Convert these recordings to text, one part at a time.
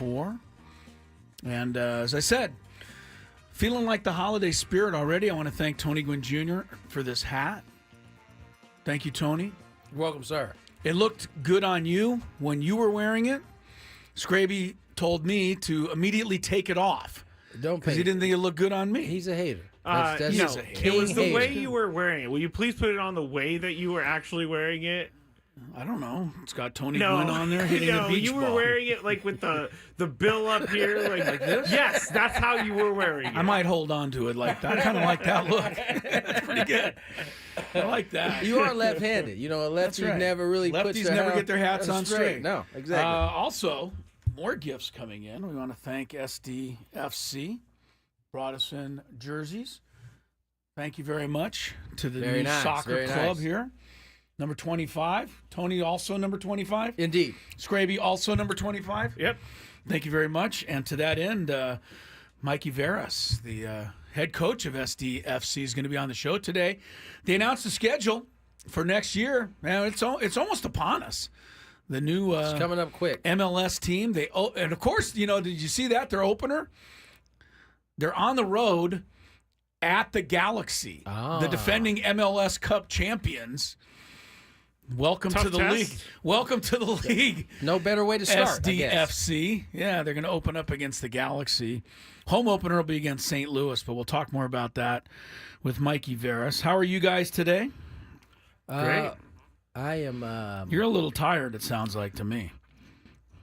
2024. And as I said, feeling like the holiday spirit already. I want to thank Tony Gwynn Jr. for this hat. Thank you, Tony. You're welcome, sir. It looked good on you when you were wearing it. Scraby told me to immediately take it off because he didn't think it looked good on me. He's a hater. No, it was the way hater. you were wearing it. Will you please put it on the way that you were actually wearing it? I don't know. It's got Tony Gwynn on there hitting no, a beach you were ball. wearing it like with the bill up here, like this. Yes, that's how you were wearing it. I might hold on to it like that. I kind of like that look. That's pretty good. I like that. You are left-handed. You know, a lefty right. never really puts Lefties their never hat get their hats on straight. No, exactly. Also, more gifts coming in. We want to thank SDFC. Brought us in jerseys. Thank you very much to the Very new nice, soccer very club nice. here. Number 25. Tony also number 25. Indeed. Scraby also number 25. Yep. Thank you very much. And to that end, Mikey Veras, the head coach of SDFC, is going to be on the show today. They announced the schedule for next year. Man, it's almost upon us. The new It's coming up quick. MLS team. And of course, you know, did you see that? Their opener? They're on the road at the Galaxy, the defending MLS Cup champions. Welcome Tough to the test. league. Welcome to the league. No better way to start, I guess. SDFC. Yeah, they're going to open up against the Galaxy. Home opener will be against St. Louis, but we'll talk more about that with Mikey Veras. How are you guys today? Great. I am. You're a little tired, it sounds like to me.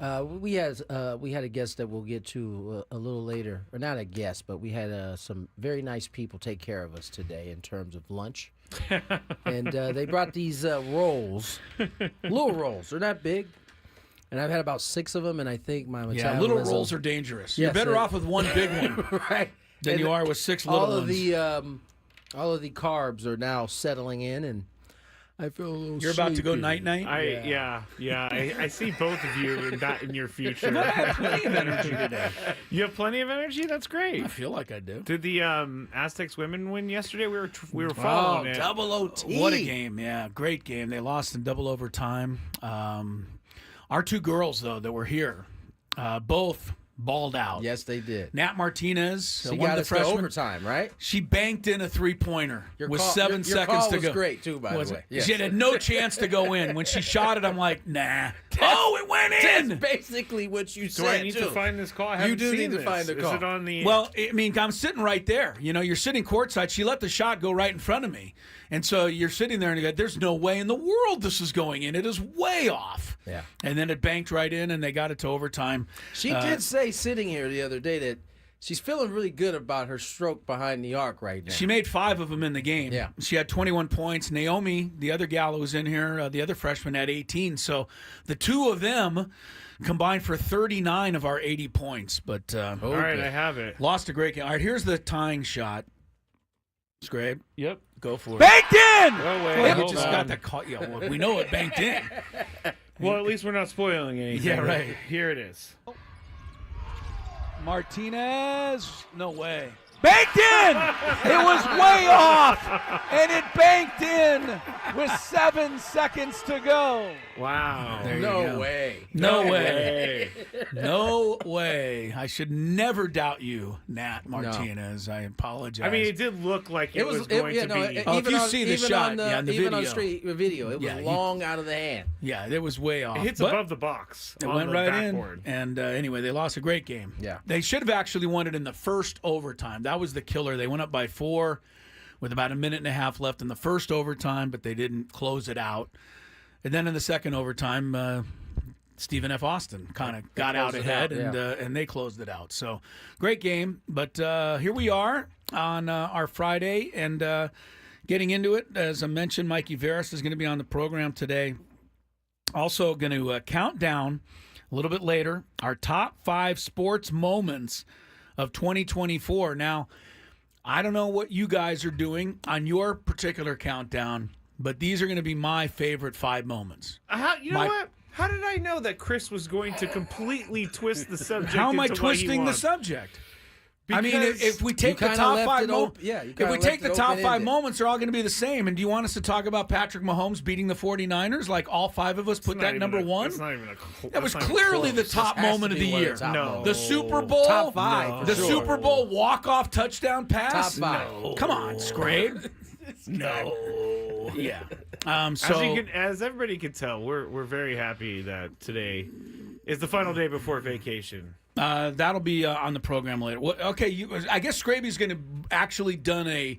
We had a guest that we'll get to a little later, or not a guest, but we had some very nice people take care of us today in terms of lunch, and they brought these rolls, little rolls. They're not big, and I've had about 6 of them, and I think my Yeah, little rolls are dangerous. Yes, You're better off with one big one right than And you are with 6 little all of ones. all of the carbs are now settling in, and I feel a little. You're about to go sleepy. night-night? I see both of you in your future. I have plenty of energy today. You have plenty of energy. That's great. I feel like I do. Did the Aztecs women win yesterday? We were following it. double OT. What a game, yeah. Great game. They lost in double overtime. Our 2 girls, though, that were here, both balled out. Yes, they did. Nat Martinez, She one got of the us to freshmen. overtime, right? She banked in a 3-pointer with call- 7 your seconds call to was go. great, too, by Was the way. it? Yes. She had no chance to go in. When she shot it, I'm like, nah. Oh, it went in! That's basically what you Do said, I need too. to find this call? I haven't do seen need to this. find the call. Is it on the? Well, I mean, I'm sitting right there. You know, you're sitting courtside. She let the shot go right in front of me. And so you're sitting there and you go, there's no way in the world this is going in. It is way off. Yeah. And then it banked right in, and they got it to overtime. She did say sitting here the other day that she's feeling really good about her stroke behind the arc right now. She made 5 of them in the game. Yeah. She had 21 points. Naomi, the other gal who was in here, the other freshman, had 18. So the 2 of them combined for 39 of our 80 points. But All right, I have it. lost a great game. All right, here's the tying shot. Scrape. Yep. Go for it. Banked in! Oh wait, Well, you hold just on. got that call. Yeah, well, we know it banked in. Well, at least we're not spoiling anything. Yeah, right. Here it is. Martinez. No way. Banked in! It was way off, and it banked in with 7 seconds to go. Wow. There you no go. way. No way. No way. I should never doubt you, Nat Martinez. I apologize. I mean, it did look like it was going to be. Oh, if you see the shot, on the, yeah, in the even on video. street video, it was Yeah, long out of the hand. yeah, it was way off. It hits But above the box. it on went the right backboard. in. And anyway, they lost a great game. Yeah. They should have actually won it in the first overtime. That was the killer. They went up by 4 with about a minute and a half left in the first overtime, but they didn't close it out. And then in the second overtime, Stephen F. Austin kind of got out closed it ahead, out, and they closed it out. So great game. But here we are on our Friday, and getting into it. As I mentioned, Mikey Veras is going to be on the program today. Also going to count down a little bit later our top 5 sports moments of 2024. Now, I don't know what you guys are doing on your particular countdown, but these are going to be my favorite 5 moments. You know what? How did I know that Chris was going to completely twist the subject? How am I into what he twisting the wants? subject? I mean, if we take the kinda top left five it moments, op- yeah, you if kinda we left take the it top five open-ended. moments, they're all going to be the same. And do you want us to talk about Patrick Mahomes beating the 49ers? Like all five of us put that number one? That's not even That was clearly the top Has to moment of be the one of year. the top No. moments. The Super Bowl, Top five, for the sure. Super Bowl walk-off touchdown pass. Top five. No. Come on, Scrape. No. Yeah. So As everybody can tell, we're very happy that today is the final day before vacation. that'll be on the program later. Okay, I guess Scraby's going to actually done a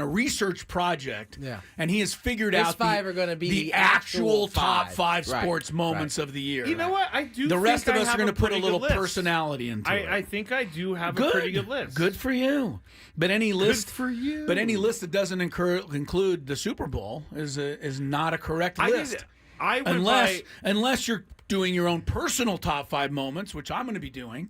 research project. Yeah. And he has figured His out five are gonna be the the actual actual top five. five Right, sports moments right. of the year. You know what? I do. The rest of think us I are going to put a pretty little good list. personality into it. I think I do have Good. a pretty good list. Good for you. But any list for you. But any list that doesn't include the Super Bowl is not a correct list. I would Unless you're doing your own personal top five moments, which I'm going to be doing,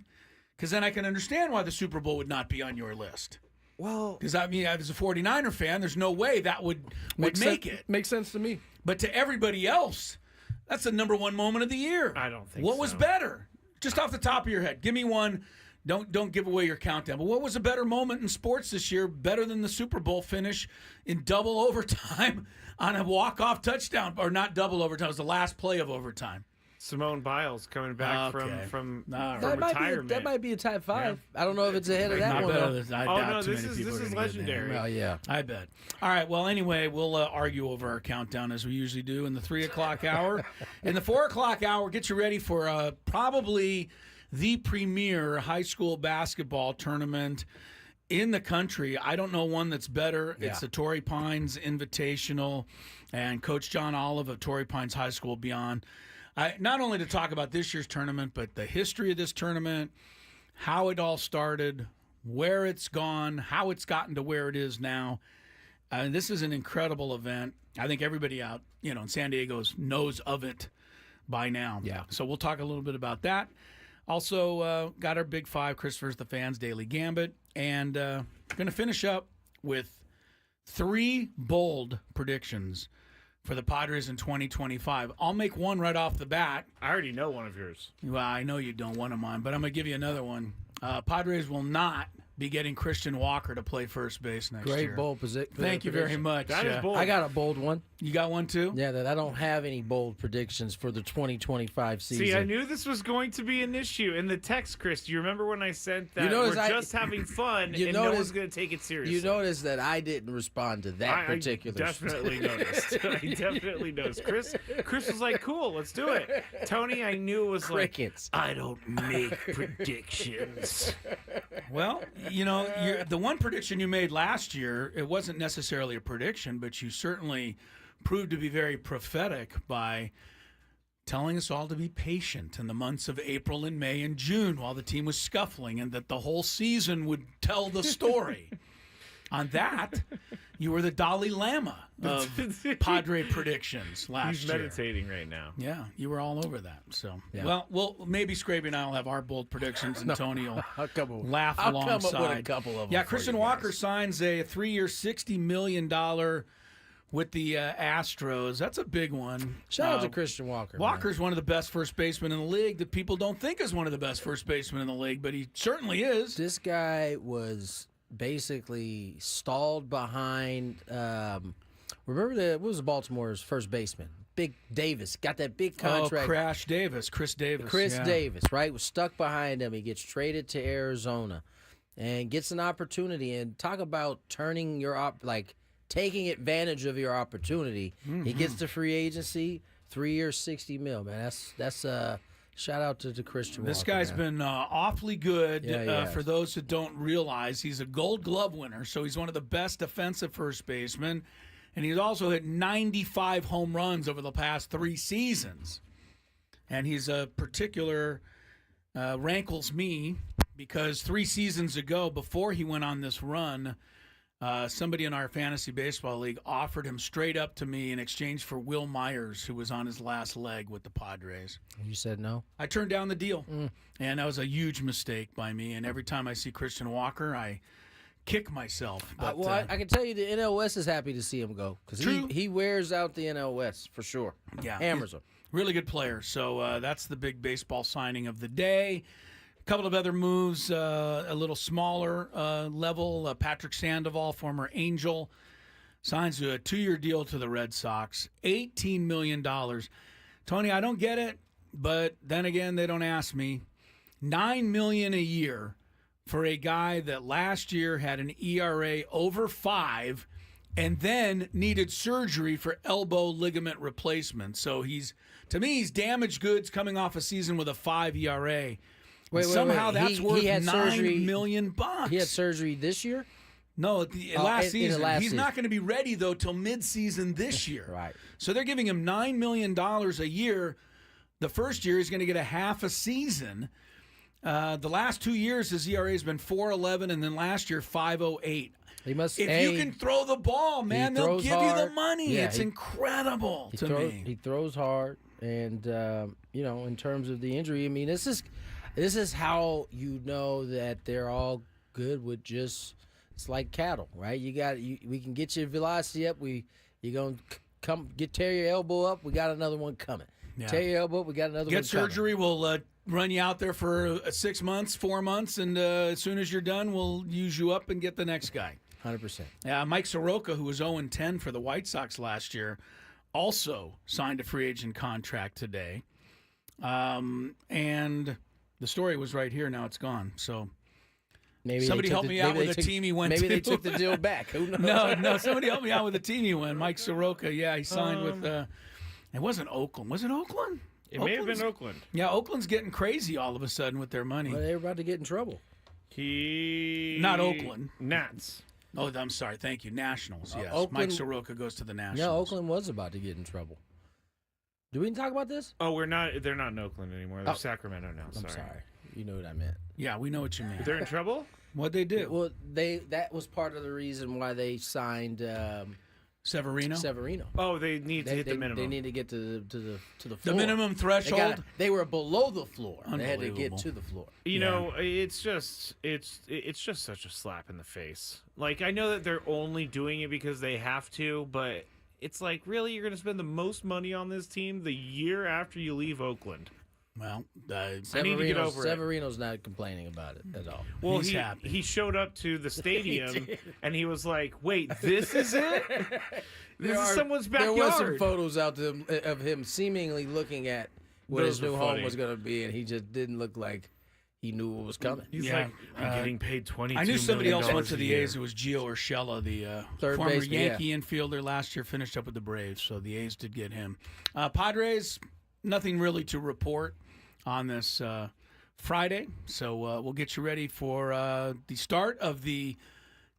because then I can understand why the Super Bowl would not be on your list. Well, Because I mean, as a 49er fan, there's no way that would make it. Makes sense to me. But to everybody else, that's the number one moment of the year. I don't think What was so. better? Just off the top of your head, give me one. Don't give away your countdown. But what was a better moment in sports this year, better than the Super Bowl finish in double overtime on a walk-off touchdown, or not double overtime? It was the last play of overtime. Simone Biles coming back Okay. from All right. retirement. That might be a top five. I don't know if it's ahead of that Not one. better though. than I Oh, doubt no, too this many is- people this are is gonna get there. legendary. Well, yeah. I bet. All right. Well, anyway, we'll argue over our countdown as we usually do in the 3 o'clock hour. In the 4 o'clock hour, get you ready for probably the premier high school basketball tournament in the country. I don't know one that's better. It's the Torrey Pines Invitational, and Coach John Olive of Torrey Pines High School will be on. Not only to talk about this year's tournament, but the history of this tournament, how it all started, where it's gone, how it's gotten to where it is now. This is an incredible event. I think everybody out, in San Diego knows of it by now. Yeah. So we'll talk a little bit about that. Also, got our Big Five, Christopher's the Fans Daily Gambit, and going to finish up with 3 bold predictions for the Padres in 2025. I'll make one right off the bat. I already know one of yours. Well, I know you don't, one of mine, but I'm going to give you another one. Padres will not be getting Christian Walker to play first base next year. Great bold position. Thank you very much. That is bold. I got a bold one. You got one too? Yeah, that I don't have any bold predictions for the 2025 season. See, I knew this was going to be an issue. In the text, Chris, do you remember when I sent that? You notice we're I- just having fun you and no notice- one's going to take it seriously. You notice that I didn't respond to that particular. I definitely noticed. I definitely noticed. Chris was like, cool, let's do it. Tony, I knew it was Crickets. like, I don't make predictions. Well, the one prediction you made last year, it wasn't necessarily a prediction, but you certainly proved to be very prophetic by telling us all to be patient in the months of April and May and June while the team was scuffling, and that the whole season would tell the story. On that, you were the Dalai Lama of Padre predictions last He's year. meditating right now. Yeah, you were all over that. So, Yeah. well, maybe Scrappy and I will have our bold predictions, and Tony will I'll come laugh I'll alongside. come up with a couple of them. Yeah, for Christian you Walker guys. signs a 3-year, $60 million with the Astros. That's a big one. Shout out to Christian Walker. man. Walker's one of the best first basemen in the league that people don't think is one of the best first basemen in the league, but he certainly is. This guy was basically stalled behind. Remember what was Baltimore's first baseman? Big Davis got that big contract. Chris Davis. Chris yeah. Davis, right, was stuck behind him. He gets traded to Arizona and gets an opportunity. And talk about turning taking advantage of your opportunity. He gets the free agency, 3 years, $60 million. Man, that's shout out to Christian. This Walker, guy's man. been awfully good. Yeah, he has. For those that don't realize, he's a Gold Glove winner, so he's one of the best defensive first basemen, and he's also hit 95 home runs over the past 3 seasons. And he's a particular rankles me because 3 seasons ago, before he went on this run, somebody in our fantasy baseball league offered him straight up to me in exchange for Will Myers, who was on his last leg with the Padres. You said no. I turned down the deal, and that was a huge mistake by me. And every time I see Christian Walker, I kick myself. But, I can tell you the NL West is happy to see him go because True. he wears out the NL West for sure. Yeah, Hammers them. really good player. So that's the big baseball signing of the day. couple of other moves, a little smaller level. Patrick Sandoval, former Angel, signs a 2-year deal to the Red Sox, $18 million. Tony, I don't get it, but then again, they don't ask me. $9 million a year for a guy that last year had an ERA over 5 and then needed surgery for elbow ligament replacement. So he's damaged goods coming off a season with a 5 ERA. Somehow that's worth $9 million. He had surgery this year? No, last season. He's season. not going to be ready, though, till mid-season this year. Right. So they're giving him $9 million a year. The first year he's going to get a half a season. The last 2 years his ERA has been 4.11, and then last year 5.08. If you can throw the ball, man, they'll give you the money. Yeah, it's incredible to me. He throws hard, and in terms of the injury, I mean, this is how you know that they're all good with just. It's like cattle, right? We can get your velocity up. You're gonna tear your elbow up. We got another one coming. Yeah. Tear your elbow up. We got another one coming. Get surgery. We'll run you out there for 6 months, 4 months, and as soon as you're done, we'll use you up and get the next guy. 100%. Yeah, Mike Soroka, who was 0-10 for the White Sox last year, also signed a free agent contract today. And the story was right here. Now it's gone. So. Maybe somebody help me out with the team he went to. Maybe they took the deal back. Who knows? No. Somebody help me out with the team he went. Mike Soroka. Yeah, he signed with. It wasn't Oakland. Was it Oakland? It may have been Oakland. Yeah, Oakland's getting crazy all of a sudden with their money. Well, they're about to get in trouble. Not Oakland. Nats. Oh, I'm sorry. Thank you. Nationals. Yes. Oakland, Mike Soroka goes to the Nationals. No, Oakland was about to get in trouble. Do we talk about this? Oh, we're not. They're not in Oakland anymore. They're Sacramento now. I'm sorry. You know what I meant. Yeah, we know what you mean. They're in trouble. What'd they do? Well, that was part of the reason why they signed Severino. Oh, they need to hit the minimum. They need to get to the floor. The minimum threshold. They were below the floor. They had to get to the floor. You know, it's just such a slap in the face. Like, I know that they're only doing it because they have to, but it's like, really, you're going to spend the most money on this team the year after you leave Oakland? Well, I need to get over Severino's not complaining about it at all. Well, he's happy. He showed up to the stadium and he was like, "Wait, this is it? This is someone's backyard." There was some photos out of him seemingly looking at what his new home was going to be, and he just didn't look like he knew what was coming. He's like, "I'm getting paid $22 I knew somebody million else went to the year. A's. It was Gio Urshela, the Third former baseman, Yankee infielder last year, finished up with the Braves, so the A's did get him. Padres, nothing really to report on this Friday, so we'll get you ready for the start of the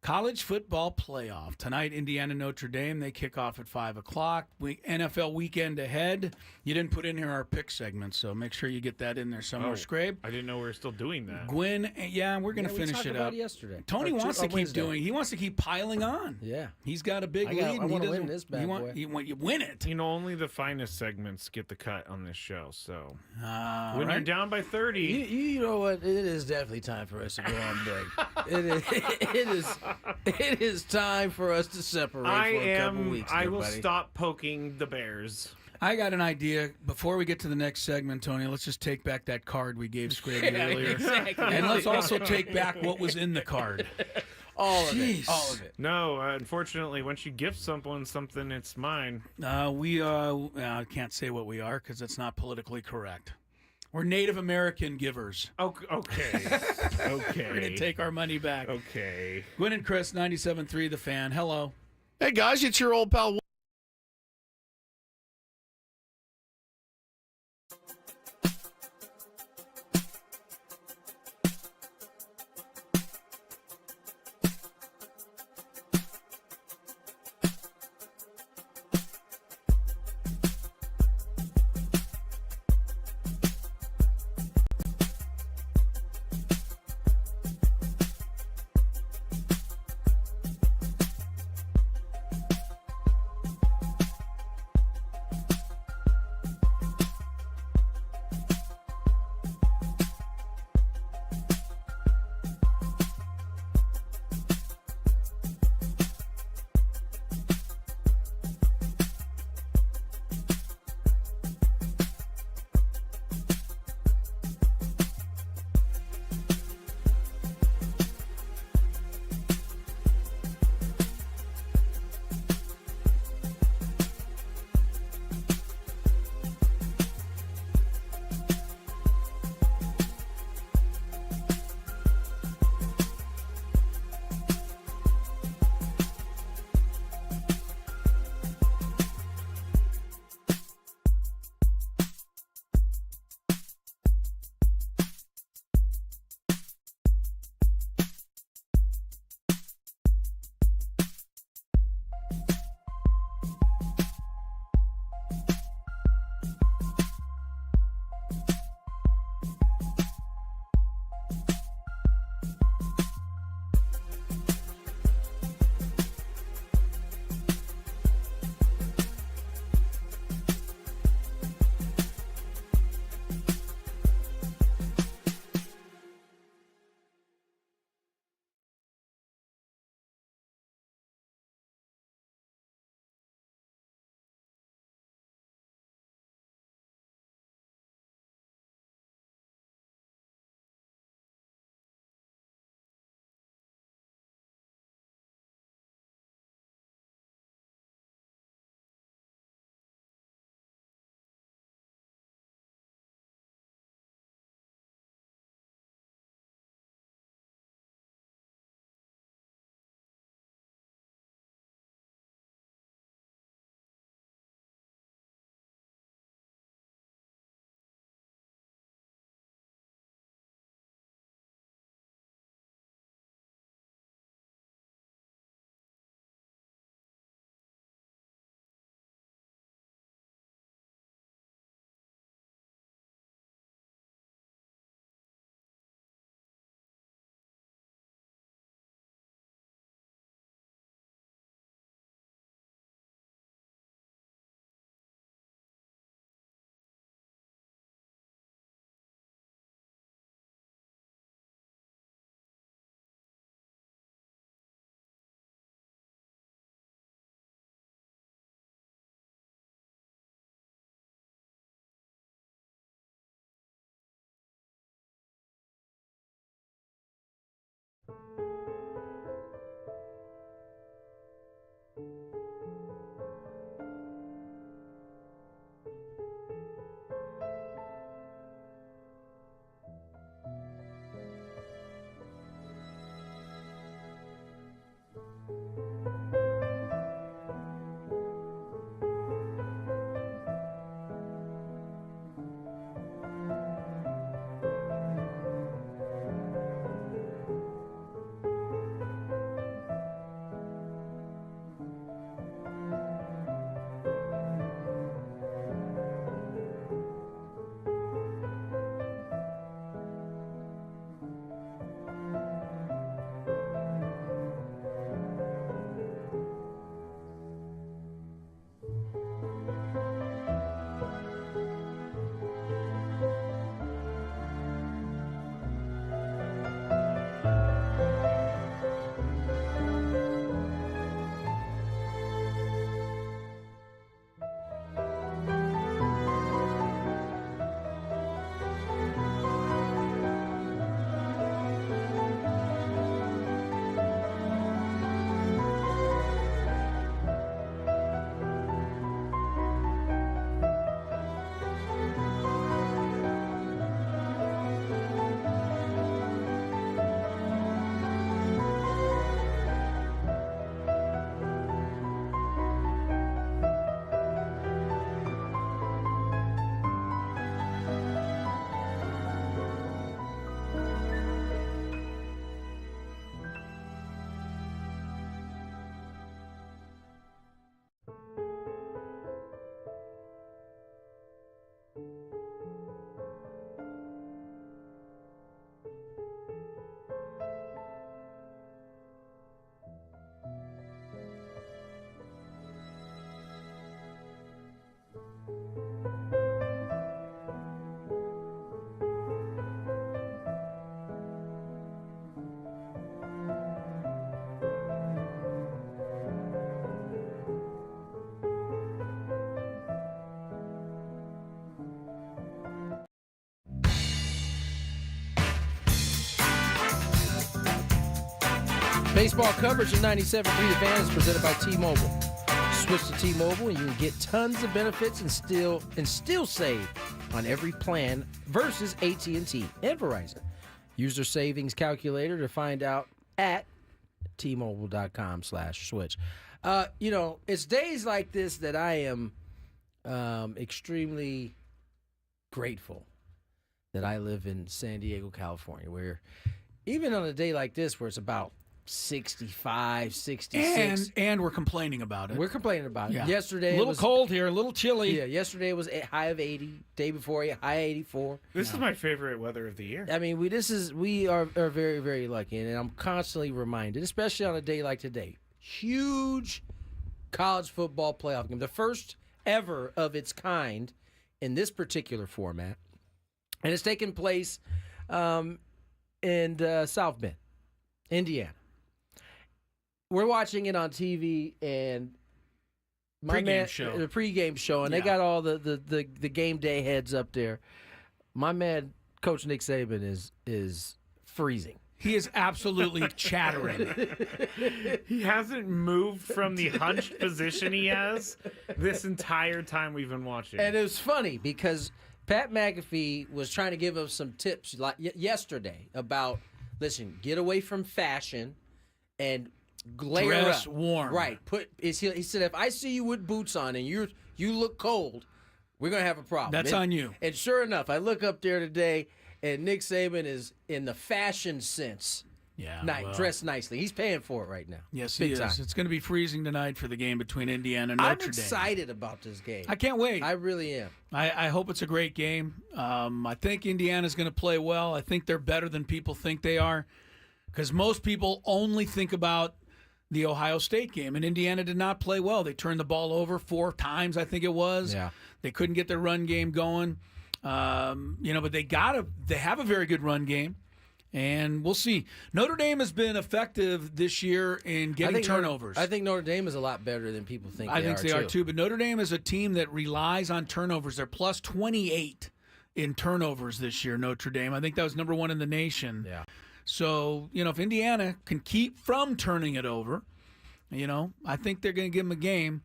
college football playoff. Tonight, Indiana, Notre Dame, they kick off at 5 o'clock. NFL weekend ahead. You didn't put in here our pick segment, so make sure you get that in there somewhere, Scrape. I didn't know we were still doing that. Gwynn, we're going to finish it up. Yesterday. Tony wants to keep doing. He wants to keep piling on. Yeah, he's got a big lead. I want to win this bad boy. You win it. You know, only the finest segments get the cut on this show. So when you're down by 30, you know what? It is definitely time for us to go on break. It is time for us to separate for a couple weeks. I will stop poking the Bears. I got an idea. Before we get to the next segment, Tony, let's just take back that card we gave Scraby earlier. Exactly. And let's also take back what was in the card. All of it. No, unfortunately, once you gift someone something, it's mine. I can't say what we are because it's not politically correct. We're Native American givers. Okay. Okay. We're going to take our money back. Okay. Gwynn and Chris, 97.3 The Fan. Hello. Hey, guys, it's your old pal. Baseball coverage of 97.3 The Fan is presented by T-Mobile. Switch to T-Mobile and you can get tons of benefits and still save on every plan versus AT&T and Verizon. Use their savings calculator to find out at T-Mobile.com/switch. It's days like this that I am extremely grateful that I live in San Diego, California, where even on a day like this where it's about 65, 66. And we're complaining about it. We're complaining about it. Yeah. Yesterday a little cold here, a little chilly. Yeah, yesterday it was a high of 80. Day before, high 84. This is my favorite weather of the year. I mean, we are very, very lucky, and I'm constantly reminded, especially on a day like today, huge college football playoff game, the first ever of its kind in this particular format, and it's taking place in South Bend, Indiana. We're watching it on TV, and the pregame show, and they got all the game day heads up there. My man, Coach Nick Saban, is freezing. He is absolutely chattering. He hasn't moved from the hunched position he has this entire time we've been watching. And it was funny because Pat McAfee was trying to give us some tips yesterday about, listen, get away from fashion and layer dress up. warm. Right. He said, if I see you with boots on and you look cold, we're going to have a problem. That's on you. And sure enough, I look up there today, and Nick Saban is in the fashion sense. Yeah, dressed nicely. He's paying for it right now. Yes, Big he is. time. It's going to be freezing tonight for the game between Indiana and Notre Dame. I'm excited about this game. I can't wait. I really am. I hope it's a great game. I think Indiana's going to play well. I think they're better than people think they are, because most people only think about the Ohio State game, and Indiana did not play well. They turned the ball over 4 times, I think it was. Yeah. They couldn't get their run game going. But they have a very good run game, and we'll see. Notre Dame has been effective this year in getting turnovers. I think Notre Dame is a lot better than people think. I think they are too. But Notre Dame is a team that relies on turnovers. They're plus 28 in turnovers this year. Notre Dame. I think that was number 1 in the nation. Yeah. So, if Indiana can keep from turning it over, I think they're going to give them a game.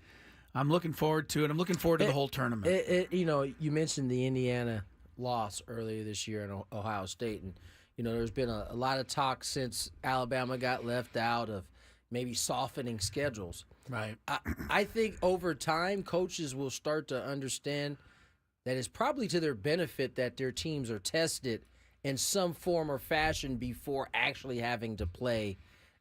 I'm looking forward to it. I'm looking forward to the whole tournament. You mentioned the Indiana loss earlier this year in Ohio State, and there's been a lot of talk since Alabama got left out of maybe softening schedules. Right. I think over time, coaches will start to understand that it's probably to their benefit that their teams are tested in some form or fashion before actually having to play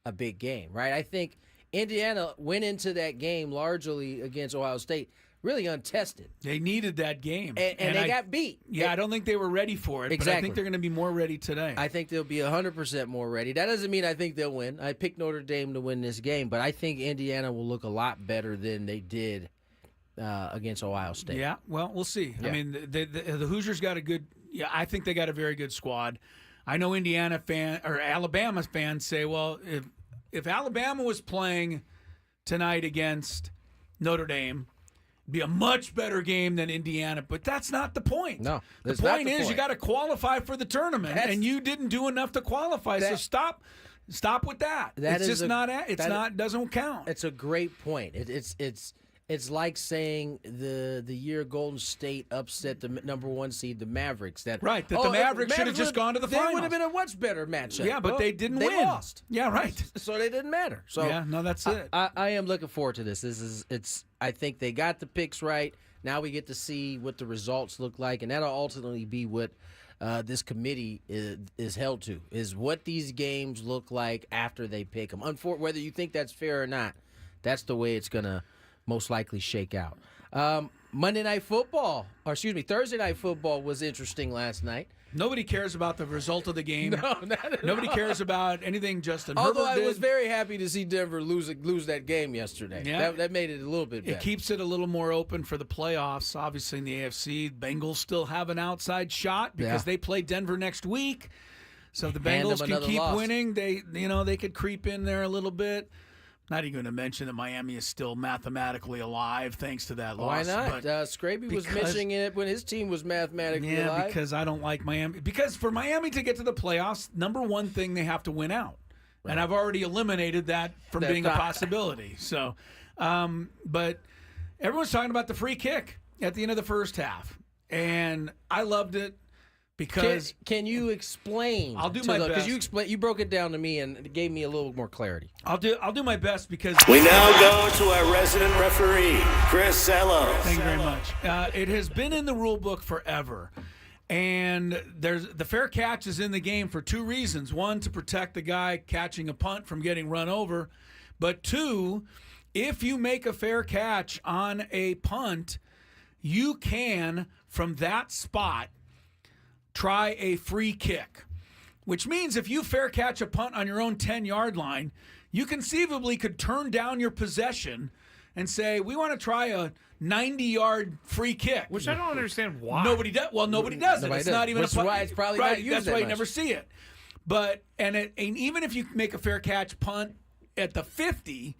a big game, right? I think Indiana went into that game largely against Ohio State really untested. They needed that game. And they got beat. Yeah, I don't think they were ready for it, Exactly. But I think they're going to be more ready today. I think they'll be 100% more ready. That doesn't mean I think they'll win. I picked Notre Dame to win this game, but I think Indiana will look a lot better than they did against Ohio State. Yeah, well, we'll see. Yeah. I mean, the Hoosiers got a good – yeah, I think they got a very good squad. I know Alabama fans say, well, if Alabama was playing tonight against Notre Dame, it'd be a much better game than Indiana. But that's not the point. No, the point is you got to qualify for the tournament, and you didn't do enough to qualify. So stop with that. It's just not. It's not. Doesn't count. It's a great point. It's like saying the year Golden State upset the number 1 seed, the Mavericks. The Mavericks should have just gone to the finals. They would have been a much better matchup. Yeah, but they didn't win. They lost. Yeah, right. So they didn't matter. So yeah, no, that's it. I am looking forward to this. I think they got the picks right. Now we get to see what the results look like, and that'll ultimately be what this committee is held to, is what these games look like after they pick them. Whether you think that's fair or not, that's the way it's going to most likely shake out. Thursday Night Football was interesting last night. Nobody cares about the result of the game. No, not at Nobody all. cares about anything Justin Although Herbert did. I was very happy to see Denver lose that game yesterday. Yeah. That made it a little bit better. It keeps it a little more open for the playoffs. Obviously, in the AFC, Bengals still have an outside shot because they play Denver next week. So if the Bengals can keep winning, they could creep in there a little bit. Not even going to mention that Miami is still mathematically alive thanks to that loss. Why not? Scraby was mentioning it when his team was mathematically alive. Yeah, because I don't like Miami. Because for Miami to get to the playoffs, number 1 thing they have to win out. and I've already eliminated that from That's being a not- possibility. So, but everyone's talking about the free kick at the end of the first half, and I loved it because Can you explain? I'll do my because best. you broke it down to me and it gave me a little more clarity. I'll do my best because We now go to our resident referee, Chris Sellos. Thank you very much. It has been in the rule book forever. And the fair catch is in the game for two reasons. One, to protect the guy catching a punt from getting run over. But two, if you make a fair catch on a punt, you can, from that spot, try a free kick. Which means if you fair catch a punt on your own 10-yard line, you conceivably could turn down your possession and say, we want to try a 90-yard free kick. Which I don't understand why. Nobody does. Well, nobody does it. Nobody It's does. not even Which a is why it's probably right. not used That's that why you much. never see it. But and even if you make a fair catch punt at the 50,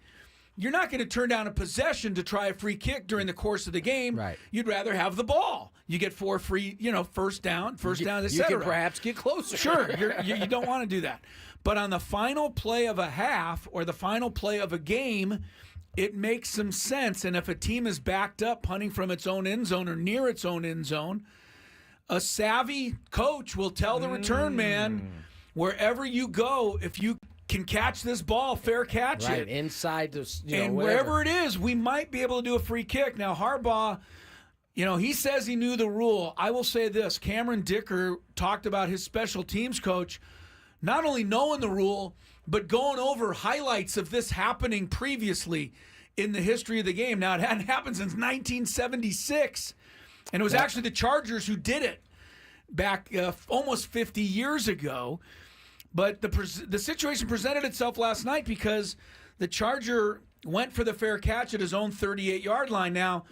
you're not going to turn down a possession to try a free kick during the course of the game. Right. You'd rather have the ball. You get 4 free, first down, You etc. can perhaps get closer. Sure, you don't want to do that. But on the final play of a half or the final play of a game, it makes some sense. And if a team is backed up punting from its own end zone or near its own end zone, a savvy coach will tell the return man, wherever you go, if you can catch this ball, fair catch Right, it. inside the And wherever it is, we might be able to do a free kick. Now, Harbaugh, he says he knew the rule. I will say this. Cameron Dicker talked about his special teams coach not only knowing the rule, but going over highlights of this happening previously in the history of the game. Now, it hadn't happened since 1976, and it was actually the Chargers who did it back almost 50 years ago. But the situation presented itself last night because the Charger went for the fair catch at his own 38-yard line. Now,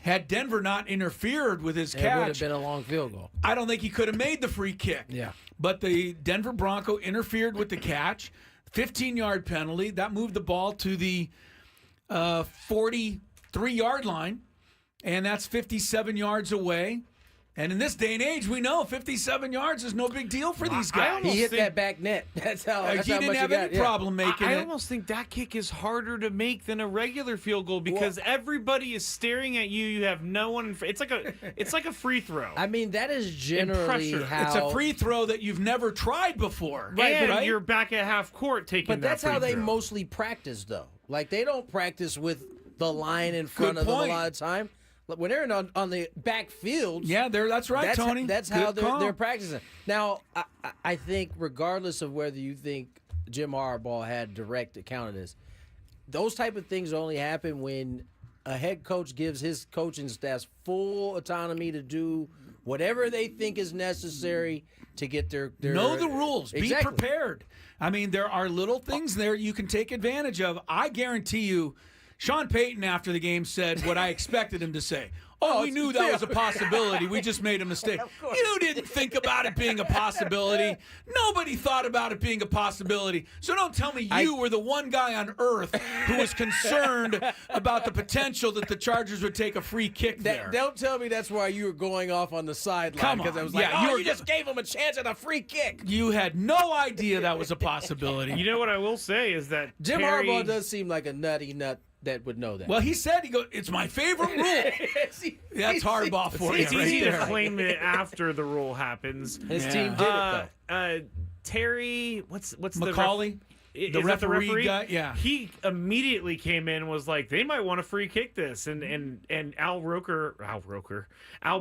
had Denver not interfered with his It would have catch, been a long field goal. I don't think he could have made the free kick. Yeah. But the Denver Bronco interfered with the catch, 15-yard penalty. That moved the ball to the 43-yard line, and that's 57 yards away. And in this day and age, we know 57 yards is no big deal for these guys. He hit think- that back net. That's how. That's He how didn't much have got. any Yeah. problem making I it. almost think that kick is harder to make than a regular field goal because everybody is staring at you. You have no one. It's like a free throw. I mean, that is generally pressure. how. It's a free throw that you've never tried before. and you're back at half court taking. But that's that how free they throw. mostly practice, though. Like they don't practice with the line in front Good of them point. a lot of time. Like, when they're on the back fields, Yeah, that's right, that's Tony. That's Good how call. they're practicing. Now, I think regardless of whether you think Jim Harbaugh had direct account of this, those type of things only happen when a head coach gives his coaching staff full autonomy to do whatever they think is necessary to get their Know the rules. Be Exactly. prepared. I mean, there are little things there you can take advantage of. I guarantee you, Sean Payton after the game said what I expected him to say. Oh, we knew that was a possibility. We just made a mistake. You didn't think about it being a possibility. Nobody thought about it being a possibility. So don't tell me you were the one guy on earth who was concerned about the potential that the Chargers would take a free kick there. Don't tell me that's why you were going off on the sideline Come because I on. was like, Yeah, you you just gave him a chance at a free kick. You had no idea that was a possibility. You know what I will say is that Jim Terry, Harbaugh does seem like a nutty nut that would know that. Well, he said, it's my favorite rule. That's Harbaugh for you It's right easy there. to claim it after the rule happens. His Yeah. team did it though. Terry, what's McCauley? Is The that the referee referee guy? Yeah. He immediately came in and was like, they might want to free kick this, and Al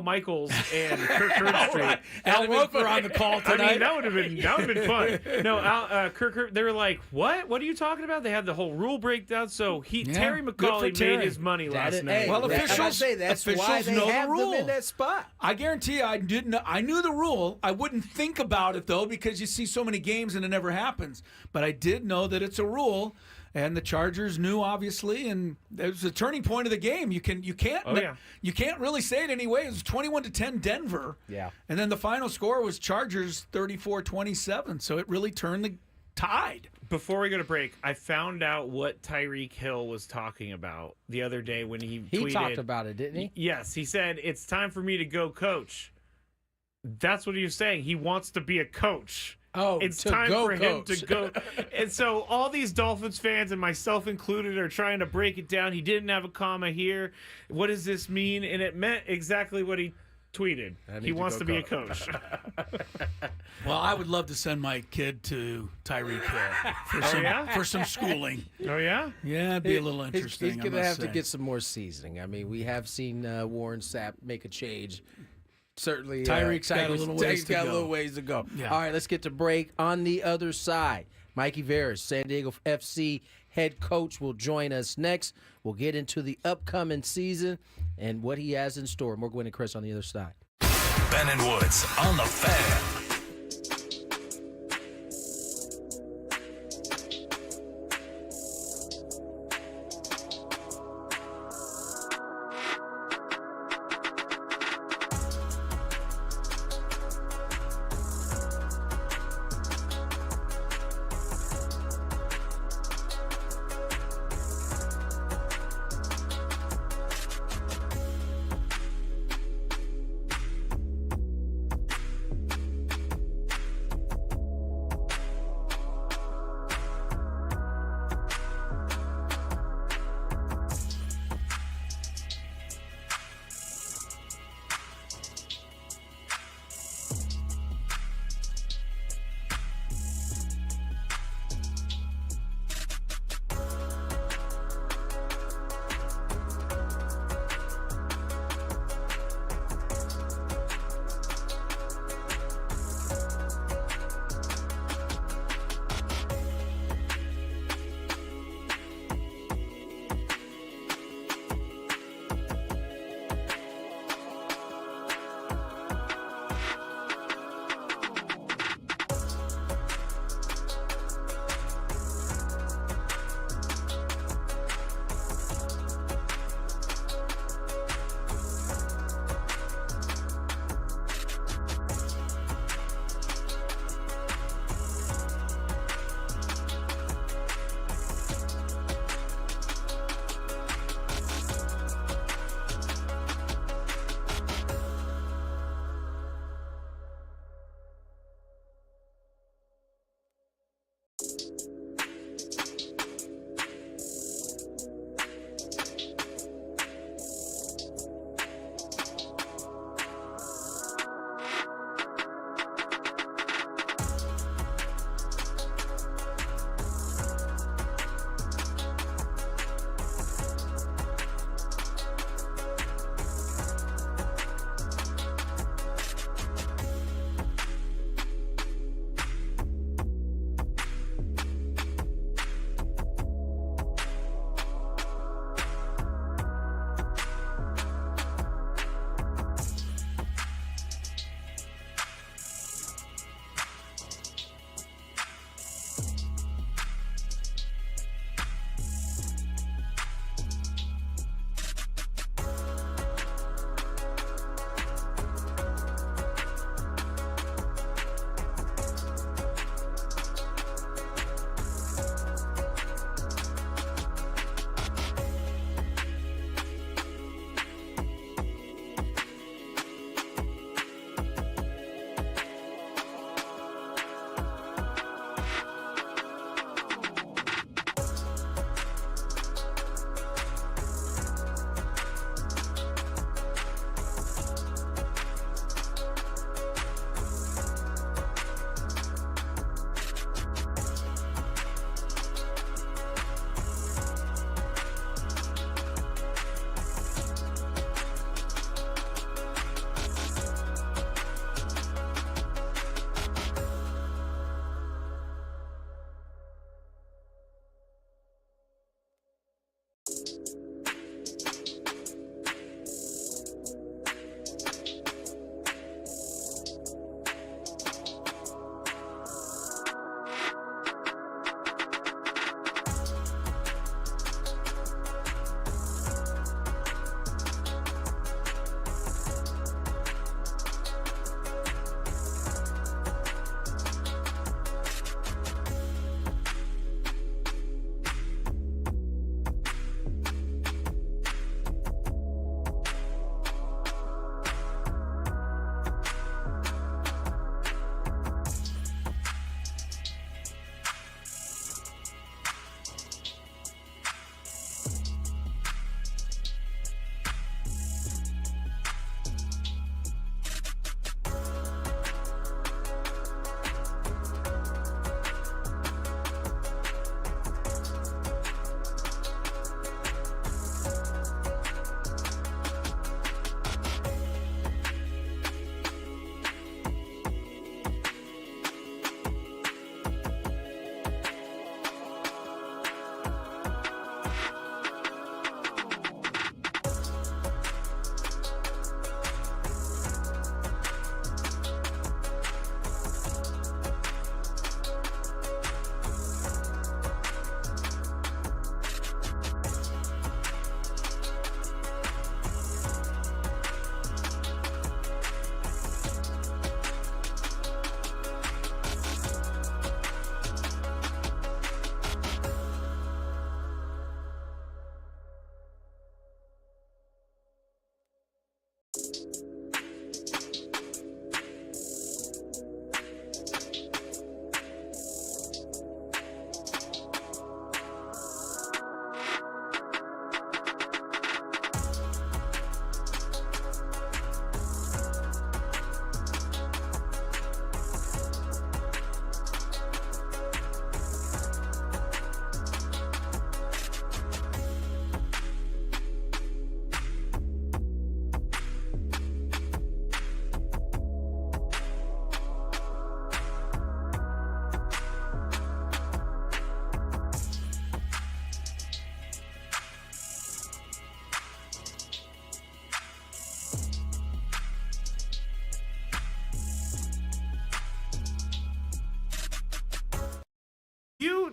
Michaels and Kirk Herbstreit. Al Roker on the call I tonight. mean, that would have been fun. No, Kirk, they were like, what? What are you talking about? They had the whole rule breakdown. So Terry good for McCauley Terry. made his money last That- night. hey, Well, that- officials- I say that's why officials they know the have them rule. in that spot. I guarantee you, I knew the rule. I wouldn't think about it though because you see so many games and it never happens. But I did know that it's a rule, and the Chargers knew obviously, and it was a turning point of the game. You can't you can't really say it anyway. It was 21-10 Denver. Yeah. And then the final score was Chargers 34-27. So it really turned the tide. Before we go to break, I found out what Tyreek Hill was talking about the other day when he tweeted. talked about it, didn't he? Yes, he said, it's time for me to go coach. That's what he was saying. He wants to be a coach. Oh, it's to time go, for him coach. to go. And so all these Dolphins fans and myself included are trying to break it down. He didn't have a comma here. What does this mean? And it meant exactly what he tweeted. He wants to be a coach. Well, I would love to send my kid to Tyreek Hill for some schooling. Oh, yeah? Yeah, it'd be a little interesting. He's I going to must have to say. get some more seasoning. I mean, we have seen Warren Sapp make a change. Certainly, Tyreek's got a little ways to got a go. little ways to go. Yeah. All right, let's get to break. On the other side, Mikey Veras, San Diego FC head coach, will join us next. We'll get into the upcoming season and what he has in store. More Gwynn and Chris on the other side. Ben and Woods on the Fan.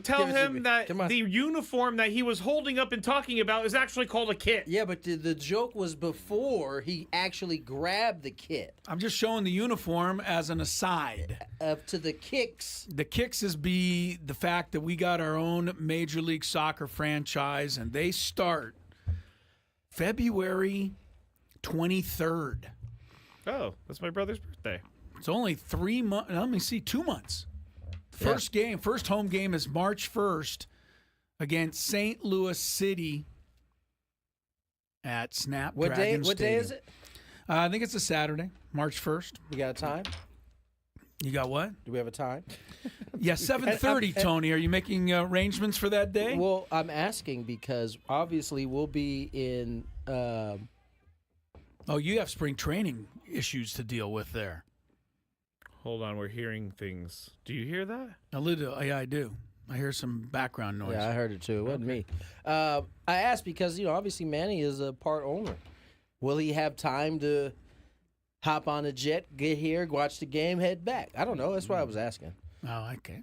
tell Give it to him me. that Come on. the uniform that he was holding up and talking about is actually called a kit. Yeah, but the joke was before he actually grabbed the kit. I'm just showing the uniform as an aside. To the kicks. The kicks is the fact that we got our own Major League Soccer franchise, and they start February 23rd. Oh, that's my brother's birthday. It's only 3 months. Let me see, 2 months. First home game is March 1st against St. Louis City at Snapdragon Stadium. What day is it? I think it's a Saturday, March 1st. You got a time? You got what? Do we have a time? Yeah, 7:30, Tony. Are you making arrangements for that day? Well, I'm asking because obviously we'll be in. Oh, you have spring training issues to deal with there. Hold on, we're hearing things. Do you hear that? A little, yeah, I do. I hear some background noise. Yeah, I heard it too. It wasn't me. I asked because obviously Manny is a part owner. Will he have time to hop on a jet, get here, watch the game, head back? I don't know. That's why I was asking. Oh, okay.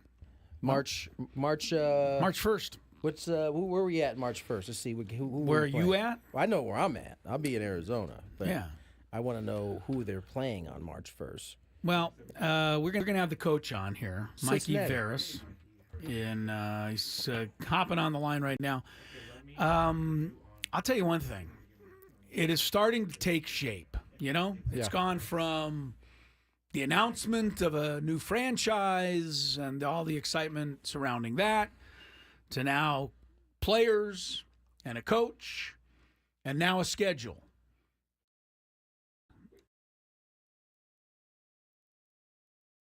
March. March 1st. What's where are we at March 1st? Let's see. Who Where are you at? Well, I know where I'm at. I'll be in Arizona, but Yeah. I want to know who they're playing on March 1st. Well, we're going to have the coach on here, Mikey Cincinnati. Veras, and he's hopping on the line right now. I'll tell you one thing. It is starting to take shape, It's gone from the announcement of a new franchise and all the excitement surrounding that to now players and a coach and now a schedule.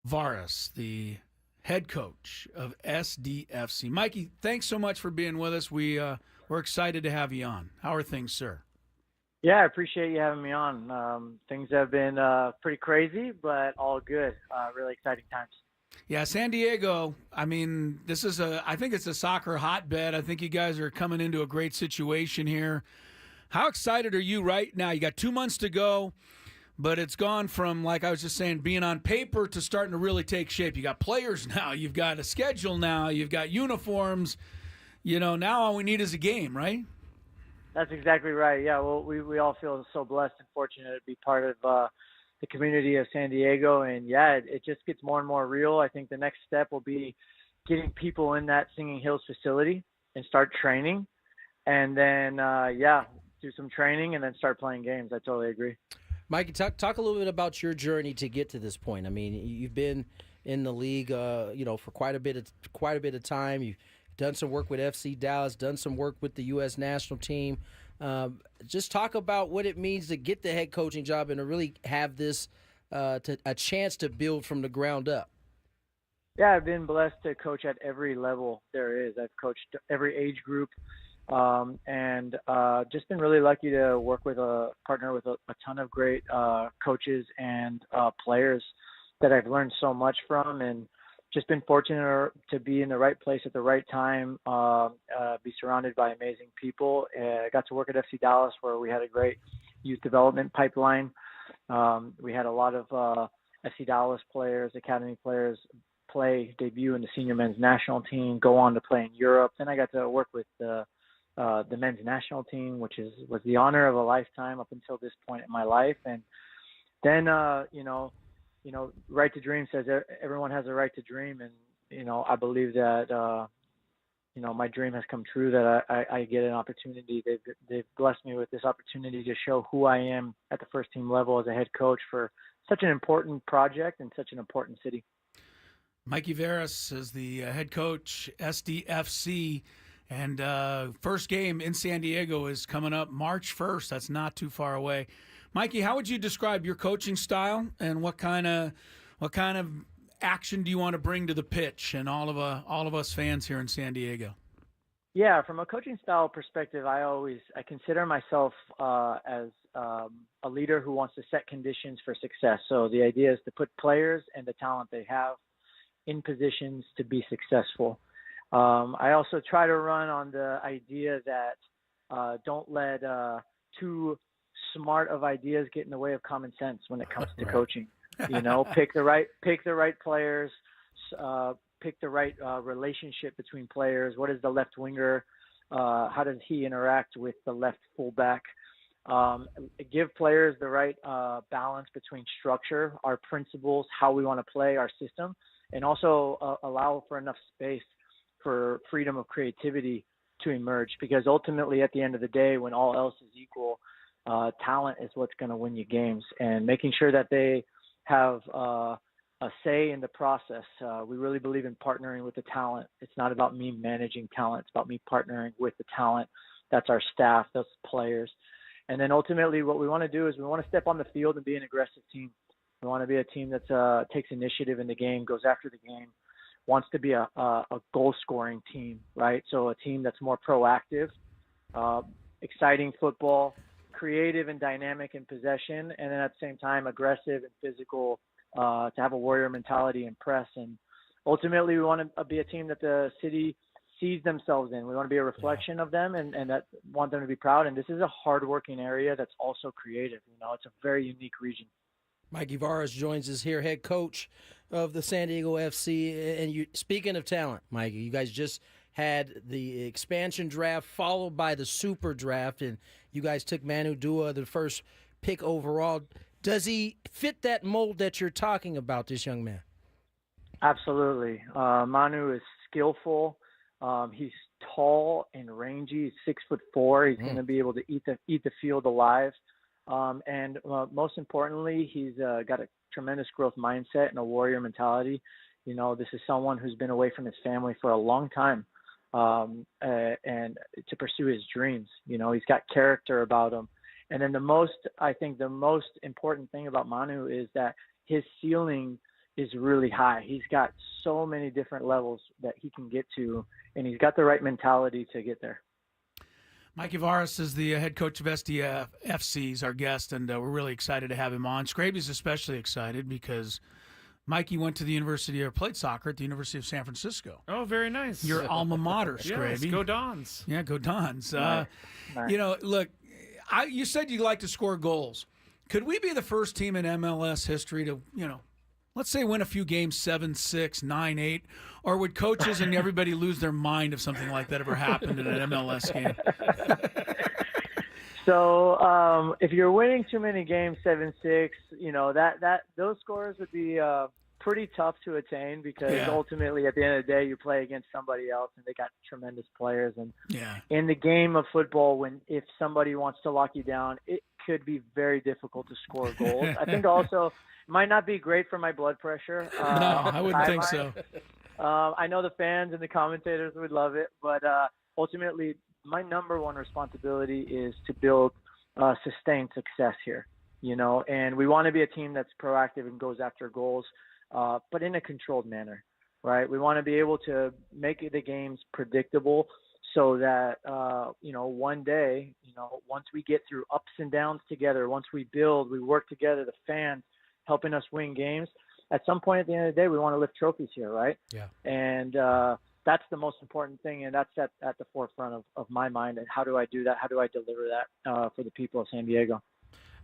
Varas, the head coach of SDFC. Mikey, thanks so much for being with us. We're excited to have you on. How are things, sir? Yeah, I appreciate you having me on. Things have been pretty crazy, but all good. Really exciting times. Yeah, San Diego, I mean, I think it's a soccer hotbed. I think you guys are coming into a great situation here. How excited are you right now? You got 2 months to go. But it's gone from, like I was just saying, being on paper to starting to really take shape. You got players now. You've got a schedule now. You've got uniforms. Now all we need is a game, right? That's exactly right. Yeah, well, we all feel so blessed and fortunate to be part of the community of San Diego. And, yeah, it just gets more and more real. I think the next step will be getting people in that Singing Hills facility and start training. And then, do some training and then start playing games. I totally agree. Mikey, talk a little bit about your journey to get to this point. I mean, you've been in the league, for quite a bit of time. You've done some work with FC Dallas, done some work with the U.S. national team. Just talk about what it means to get the head coaching job and to really have this a chance to build from the ground up. Yeah, I've been blessed to coach at every level there is. I've coached every age group. And just been really lucky to partner with a ton of great coaches and players that I've learned so much from, and just been fortunate to be in the right place at the right time, be surrounded by amazing people. I got to work at FC Dallas where we had a great youth development pipeline. We had a lot of FC Dallas players, academy players debut in the senior men's national team, go on to play in Europe. Then I got to work with the men's national team, which was the honor of a lifetime up until this point in my life. And then, Right to Dream says everyone has a right to dream. And, I believe that, my dream has come true, that I get an opportunity. They've blessed me with this opportunity to show who I am at the first team level as a head coach for such an important project and such an important city. Mikey Veras is the head coach, SDFC. And first game in San Diego is coming up March 1st. That's not too far away. Mikey, how would you describe your coaching style, and what kind of action do you want to bring to the pitch and all of us fans here in San Diego? Yeah, from a coaching style perspective, I consider myself as a leader who wants to set conditions for success. So the idea is to put players and the talent they have in positions to be successful. I also try to run on the idea that don't let too smart of ideas get in the way of common sense when it comes to coaching. Pick the right players, pick the right relationship between players. What is the left winger? How does he interact with the left fullback? Give players the right balance between structure, our principles, how we want to play, our system, and also allow for enough space for freedom of creativity to emerge. Because ultimately, at the end of the day, when all else is equal, talent is what's going to win you games. And making sure that they have a say in the process. We really believe in partnering with the talent. It's not about me managing talent. It's about me partnering with the talent. That's our staff, those players. And then ultimately what we want to do is we want to step on the field and be an aggressive team. We want to be a team that takes initiative in the game, goes after the game, wants to be a goal-scoring team, right? So a team that's more proactive, exciting football, creative and dynamic in possession, and then at the same time aggressive and physical, to have a warrior mentality and press. And ultimately we want to be a team that the city sees themselves in. We want to be a reflection of them and that want them to be proud. And this is a hardworking area that's also creative. It's a very unique region. Mikey Varas joins us here, head coach of the San Diego FC. And speaking of talent, Mikey, you guys just had the expansion draft followed by the super draft, and you guys took Manu Dua, the first pick overall. Does he fit that mold that you're talking about, this young man? Absolutely. Manu is skillful. He's tall and rangy. He's 6'4". He's going to be able to eat the field alive. And most importantly, he's got a tremendous growth mindset and a warrior mentality. This is someone who's been away from his family for a long time, and to pursue his dreams. He's got character about him. And then the most important thing about Manu is that his ceiling is really high. He's got so many different levels that he can get to, and he's got the right mentality to get there. Mikey Varas is the head coach of SDF FC. He's our guest, and we're really excited to have him on. Scraby's especially excited because Mikey went to the university or played soccer at the University of San Francisco. Oh, very nice. Your alma mater, Scraby. Yes, go Dons. Yeah, go Dons. Nice. Look, you said you like to score goals. Could we be the first team in MLS history to, let's say win a few games 7-6, 9-8, or would coaches and everybody lose their mind if something like that ever happened in an MLS game? So if you're winning too many games 7-6, those scores would be pretty tough to attain because ultimately at the end of the day you play against somebody else and they got tremendous players. And in the game of football, if somebody wants to lock you down, it could be very difficult to score goals. I think also it might not be great for my blood pressure. No, I wouldn't think so. I know the fans and the commentators would love it, but ultimately my number one responsibility is to build sustained success here, and we want to be a team that's proactive and goes after goals, but in a controlled manner, right? We want to be able to make the games predictable so that, one day, once we get through ups and downs together, once we build, we work together, the fans helping us win games, at some point at the end of the day, we want to lift trophies here, right? Yeah. And that's the most important thing, and that's at the forefront of my mind. And how do I do that? How do I deliver that for the people of San Diego?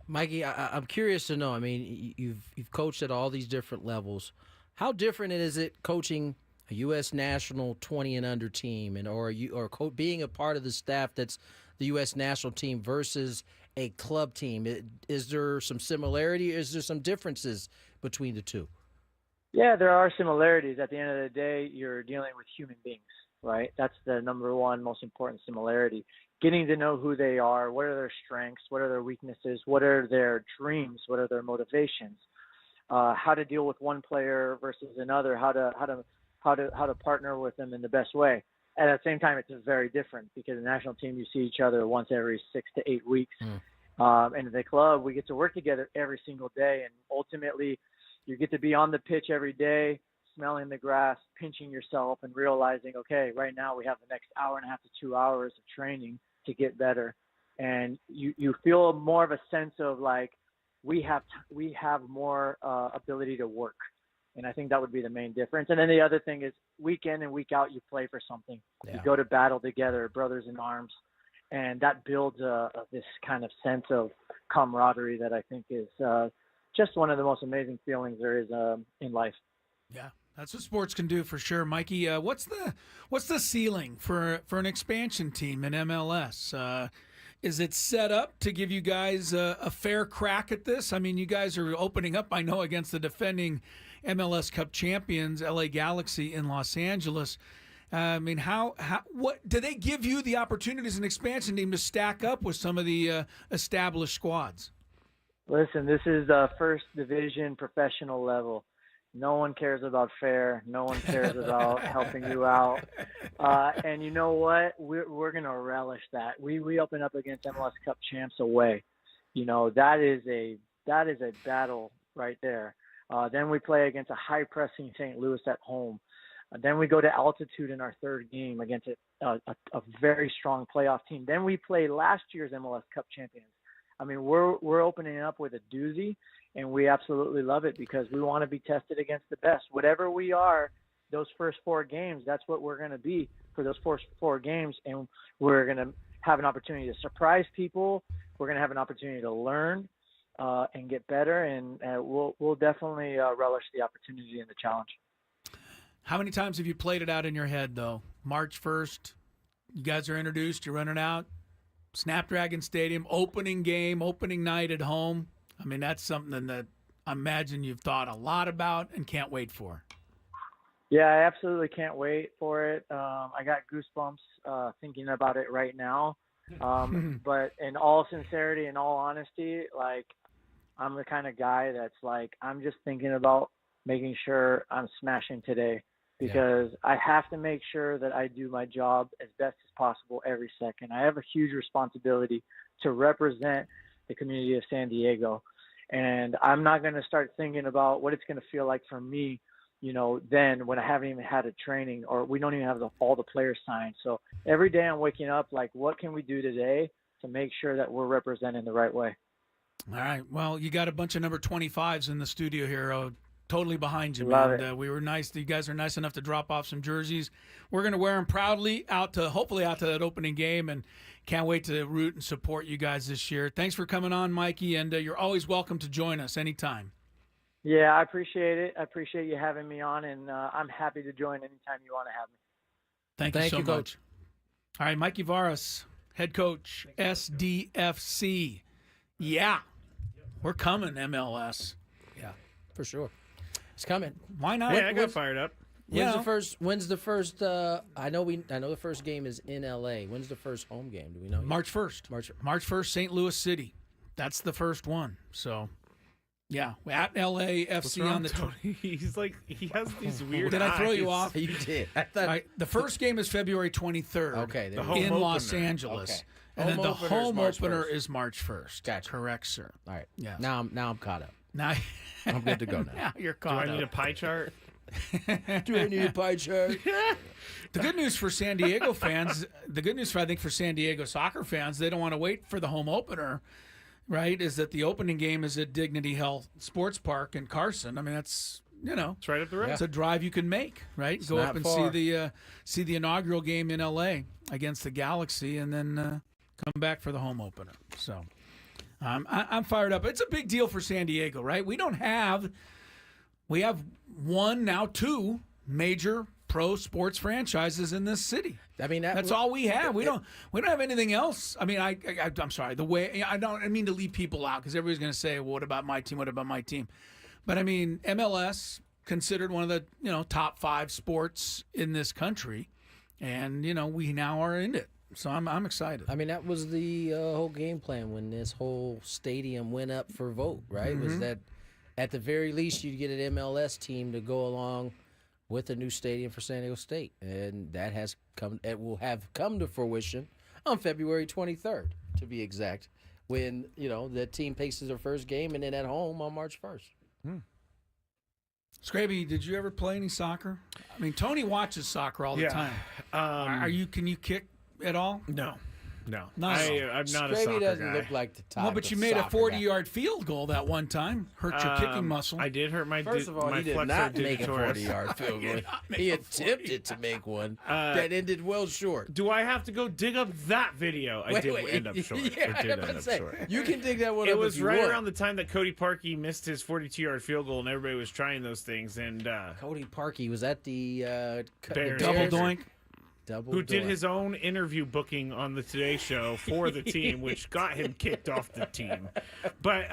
Mikey, I'm curious to know. I mean, you've coached at all these different levels. How different is it coaching a U.S. national 20 and under team, or being a part of the staff that's the U.S. national team versus a club team? Is there some similarity? Is there some differences between the two? Yeah, there are similarities. At the end of the day, you're dealing with human beings, right? That's the number one most important similarity. Getting to know who they are, what are their strengths, what are their weaknesses, what are their dreams, what are their motivations, how to deal with one player versus another, how to partner with them in the best way. And at the same time, it's very different because the national team, you see each other once every 6 to 8 weeks. And in the club, we get to work together every single day. And ultimately, you get to be on the pitch every day, smelling the grass, pinching yourself, and realizing, okay, right now we have the next hour and a half to 2 hours of training to get better. And you feel more of a sense of like we have more ability to work. And I think that would be the main difference. And then the other thing is week in and week out, you play for something. Yeah. You go to battle together, brothers in arms. And that builds this kind of sense of camaraderie that I think is just one of the most amazing feelings there is in life. Yeah, That's what sports can do for sure, Mikey. What's the ceiling for an expansion team in MLS? Is it set up to give you guys a fair crack at this? I mean, you guys are opening up, I know, against the defending MLS Cup champions, LA Galaxy in Los Angeles. I mean, what do they give you the opportunity as an expansion team to stack up with some of the established squads? Listen, this is first division professional level. No one cares about fair. No one cares about helping you out. And you know what? We're going to relish that. We open up against MLS Cup champs away. You know, that is a battle right there. Then we play against a high-pressing St. Louis at home. Then we go to altitude in our third game against a very strong playoff team. Then we play last year's MLS Cup champions. I mean, we're opening up with a doozy, and we absolutely love it because we want to be tested against the best. Whatever we are, those first 4 games, that's what we're going to be for those first 4 games, and we're going to have an opportunity to surprise people. We're going to have an opportunity to learn and get better, and we'll definitely relish the opportunity and the challenge. How many times have you played it out in your head, though? March 1st, you guys are introduced, you're running out. Snapdragon Stadium, opening game, opening night at home. I mean, that's something that I imagine you've thought a lot about and can't wait for. Yeah, I absolutely can't wait for it. I got goosebumps thinking about it right now. But in all sincerity and all honesty, like, I'm the kind of guy that's like, I'm just thinking about making sure I'm smashing today because I have to make sure that I do my job as best as possible every second. I have a huge responsibility to represent the community of San Diego, and I'm not going to start thinking about what it's going to feel like for me, you know, then when I haven't even had a training or we don't even have all the players signed. So every day I'm waking up like, what can we do today to make sure that we're representing the right way? All right. Well, you got a bunch of number 25s in the studio here. Totally behind you, Love man. it. We were nice. You guys are nice enough to drop off some jerseys. We're going to wear them proudly hopefully out to that opening game, and can't wait to root and support you guys this year. Thanks for coming on, Mikey, and you're always welcome to join us anytime. Yeah, I appreciate it. I appreciate you having me on, and I'm happy to join anytime you want to have me. Thank you so much. Coach. All right, Mikey Varas, head coach, SDFC. Yeah, we're coming, MLS. Yeah, for sure. It's coming. Why not? Yeah, I got fired up. When's the first I know the first game is in LA. When's the first home game? Do we know? March 1st. March 1st, St. Louis City. That's the first one. So, yeah, at LAFC on the Tony? He's like, he has these weird Did I throw you eyes. off? You did. I thought, All right, the first game is February 23rd. Okay, The home in opener. Los Angeles. Okay. And then the Home opener is home March opener 1st. is March 1st. Gotcha. Correct, sir. all right. Yes. Now I'm caught up. Now I'm good to go now. now you're Do caught I need a up. pie chart? Do I need a pie chart? The good news for San Diego fans, I think for San Diego soccer fans, they don't want to wait for the home opener, right? Is that the opening game is at Dignity Health Sports Park in Carson. I mean, that's, you know, It's right up the road. it's a drive you can make, right? Go up not and far. see the inaugural game in LA against the Galaxy, and then come back for the home opener. So I'm fired up. It's a big deal for San Diego, right? We have one, now 2 major pro sports franchises in this city. I mean, That's all we have. We don't have anything else. I mean, I'm sorry. I mean to leave people out because everybody's going to say, well, what about my team? What about my team? But I mean, MLS considered one of the top 5 sports in this country, and we now are in it. So I'm excited. I mean, that was the whole game plan when this whole stadium went up for vote, right? Was that at the very least you'd get an MLS team to go along with a new stadium for San Diego State, and that has come. It will have come to fruition on February 23rd, to be exact, when the team faces their first game, and then at home on March 1st. Scraby, did you ever play any soccer? I mean, Tony watches soccer all the time. Can you kick at all? No. No, No. I'm not a Gravy soccer doesn't guy. look like the type. Well, but you of made a soccer 40-yard field goal that one time. Hurt your kicking muscle. I did hurt my. Guy. First of all, my he did flexor not make a digitoris. 40-yard field goal. make He a attempted to make one that ended well short. Do I have to go dig up that video? I did end up short. Yeah, it did I'm about end to up say, short. you can dig that one It up was if you right want. around the time that Cody Parkey missed his 42-yard field goal, and everybody was trying those things. And Cody Parkey was at the Bears. Double Bears? doink. Double who did doink. his own interview booking on the Today Show for the team, which got him kicked off the team. But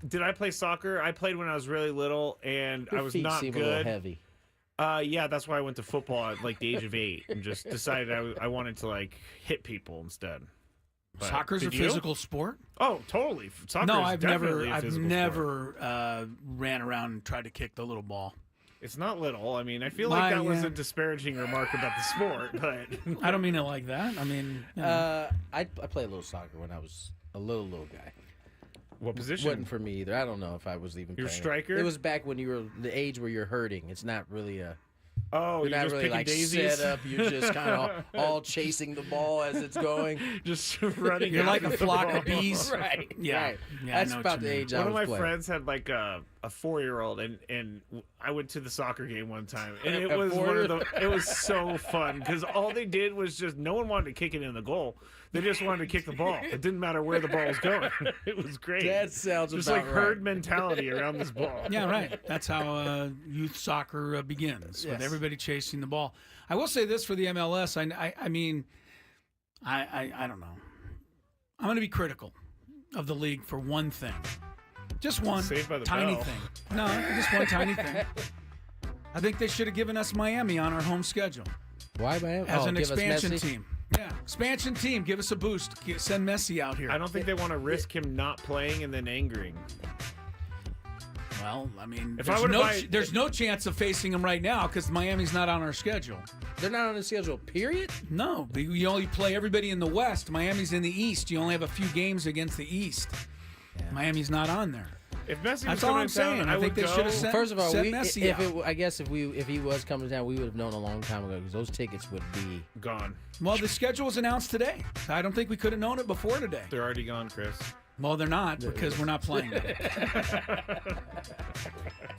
did I play soccer? I played when I was really little, and Your I was feet not seem a little good. heavy. Yeah, that's why I went to football at like the age of 8 and just decided I wanted to like hit people instead. But Soccer's a did you? physical sport? Oh, totally. Soccer No, is I've definitely a I've physical sport. never ran around and tried to kick the little ball. It's not little. I mean, I feel like that was a disparaging remark about the sport, but I don't mean it like that. I mean, you know. I played a little soccer when I was a little guy. what position? Wasn't for me either. I don't know if I was even You're playing. striker? It was back when you were the age where you're hurting. It's not really a. Oh, You're you're not just really picking like daisies? set up. You're just kind of all chasing the ball as it's going. just running. You're like after a the flock ball. of bees. Right. Yeah. Right. Yeah, I That's know what about you the mean. age I One of was my playing. friends had like a 4-year-old, and I went to the soccer game one time, and it A was one of the. 4-year-old? It was so fun because all they did was just no one wanted to kick it in the goal. They just wanted to kick the ball. It didn't matter where the ball was going. It was great. That sounds just about like herd right. mentality around this ball. Yeah, right. That's how youth soccer begins, with Yes. everybody chasing the ball. I will say this for the MLS. I mean, I don't know. I'm going to be critical of the league for one thing. Just one Saved by the tiny Bell. thing. No, just one tiny thing. I think they should have given us Miami on our home schedule Why, man? as an give us expansion Messi? team. Yeah, expansion team. Give us a boost. Send Messi out here. I don't think they want to risk him not playing and then angering. Well, I mean, If I would've there's no chance of facing him right now because Miami's not on our schedule. They're not on the schedule, period? No, you only play everybody in the West. Miami's in the East. You only have a few games against the East. Yeah. Miami's not on there. If Messi was That's all coming I'm to town, saying. I I think would they go. should have sent. First of all, send we, Messi if out. it, I guess if he was coming down, we would have known a long time ago because those tickets would be. Gone. Well, the schedule was announced today. I don't think we could have known it before today. They're already gone, Chris. Well, they're not because we're not playing them.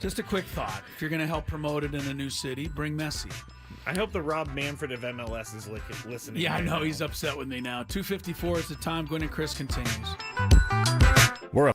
Just a quick thought. If you're going to help promote it in a new city, bring Messi. I hope the Rob Manfred of MLS is listening. Yeah, I right know. now. He's upset with me now. 2:54 is the time. Gwynn and Chris continues. We're a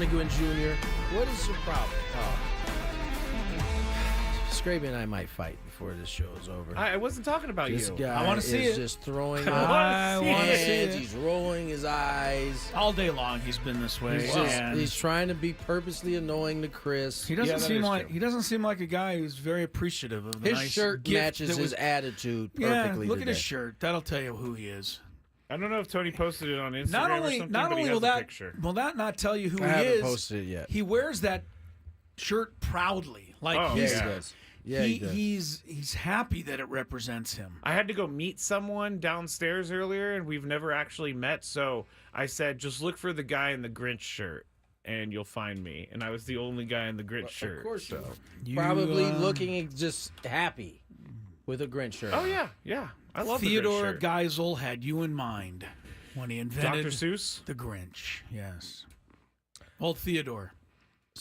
Tony Gwynn Jr., what is your problem? Oh. Scraby and I might fight before this show is over. I wasn't talking about This you. guy I wanna see is it. just throwing I up wanna see hands. it. He's rolling his eyes. All day long he's been this way. and He's trying to be purposely annoying to Chris. he doesn't that seem is like true. he doesn't seem like a guy who's very appreciative of the His nice shirt gift matches that his was, attitude Yeah, perfectly look today. at his shirt. That'll tell you who he is. I don't know if Tony posted it on Instagram Not or only something, not but he only has will a that picture. not tell you who I he haven't is. posted it yet. He wears that shirt proudly. Like Oh, he's Yeah, he does. Yeah, he does. he's happy that it represents him. I had to go meet someone downstairs earlier, and we've never actually met. So I said, just look for the guy in the Grinch shirt, and you'll find me. And I was the only guy in the Grinch shirt. Of course, so. You, probably looking just happy with a Grinch shirt. Oh yeah. I love Theodore the Grinch shirt. Geisel had you in mind when he invented Dr. Seuss. the Grinch. Yes, old Theodore,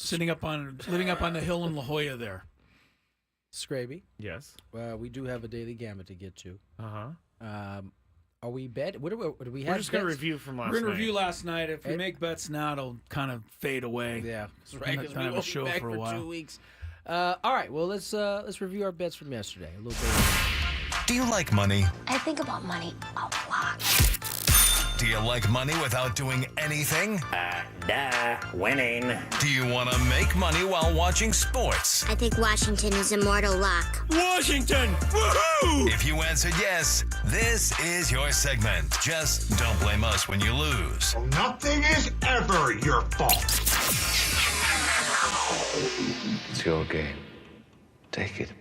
living up on the hill in La Jolla there. Scraby, Yes. we do have a daily gambit to get to. Uh-huh. Are we bet? What do we have? We're just going to bets? review from last We're gonna night. review last night. If we Ed- make bets now, it'll kind of fade away. Yeah, that's We're right. not 'Cause gonna we have a won't be show back for a while. 2 weeks. All right. Well, let's review our bets from yesterday. A little bit. Do you like money? I think about money a lot. Do you like money without doing anything? Winning. Do you want to make money while watching sports? I think Washington is immortal luck. Washington! Woohoo! If you answered yes, this is your segment. Just don't blame us when you lose. Nothing is ever your fault. It's your game. Take it.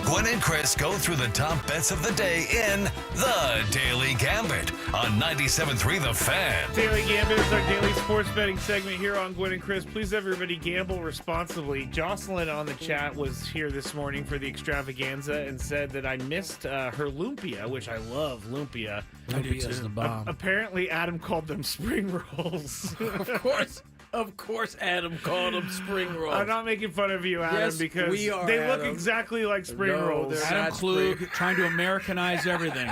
Gwynn and Chris go through the top bets of the day in The Daily Gambit on 97.3 The Fan. Daily Gambit is our daily sports betting segment here on Gwynn and Chris. Please, everybody, gamble responsibly. Jocelyn on the chat was here this morning for the extravaganza and said that I missed her lumpia, which I love lumpia. Lumpia's the bomb. Apparently, Adam called them spring rolls. Of course, Adam called them spring rolls. I'm not making fun of you, Adam, Yes, because we are, they look Adam. exactly like spring No, rolls. they're Adam not Klug spring. trying to Americanize everything.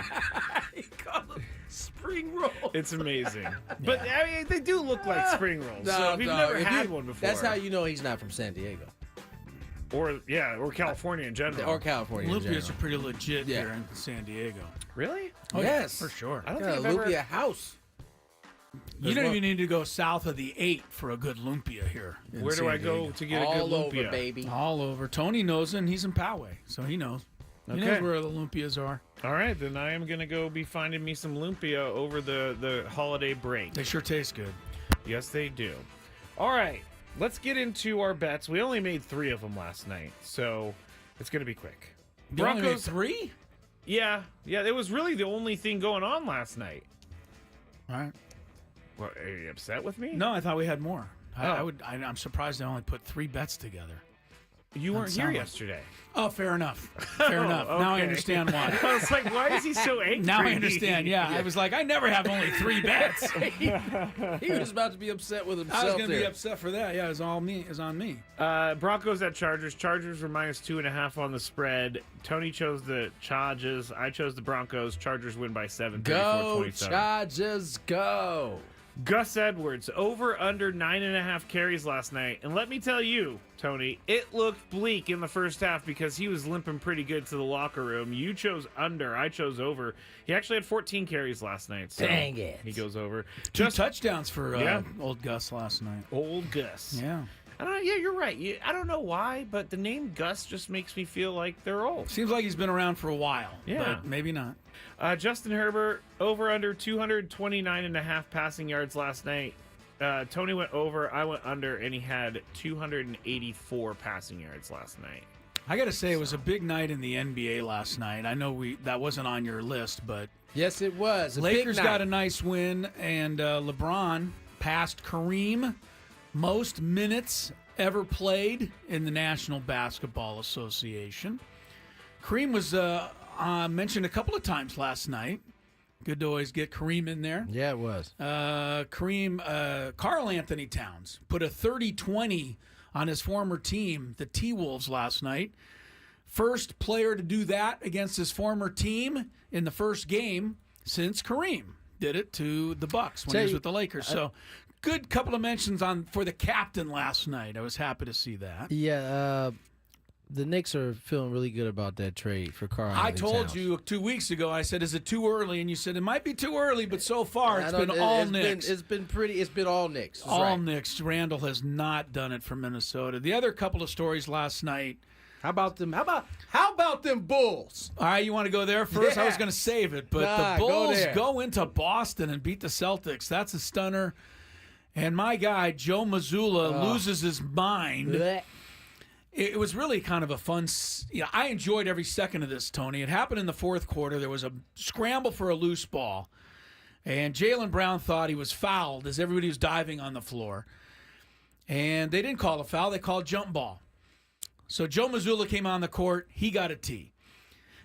He called them spring rolls. It's amazing. But I mean, they do look like spring rolls. No, so if you've no, never if had you- one before. That's how you know he's not from San Diego or California in general. or California. in Lumpias general. are pretty legit Yeah. here in San Diego. Really? Oh, Yes. yeah, for sure. I don't Got think a I've ever. lumpia house. You don't even need to go south of the 8 for a good lumpia here. in Where do San I go Diego. to get a All good lumpia? over, baby. All over. Tony knows it, and he's in Poway, so he knows. He knows Okay. where the lumpias are. All right, then I am gonna go be finding me some lumpia over the holiday break. They sure taste good. Yes, they do. All right, let's get into our bets. We only made 3 of them last night, so it's gonna be quick. You only made Broncos. 3? Yeah, it was really the only thing going on last night. All right. Well, are you upset with me? No, I thought we had more. Oh. I'm surprised I only put 3 bets together. You weren't here sound like- yesterday. Oh, fair enough. Fair enough. Now I okay. understand why. I was like, why is he so angry? Now I understand. Yeah, I was like, I never have only 3 bets. He was about to be upset with himself. I was going to be there. upset for that. Yeah, it was all me. It was on me. Broncos at Chargers. Chargers were -2.5 on the spread. Tony chose the Chargers. I chose the Broncos. Chargers win by 7. Go 34-27. Chargers, go! Gus Edwards over under 9.5 carries last night, and let me tell you, Tony, it looked bleak in the first half because he was limping pretty good to the locker room. You chose under. I chose over. He actually had 14 carries last night. So Dang it. He goes over. 2 touchdowns for Yeah. old Gus last night. Old Gus. Yeah. I don't know, yeah, you're right. I don't know why, but the name Gus just makes me feel like they're old. Seems like he's been around for a while. Yeah. But maybe not. Justin Herbert, over under 229.5 passing yards last night. Tony went over, I went under, and he had 284 passing yards last night. I got to say, it was a big night in the NBA last night. I know that wasn't on your list, but Yes, it was. A Lakers big got a night. nice win, and LeBron passed Kareem most minutes ever played in the National Basketball Association. Kareem was mentioned a couple of times last night. Good to always get Kareem in there. Yeah, it was. Karl Anthony Towns put a 30-20 on his former team, the T-Wolves, last night. First player to do that against his former team in the first game since Kareem did it to the Bucks when he was with the Lakers. So good couple of mentions for the captain last night. I was happy to see that. Yeah, the Knicks are feeling really good about that trade for Carl. I told you 2 weeks ago, I said, is it too early? And you said, it might be too early, but so far it's been all Knicks. It's been all Knicks. All Knicks. Randall has not done it for Minnesota. The other couple of stories last night. How about them? How about them Bulls? All right, you want to go there first? Yeah. I was going to save it, but the Bulls go into Boston and beat the Celtics. That's a stunner. And my guy, Joe Mazzulla, loses his mind. Blech. It was really kind of a fun. I enjoyed every second of this, Tony. It happened in the fourth quarter. There was a scramble for a loose ball, and Jaylen Brown thought he was fouled as everybody was diving on the floor. And they didn't call a foul. They called jump ball. So Joe Mazzulla came on the court. He got a tee.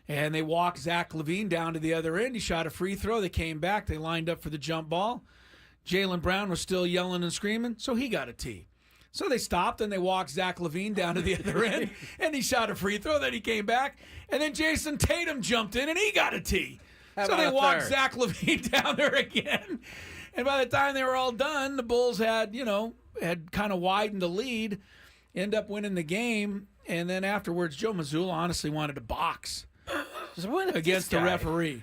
And they walked Zach LaVine down to the other end. He shot a free throw. They came back. They lined up for the jump ball. Jaylen Brown was still yelling and screaming, so he got a tee. So they stopped and they walked Zach LaVine down to the other end, and he shot a free throw. Then he came back, and then Jason Tatum jumped in and he got a tee. So they walked Zach LaVine down there again. And by the time they were all done, the Bulls had kind of widened the lead, end up winning the game. And then afterwards, Joe Mazzulla honestly wanted to box against the referee.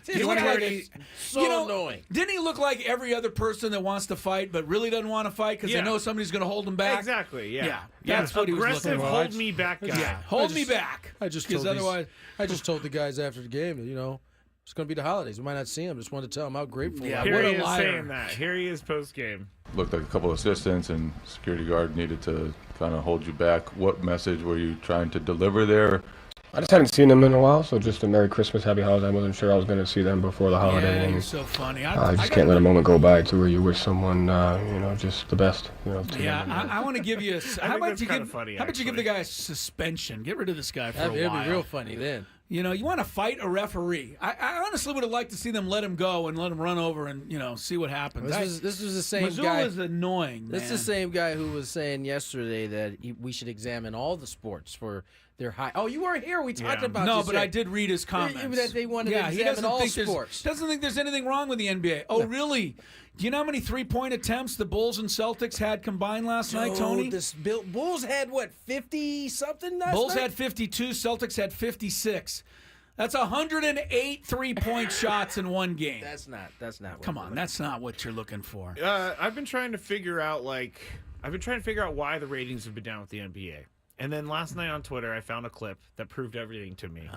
Annoying. Didn't he look like every other person that wants to fight but really doesn't want to fight because they know somebody's going to hold him back? Exactly, yeah. That's what he was aggressive, looking for. hold me back guy. Yeah, hold me back. I just told the guys after the game that, it's going to be the holidays. We might not see him. Just wanted to tell him how grateful I was. Here what he a is liar. saying that. Here he is post-game. Looked like a couple of assistants and security guard needed to kind of hold you back. What message were you trying to deliver there? I just hadn't seen them in a while, so just a Merry Christmas, Happy Holidays. I wasn't sure I was going to see them before the holiday. Yeah, and you're so funny. I just can't let a moment go by to where you wish someone, just the best. To them. I want to give you how about you give the guy a actually. suspension? Get rid of this guy for a while. It'd be real funny then. You want to fight a referee. I honestly would have liked to see them let him go and let him rim over and, see what happens. This was the same Mazzulla guy. is annoying, This is the same guy who was saying yesterday that we should examine all the sports for their high. Oh, you weren't here. We talked about no, this. but I did read his comments. That they wanted to he examine doesn't all think sports. Doesn't think there's anything wrong with the NBA. Oh, really? Do you know how many three-point attempts the Bulls and Celtics had combined last night, Tony? The Bulls had, 50-something last Bulls night? had 52, Celtics had 56. That's 108 three-point shots in one game. That's not. Come on, that's not what you're looking for. I've been trying to figure out why the ratings have been down with the NBA. And then last night on Twitter, I found a clip that proved everything to me.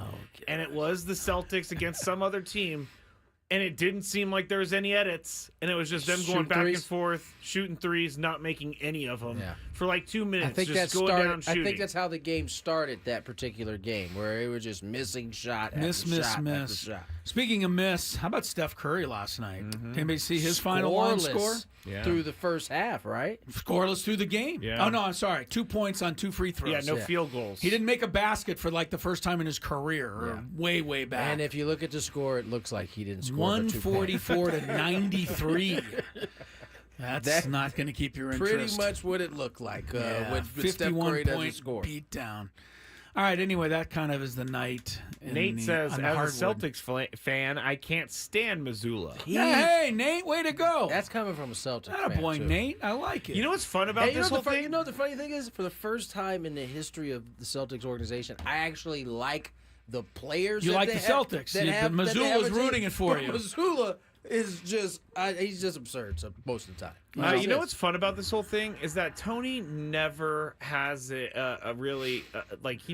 And it was the Celtics against some other team, and it didn't seem like there was any edits, and it was just them going back and forth, shooting threes, not making any of them for like 2 minutes. I think just going down shooting. I think that's how the game started, that particular game, where it was just missing shot after shot after shot. Speaking of miss, how about Steph Curry last night? Did anybody see his final line score? Through the first half, right? Scoreless through the game. Yeah. Oh, no, I'm sorry. 2 points on 2 free throws. Yeah, no field goals. He didn't make a basket for like the first time in his career, or way, way back. And if you look at the score, it looks like he didn't score. 144 to 93. That's not going to keep your interest. Pretty much what it looked like when Steph 51 Curry doesn't point score. beat down. All right, anyway, that kind of is the night. Nate says, as a Celtics fan, I can't stand Mazzulla. Hey, Nate, way to go. That's coming from a Celtics fan, That a boy, too. Nate. I like it. You know what's fun about this whole thing? You know what the funny thing is? For the first time in the history of the Celtics organization, I actually like the players. You like the Celtics. Mazzulla's rooting it for you. Mazzulla is just, he's just absurd most of the time. You know what's fun about this whole thing is that Tony never has he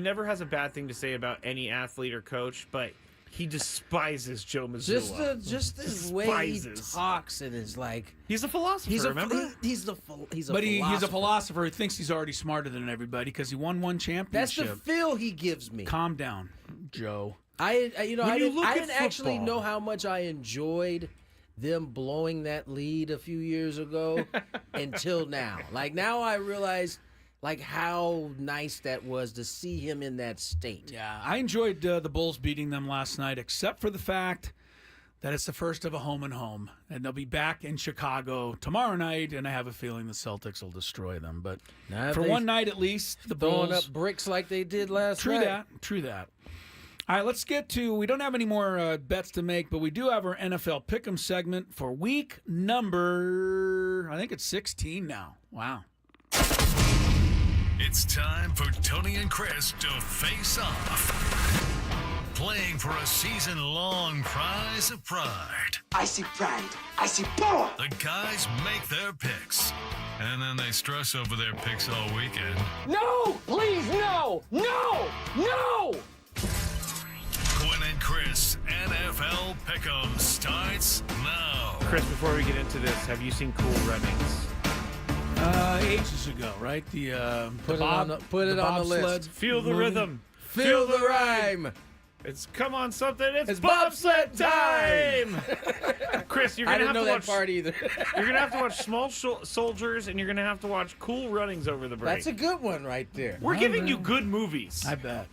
never has a bad thing to say about any athlete or coach, but he despises Joe Mazzulla. Just the way he talks and is like, he's a philosopher. Remember? He's a philosopher. He's a philosopher who thinks he's already smarter than everybody because he won one championship. That's the feel he gives me. Calm down, Joe. I didn't actually know how much I enjoyed them blowing that lead a few years ago until now. Like, now I realize how nice that was to see him in that state. Yeah, I enjoyed the Bulls beating them last night, except for the fact that it's the first of a home and home, and they'll be back in Chicago tomorrow night, and I have a feeling the Celtics will destroy them. But for one night at least, the throwing Bulls up bricks like they did last night. True that. All right, let's get to. We don't have any more bets to make, but we do have our NFL Pick'em segment for week number. I think it's 16 now. Wow. It's time for Tony and Chris to face off. Playing for a season-long prize of pride. I see pride. I see power. The guys make their picks, and then they stress over their picks all weekend. No! Please, no! No! No! Gwynn and Chris NFL Pick'em starts now. Chris, before we get into this, have you seen Cool Runnings? Ages ago, right? Put it on the list. Feel the rhythm. Feel the rhyme. It's come on something. It's bobsled time. Chris, you're I gonna didn't have know to that watch. part either. You're gonna have to watch Small Soldiers, and you're gonna have to watch Cool Runnings over the break. That's a good one right there. We're giving you good movies. I bet.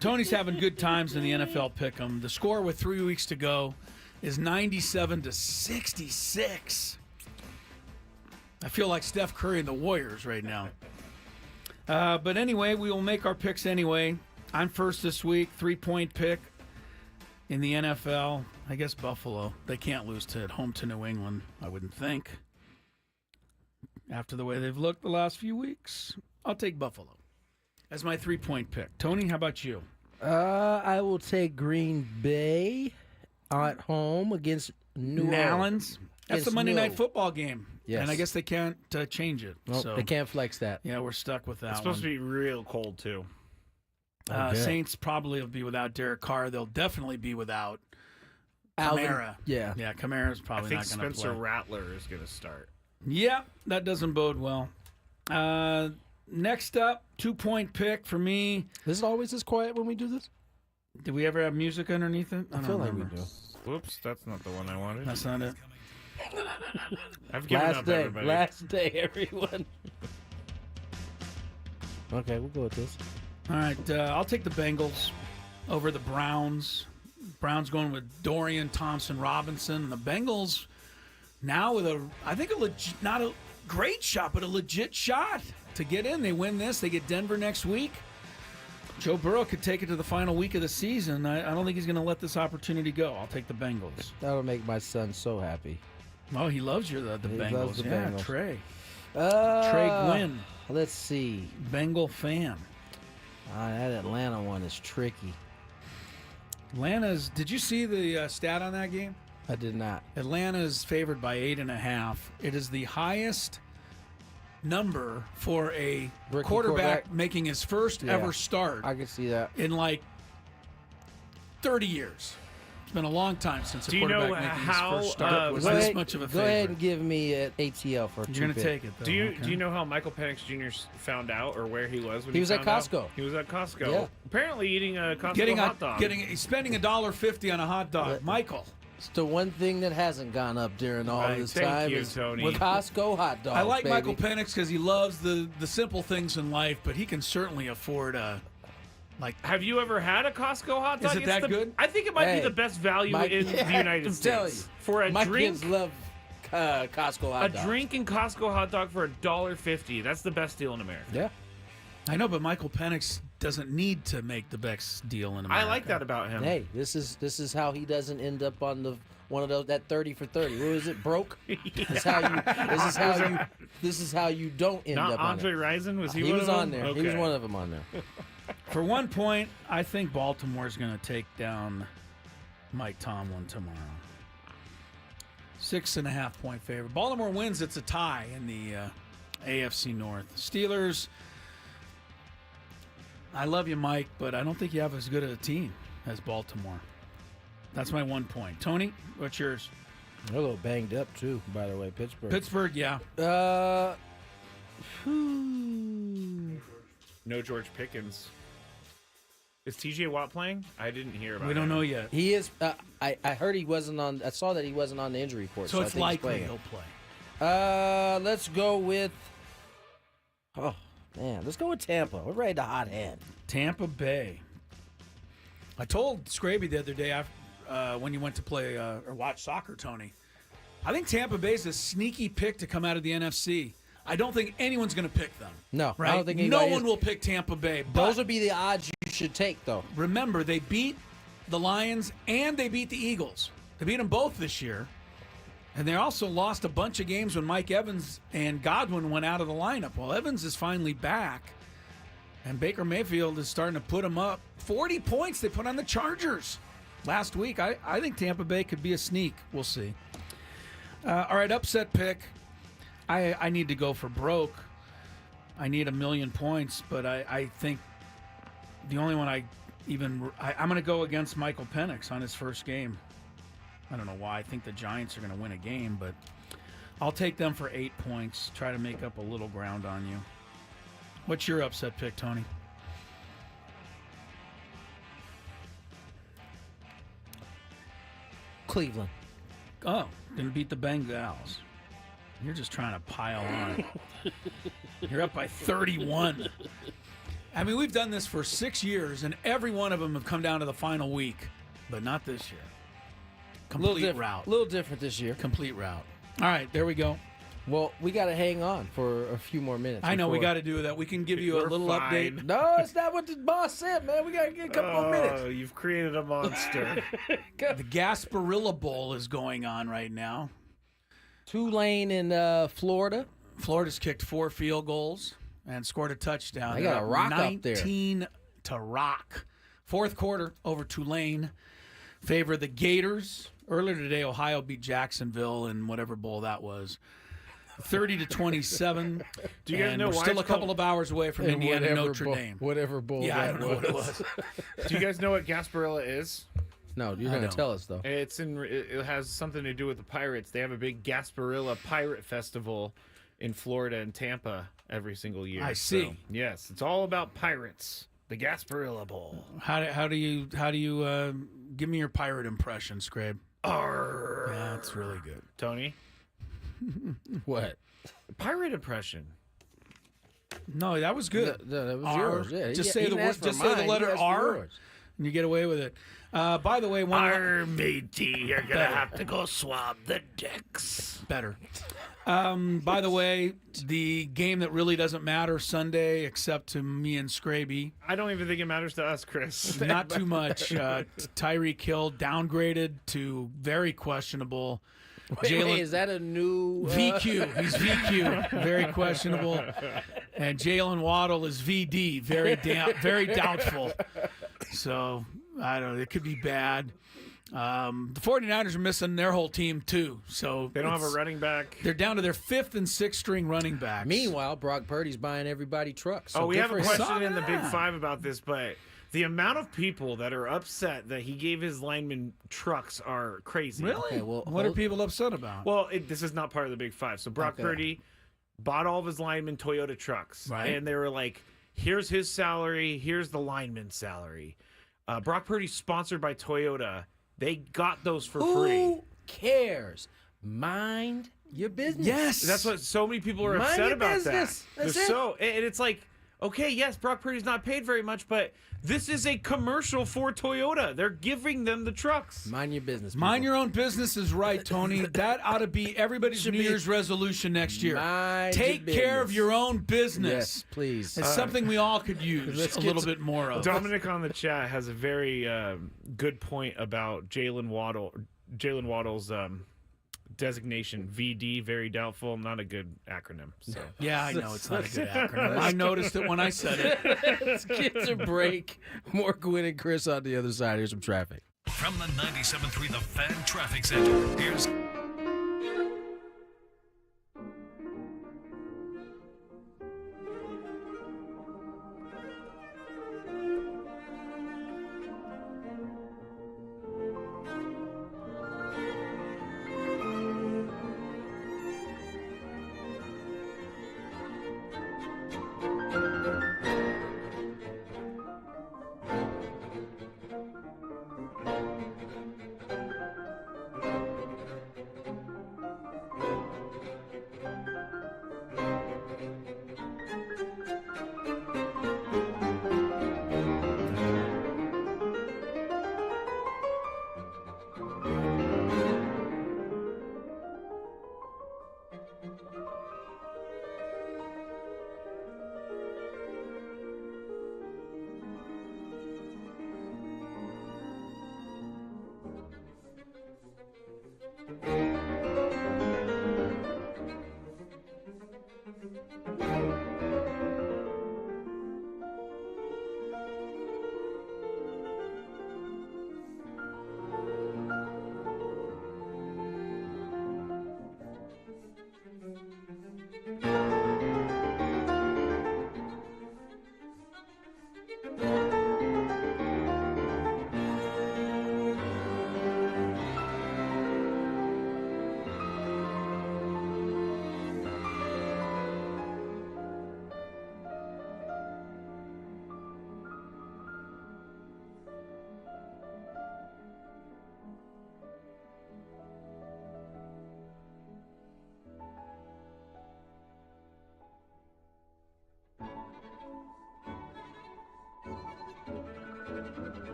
Tony's having good times in the NFL Pick'em. The score with 3 weeks to go is 97-66. I feel like Steph Curry and the Warriors right now. But anyway, we will make our picks anyway. I'm first this week, 3-point pick in the NFL. I guess Buffalo. They can't lose at home to New England, I wouldn't think. After the way they've looked the last few weeks, I'll take Buffalo as my 3-point pick. Tony, how about you? I will take Green Bay at home against New Orleans. That's the Monday Night Football game. Yes. And I guess they can't change it. Nope, so they can't flex that. Yeah, we're stuck with that. It's supposed to be real cold too. Saints probably will be without Derek Carr. They'll definitely be without Alvin, Kamara. yeah. Kamara's probably not going to play. Spencer Rattler is going to start. Yeah, that doesn't bode well. Next up, 2-point pick for me. This is always this quiet when we do this? Did we ever have music underneath it? I feel like we do. Whoops, that's not the one I wanted. That's not it. I've given up, everybody. Last day, everyone. Okay, we'll go with this. All right, I'll take the Bengals over the Browns. Browns going with Dorian Thompson-Robinson. The Bengals now with not a great shot, but a legit shot to get in. They win this. They get Denver next week. Joe Burrow could take it to the final week of the season. I don't think he's going to let this opportunity go. I'll take the Bengals. That'll make my son so happy. Oh, he loves the Bengals. Loves the Bengals. Trey. Trey Gwynn. Let's see. Bengal fan. That Atlanta one is tricky. Did you see the stat on that game? I did not. Atlanta's favored by 8.5. It is the highest number for a quarterback making his first ever start. I can see that. In like 30 years. It's been a long time since a quarterback making his first start was this much of a favorite. Go ahead and give me an ATL for You're going to take it, though. Do you know how Michael Penix Jr. found out or where he was when he was at Costco? He was at Costco. Yeah. Apparently eating a Costco hot dog. Spending $1.50 on a hot dog. Michael. It's the one thing that hasn't gone up during all this time. Thank you, is Tony. Costco hot dogs. I like baby. Michael Penix because he loves the simple things in life, but he can certainly afford have you ever had a Costco hot dog? Is it that good? I think it might be the best value in the United States. For a my drink, kids love Costco hot dogs. A drink and Costco hot dog for $1.50. That's the best deal in America. Yeah. I know, but Michael Penix doesn't need to make the best deal in America. I like that about him. Hey, this is how he doesn't end up on one of those that 30 for 30. What is it? Broke. This is how you don't end Not up Andre on it. Rison? Was he He one was of on them? there. Okay. He was one of them on there. For 1 point, I think Baltimore's going to take down Mike Tomlin tomorrow. 6.5 point favorite. Baltimore wins. It's a tie in the AFC North. Steelers. I love you, Mike, but I don't think you have as good a team as Baltimore. That's my 1 point. Tony, what's yours? They're a little banged up too, by the way. Pittsburgh, yeah. No George Pickens. Is TJ Watt playing? I didn't hear about it. We don't know yet. He is. I heard he wasn't on. I saw that he wasn't on the injury report. So I it's think likely he's he'll play. Let's go with. Oh man, let's go with Tampa. We're ready to hot hand. Tampa Bay. I told Scraby the other day when you went to play or watch soccer, Tony. I think Tampa Bay is a sneaky pick to come out of the NFC. I don't think anyone's going to pick them. No, right? I don't think no anybody one is. will pick Tampa Bay. Those would be the odds you should take, though. Remember, they beat the Lions and they beat the Eagles. They beat them both this year. And they also lost a bunch of games when Mike Evans and Godwin went out of the lineup. Well, Evans is finally back. And Baker Mayfield is starting to put them up. 40 points they put on the Chargers last week. I think Tampa Bay could be a sneak. We'll see. All right, upset pick. I need to go for broke. I need 1 million points, but I think the only one I'm going to go against Michael Penix on his first game. I don't know why. I think the Giants are going to win a game, but I'll take them for 8 points. Try to make up a little ground on you. What's your upset pick, Tony? Cleveland. Oh, didn't beat the Bengals. You're just trying to pile on. You're up by 31. I mean, we've done this for 6 years, and every one of them have come down to the final week, but not this year. Complete route. A little different this year. Complete route. All right, there we go. Well, we got to hang on for a few more minutes. I know we got to do that. We can give you a little update. No, it's not what the boss said, man. We got to get a couple more minutes. Oh, you've created a monster. The Gasparilla Bowl is going on right now. Tulane in Florida. Florida's kicked 4 field goals and scored a touchdown. They got a rock up there. 19 to rock. Fourth quarter over Tulane. Favor the Gators. Earlier today, Ohio beat Jacksonville in whatever bowl that was. 30-27. Do you guys know we're why still a it's couple called- of hours away from Indiana Notre bowl, Dame. Whatever bowl Yeah, I that don't know what it was. Do you guys know what Gasparilla is? No, you're I going to don't. tell us, though. It has something to do with the Pirates. They have a big Gasparilla Pirate Festival in Florida and Tampa every single year. I see. So, yes, it's all about pirates. The Gasparilla Bowl. How do you give me your pirate impression, Scrabe? Arr. Yeah, that's really good. Tony? What? Pirate impression. No, that was good. That was R. yours. Yeah, Just he say the didn't word. ask for Just say the mine. He letter asked for R, yours. and you get away with it. By the way, matey, you're gonna have to go swab the dicks. Better. By the way, the game that really doesn't matter Sunday, except to me and Scraby. I don't even think it matters to us, Chris. Not too much. Tyreek Hill downgraded to very questionable. Wait, is that a new VQ? He's VQ, very questionable. And Jalen Waddle is VD, very doubtful. So I don't know. It could be bad. The 49ers are missing their whole team too. So They don't have a running back. They're down to their 5th and 6th string running backs. Meanwhile, Brock Purdy's buying everybody trucks. So We good have for a him. question in the Big Five about this, but the amount of people that are upset that he gave his linemen trucks are crazy. Really? Okay, well, what are people upset about? Well, this is not part of the Big Five. So Brock Purdy bought all of his linemen Toyota trucks. Right. And they were like, here's his salary, here's the lineman's salary. Brock Purdy's sponsored by Toyota. They got those for free. Who cares? Mind your business. Yes. That's what so many people are Mind upset your about business. that. That's They're it. so and it's like, okay, yes, Brock Purdy's not paid very much, but this is a commercial for Toyota. They're giving them the trucks. Mind your business. Mind people. your own business is right, Tony. That ought to be everybody's Should New be- Year's resolution next year. Mind Take your care of business. your own business. Yes, please. It's something we all could use Let's a get little some- bit more of. Dominic on the chat has a very good point about Jalen Waddle's designation. VD, very doubtful. Not a good acronym. So. Yeah, I know it's not a good acronym. I noticed it when I said it. Let's get to break. More Gwynn and Chris on the other side. Here's some traffic. From the 97.3 The Fan Traffic Center, here's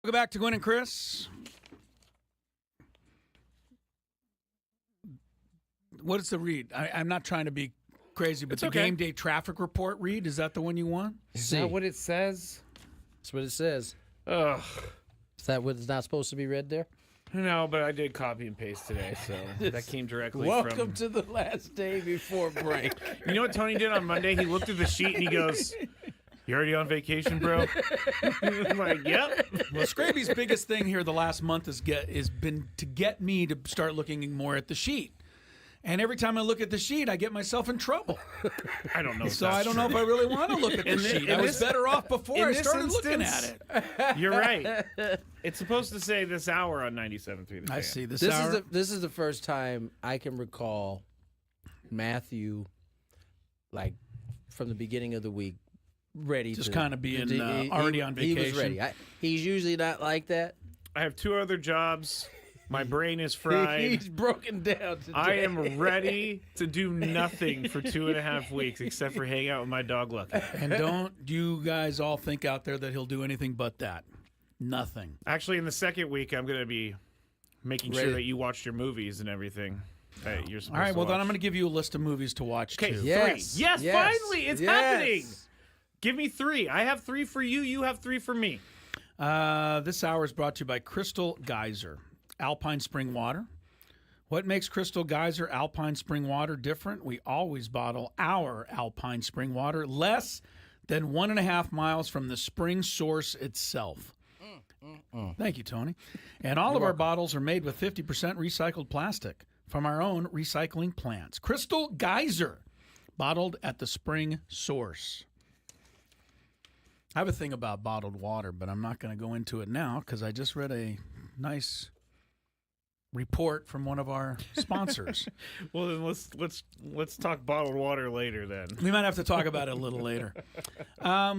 Welcome back to Gwynn and Chris. What is the read? I'm not trying to be crazy, but It's the okay. game day traffic report read, is that the one you want? Is that what it says? That's what it says. Ugh. Is that what is not supposed to be read there? No, but I did copy and paste today, so that came directly Welcome from... to the last day before break. You know what Tony did on Monday? He looked at the sheet and he goes, "You already on vacation, bro?" I'm like, "Yep." Well, Scraby's biggest thing here the last month has been to get me to start looking more at the sheet. And every time I look at the sheet, I get myself in trouble. I don't know. If So that's I don't true. know if I really want to look at the sheet. I was better off before I started looking at it. You're right. It's supposed to say this hour on 97.3. I see this This hour. this is the first time I can recall Matthew, like from the beginning of the week, ready Just to kind of being already on vacation. He was ready. He's usually not like that. I have 2 other jobs. My brain is fried. He's broken down today. I am ready to do nothing for 2.5 weeks except for hang out with my dog Lucky. And don't you guys all think out there that he'll do anything but that. Nothing. Actually, in the second week, I'm going to be making sure Ready. that you watched your movies and everything. Hey, you're supposed All right, to well, then watch. I'm going to give you a list of movies to watch, Okay, too. Yes. 3. Yes, Yes. finally, it's Yes. happening. Give me 3. I have 3 for you. You have 3 for me. This hour is brought to you by Crystal Geyser, Alpine Spring Water. What makes Crystal Geyser Alpine Spring Water different? We always bottle our Alpine Spring Water less than 1.5 miles from the spring source itself. Thank you, Tony. And all of our bottles are made with 50% recycled plastic from our own recycling plants. Crystal Geyser, bottled at the spring source. I have a thing about bottled water, but I'm not going to go into it now because I just read a nice report from one of our sponsors. Well, then let's talk bottled water later. Then We might have to talk about it a little later. All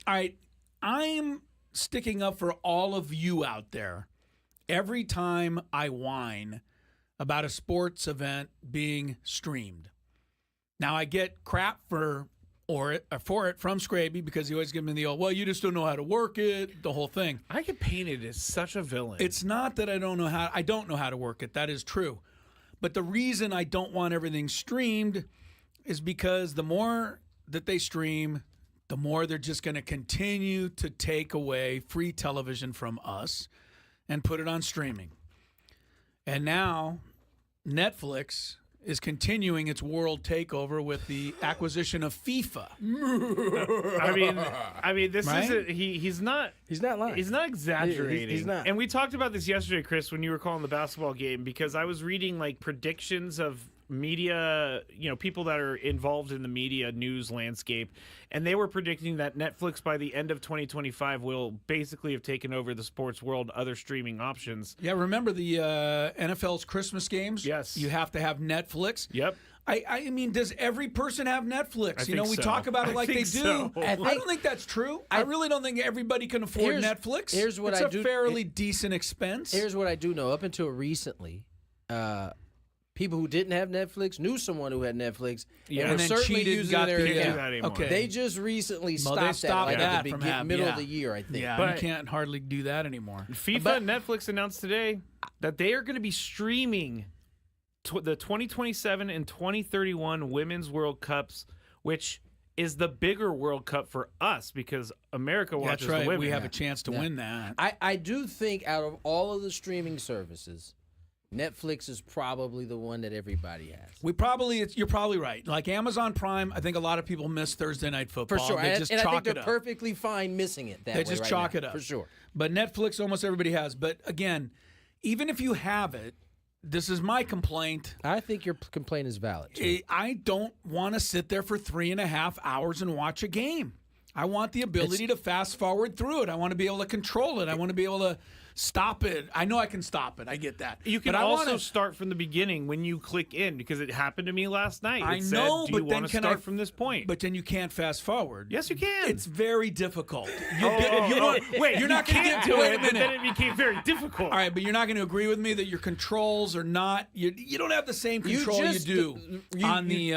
right, I'm sticking up for all of you out there every time I whine about a sports event being streamed. Now, I get crap for it from Scraby because he always gives me the old, well, you just don't know how to work it, the whole thing. I get painted as such a villain. It's not that I don't know how to work it. That is true. But the reason I don't want everything streamed is because the more that they stream, the more they're just going to continue to take away free television from us and put it on streaming. And now Netflix is continuing its world takeover with the acquisition of FIFA. I mean, this Right? isn't. He's not. He's not lying. He's not exaggerating. He's not. And we talked about this yesterday, Chris, when you were calling the basketball game, because I was reading like predictions of media, people that are involved in the media news landscape, and they were predicting that Netflix by the end of 2025 will basically have taken over the sports world, other streaming options. Yeah, remember the NFL's Christmas games? Yes. You have to have Netflix. Yep. I mean, does every person have Netflix? I You know, think we so. talk about it I like they think do. so. I don't think that's true. I really don't think everybody can afford Netflix. Here's what it's I a do- fairly decent expense. Here's what I do know. Up until recently, people who didn't have Netflix knew someone who had Netflix. Yeah, and and were then certainly cheated, using got their the- Can't yeah. do that anymore. Okay. They just recently Well, stopped they stopped that, that at the from middle yeah. of the year, I think. Yeah, But- you can't hardly do that anymore. FIFA and Netflix announced today that they are going to be streaming the 2027 and 2031 Women's World Cups, which is the bigger World Cup for us because America watches That's right. the women. We have a chance to win that. I do think out of all of the streaming services, Netflix is probably the one that everybody has. You're probably right. Like Amazon Prime, I think a lot of people miss Thursday Night Football. For sure. They And, just and I chalk think they're it up. perfectly fine missing it that They way just right chalk now, it up. For sure. But Netflix, almost everybody has. But again, even if you have it, this is my complaint. I think your complaint is valid. Too. I don't want to sit there for 3.5 hours and watch a game. I want the ability to fast forward through it. I want to be able to control it. I want to be able to stop it. I know I can stop it. I get that. You can but also start from the beginning when you click in, because it happened to me last night. I It know, said, do but you then want to can start I from this point? But then you can't fast forward. Yes, you can. It's very difficult. Wait, you're not going to can't get do wait it, a but minute. then it became very difficult. All right, but you're not going to agree with me that your controls are not. You don't have the same control you do on the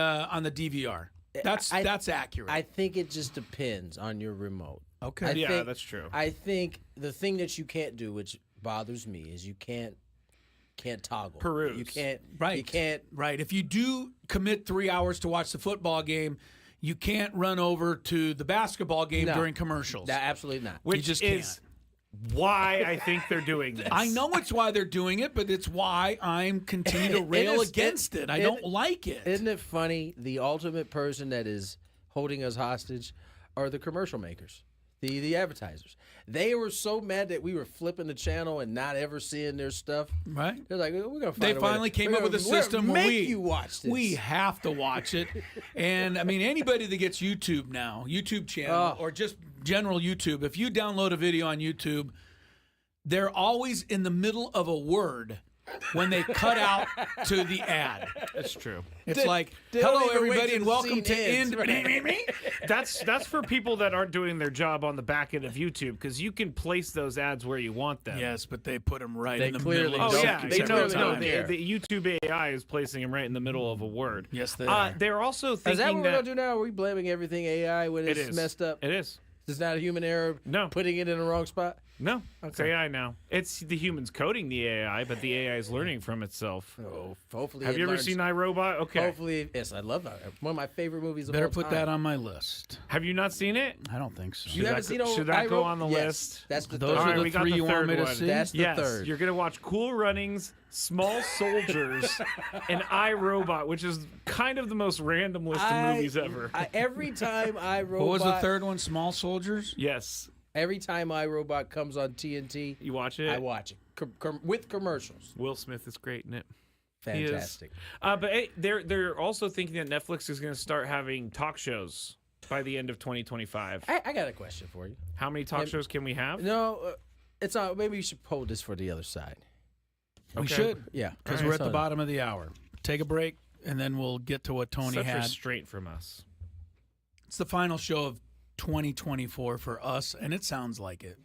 DVR. That's accurate. I think it just depends on your remote. Okay. That's true. I think the thing that you can't do, which bothers me, is you can't toggle. Peruse. You can't. Right. You can't. Right. If you do commit 3 hours to watch the football game, you can't run over to the basketball game during commercials. Absolutely not. Which you just is why I think they're doing this. I know it's why they're doing it, but it's why I'm continue to rail against it. I don't like it. Isn't it funny? The ultimate person that is holding us hostage are the commercial makers. The advertisers. They were so mad that we were flipping the channel and not ever seeing their stuff. Right. They're like, we're gonna find They a way finally came up with a system where you watch this. we have to watch it. And I mean, anybody that gets YouTube now, YouTube channel, or just general YouTube, if you download a video on YouTube, they're always in the middle of a word when they cut out to the ad. That's true. It's like, hello everybody and welcome to end. That's for people that aren't doing their job on the back end of YouTube, because you can place those ads where you want them. Yes, but they put them right They in the clearly middle. don't. Yeah, They clearly don't the care. YouTube AI is placing them right in the middle of a word. Yes, they are. They're also thinking Is that what we're gonna do now? Are we blaming everything AI when It it's is. messed up? It is. It's not a human error. No. Putting it in the wrong spot. No, it's AI now. It's the humans coding the AI, but the AI is learning from itself. Oh, hopefully. Have it you ever learns- seen iRobot? Okay. Hopefully, yes, I love that. One of my favorite movies of Better all put time. that on my list. Have you not seen it? I don't think so. You haven't seen Should that go iRobot? on the Yes, list? That's the Those third. are All right, the we got three the you want third me to one. see? That's the Yes, third. you're gonna watch Cool Runnings, Small Soldiers, and iRobot, which is kind of the most random list of movies ever. Every time iRobot. What was the third one? Small Soldiers? Yes, Every time iRobot comes on TNT, you watch it. I watch it with commercials. Will Smith is great in it. He is. Fantastic. But hey, they're also thinking that Netflix is going to start having talk shows by the end of 2025. I got a question for you. How many talk shows can we have? No, it's not. Maybe you should hold this for the other side. We Okay. should. Yeah, Because we're at the bottom of the hour. Take a break, and then we'll get to what Tony Such had. restraint from us. It's the final show of 2024 for us, and it sounds like it.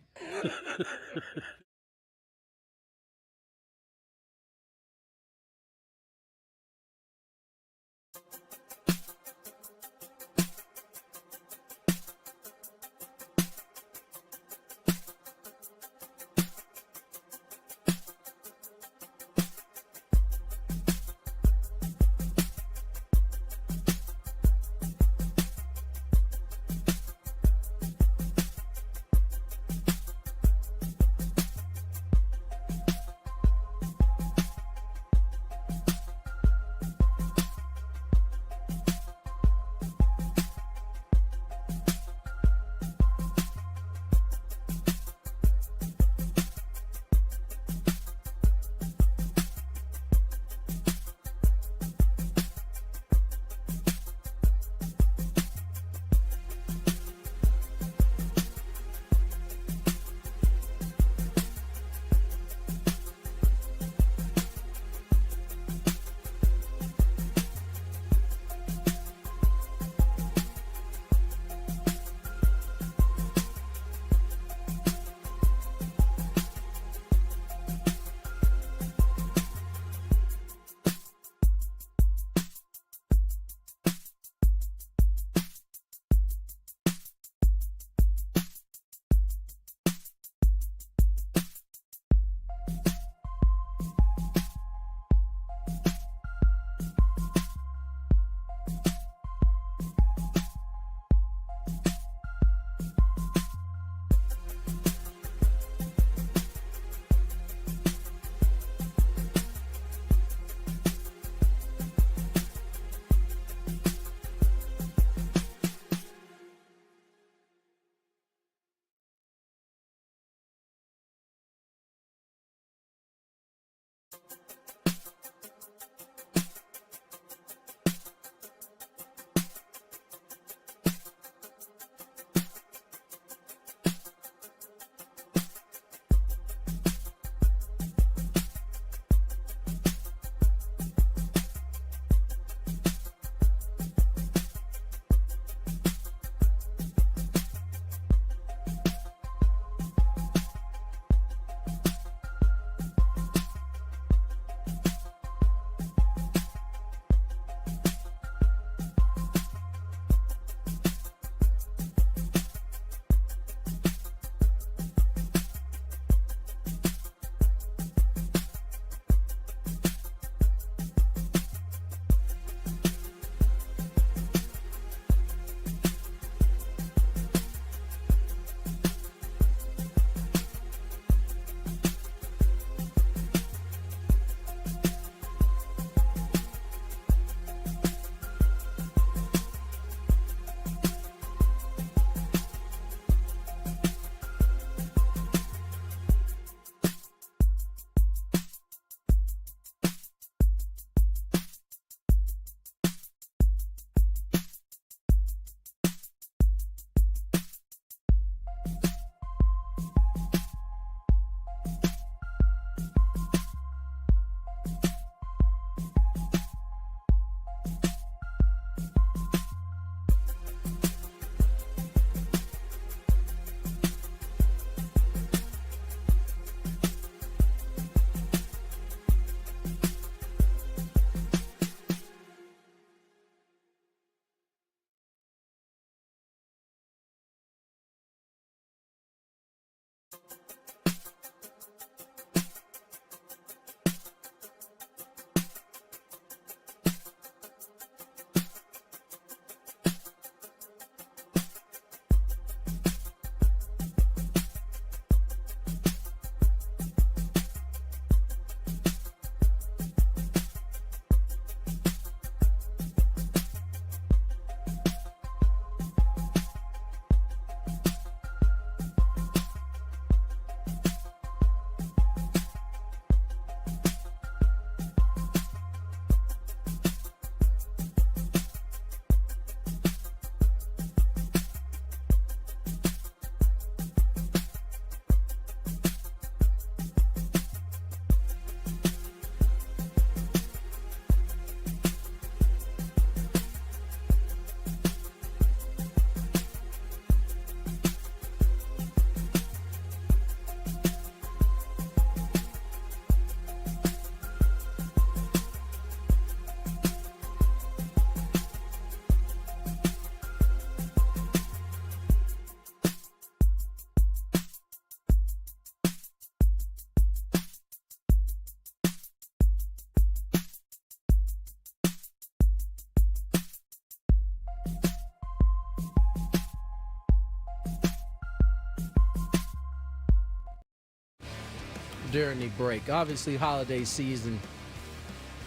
during the break. Obviously, holiday season,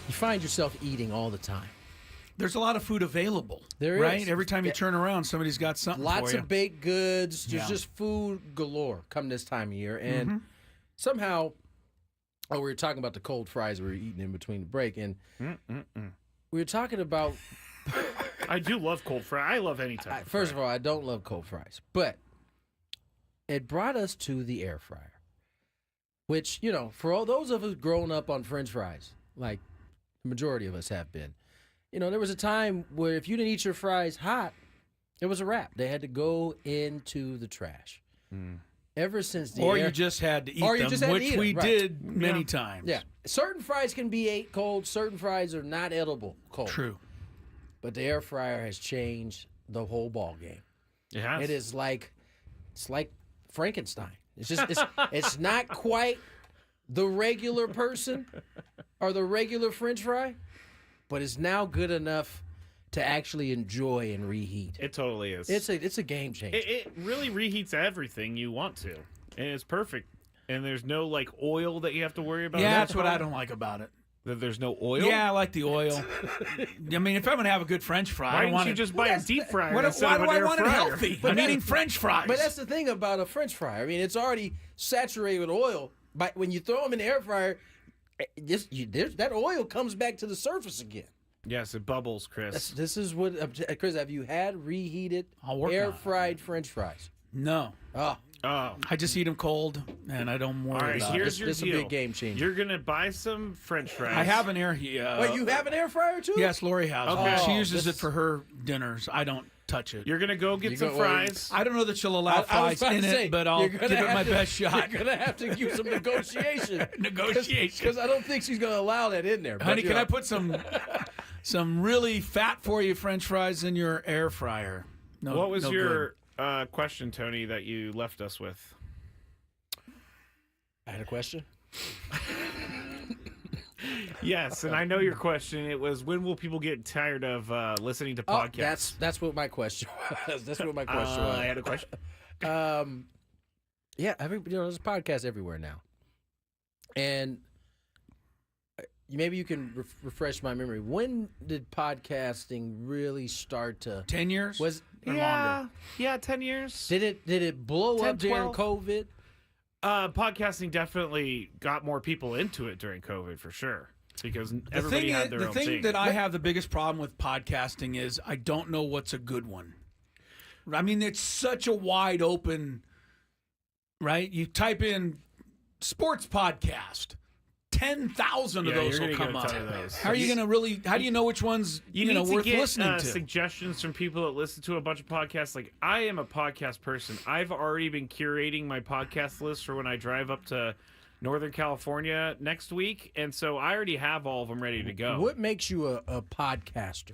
you find yourself eating all the time. There's a lot of food available. There right? is. Every time you turn around, somebody's got something Lots for you. of baked goods. There's just food galore come this time of year. And somehow, we were talking about the cold fries we were eating in between the break. And we were talking about... I do love cold fry. I love any type of First fry. of all, I don't love cold fries. But it brought us to the air fryer. Which, for all those of us growing up on French fries, like the majority of us have been, there was a time where if you didn't eat your fries hot, it was a wrap. They had to go into the trash. Ever since the you just had to eat them, which we did many times. Yeah. Certain fries can be ate cold. Certain fries are not edible cold. True. But the air fryer has changed the whole ball game. It has. It is like Frankenstein. It's not quite the regular person or the regular French fry, but it's now good enough to actually enjoy and reheat. It totally is. It's a game changer. It really reheats everything you want to, and it's perfect. And there's no oil that you have to worry about. Yeah, that's what I don't like about it. That there's no oil. Yeah, I like the oil. I mean, if I'm gonna have a good French fry, why I don't want you just buy a deep fryer? Why do I want it healthy? I'm eating French fries. But that's the thing about a French fry. I mean, it's already saturated with oil. But when you throw them in the air fryer, that oil comes back to the surface again. Yes, it bubbles, Chris. This is what, Chris, have you had reheated air-fried French fries? No. Oh. I just eat them cold, and I don't worry All right, about here's it. your deal. a big game changer. You're going to buy some French fries. I have an air Wait, you have an air fryer too? Yes, Lori has. Okay. She uses it for her dinners. I don't touch it. You're going to go get some fries. I don't know that she'll allow fries in it, but I'll give it my best shot. You're going to have to use some negotiation. Negotiation. Because I don't think she's going to allow that in there. Honey, can I put some really fat for you French fries in your air fryer? No. What was no your question, Tony, that you left us with? I had a question. Yes, and I know your question. It was, when will people get tired of listening to podcasts? That's what my question was. That's what my question was. I had a question. Yeah, there's a podcast everywhere now, and maybe you can refresh my memory. When did podcasting really start to? 10 years? Longer? Yeah, 10 years. Did it blow 10, up during 12? COVID? Podcasting definitely got more people into it during COVID, for sure, because everybody had their own thing. The thing that I have the biggest problem with podcasting is I don't know what's a good one. I mean, it's such a wide open, right? You type in sports podcast, 10,000 of those will come up. How are you going to really? How do you know which ones worth listening to? Suggestions from people that listen to a bunch of podcasts. Like, I am a podcast person. I've already been curating my podcast list for when I drive up to Northern California next week, and so I already have all of them ready to go. What makes you a podcaster?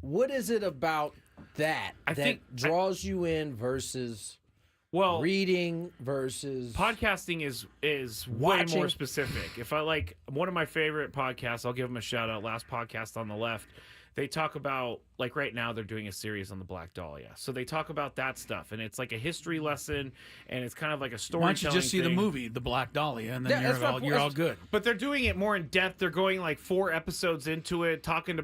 What is it about that that draws you in versus? Well, reading versus podcasting is watching. way more specific. If I like one of my favorite podcasts, I'll give them a shout out. Last Podcast on the Left, they talk about, like, right now they're doing a series on the Black Dahlia, so they talk about that stuff, and it's like a history lesson, and it's kind of like a storytelling. Why don't you just see the thing. movie, The Black Dahlia, and then you're all good. But they're doing it more in depth. They're going like 4 episodes into it, talking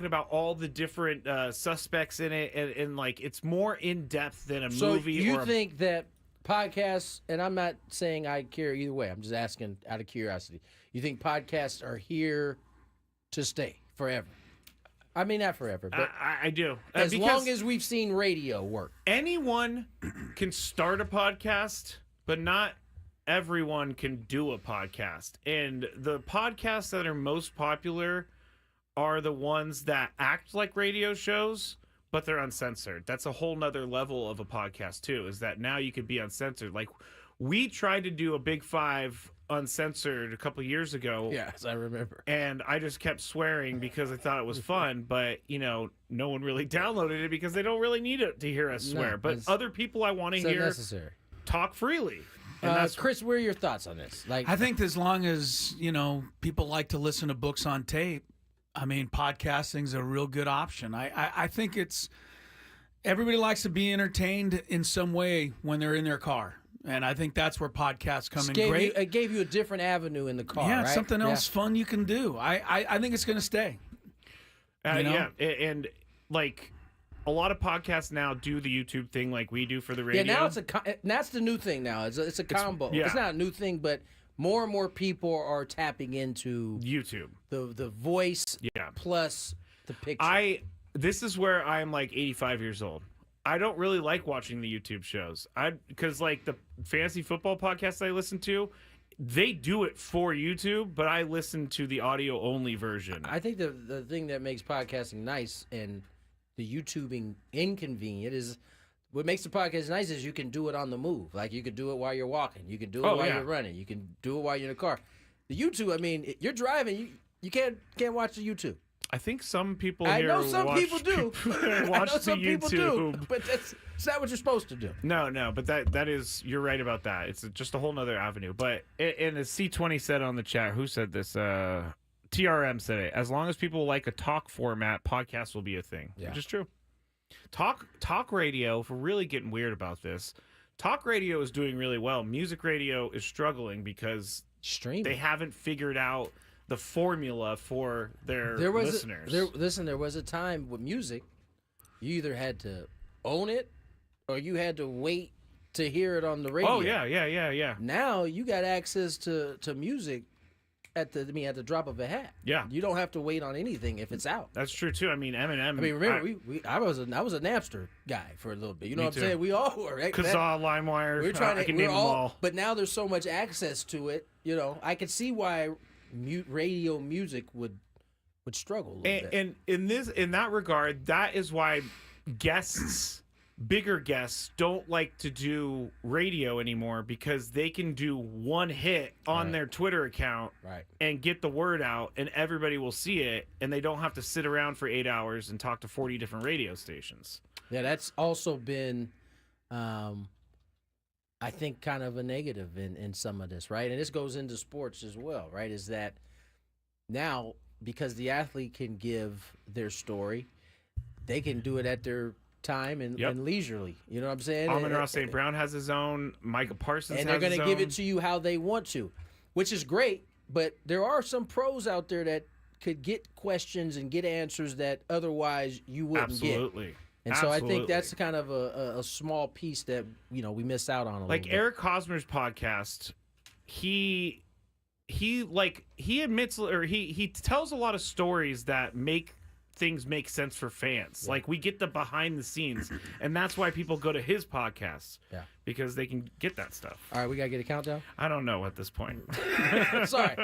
about all the different suspects in it, and like it's more in depth than a movie. So you think that podcasts, and I'm not saying I care either way, I'm just asking out of curiosity, you think podcasts are here to stay forever? I mean, not forever, but I do. As long as we've seen radio work. Anyone can start a podcast, but not everyone can do a podcast. And the podcasts that are most popular are the ones that act like radio shows, but they're uncensored. That's a whole nother level of a podcast, too, is that now you could be uncensored. Like, we tried to do a Big Five uncensored a couple years ago. Yes, I remember. And I just kept swearing because I thought it was fun, but no one really downloaded it because they don't really need it to hear us swear. But other people I want to hear necessary. Talk freely. Chris, what are your thoughts on this? I think as long as people like to listen to books on tape, I mean, podcasting's a real good option. I think everybody likes to be entertained in some way when they're in their car. And I think that's where podcasts come in Gave great. it gave you a different avenue in the car, Yeah, right? something else fun you can do. I think it's going to stay. You know? Yeah, and like a lot of podcasts now do the YouTube thing like we do for the radio. Yeah, now that's the new thing now. It's a combo. It's not a new thing, but more and more people are tapping into YouTube. The voice plus the picture. This is where I'm like 85 years old. I don't really like watching the YouTube shows. Because like the fantasy football podcasts I listen to, they do it for YouTube, but I listen to the audio only version. I think the thing that makes podcasting nice and the YouTubing inconvenient is what makes the podcast nice is you can do it on the move. Like you can do it while you're walking, you can do it while you're running, you can do it while you're in the car. The YouTube, I mean, you're driving, you can't watch the YouTube. I think some people I here know some people do. watch I know some the people YouTube. do, but it's not what you're supposed to do. No, but that is, you're right about that. It's just a whole nother avenue. But and as C20 said on the chat, who said this? TRM said it. As long as people like a talk format, podcasts will be a thing, which is true. Talk radio, if we're really getting weird about this, talk radio is doing really well. Music radio is struggling because they haven't figured out the formula for their listeners. There was a time with music, you either had to own it or you had to wait to hear it on the radio. Oh, yeah. Now you got access to music at the drop of a hat. Yeah. You don't have to wait on anything if it's out. That's true, too. I mean, Eminem. I mean, remember, I was a Napster guy for a little bit. You know what I'm saying? We all were. Right? Kazaa, LimeWire. We're trying I can name them all. But now there's so much access to it. You know, I could see why radio music would struggle a little bit. And in that regard, that is why bigger guests don't like to do radio anymore, because they can do one hit on their Twitter account and get the word out and everybody will see it, and they don't have to sit around for 8 hours and talk to 40 different radio stations. Yeah, that's also been I think kind of a negative in some of this, right? And this goes into sports as well, right? Is that now, because the athlete can give their story, they can do it at their time and leisurely. You know what I'm saying? Amon-Ra St. Brown has his own. Micah Parsons and has they're his going to own. give it to you how they want to, which is great. But there are some pros out there that could get questions and get answers that otherwise you wouldn't get. Absolutely. And so I think that's kind of a small piece that we miss out on a little bit. Like Eric Hosmer's podcast, he admits, or he tells a lot of stories that make things make sense for fans. Yeah. Like we get the behind the scenes, and that's why people go to his podcasts. Yeah, because they can get that stuff. All right, we gotta get a countdown. I don't know at this point. I'm sorry.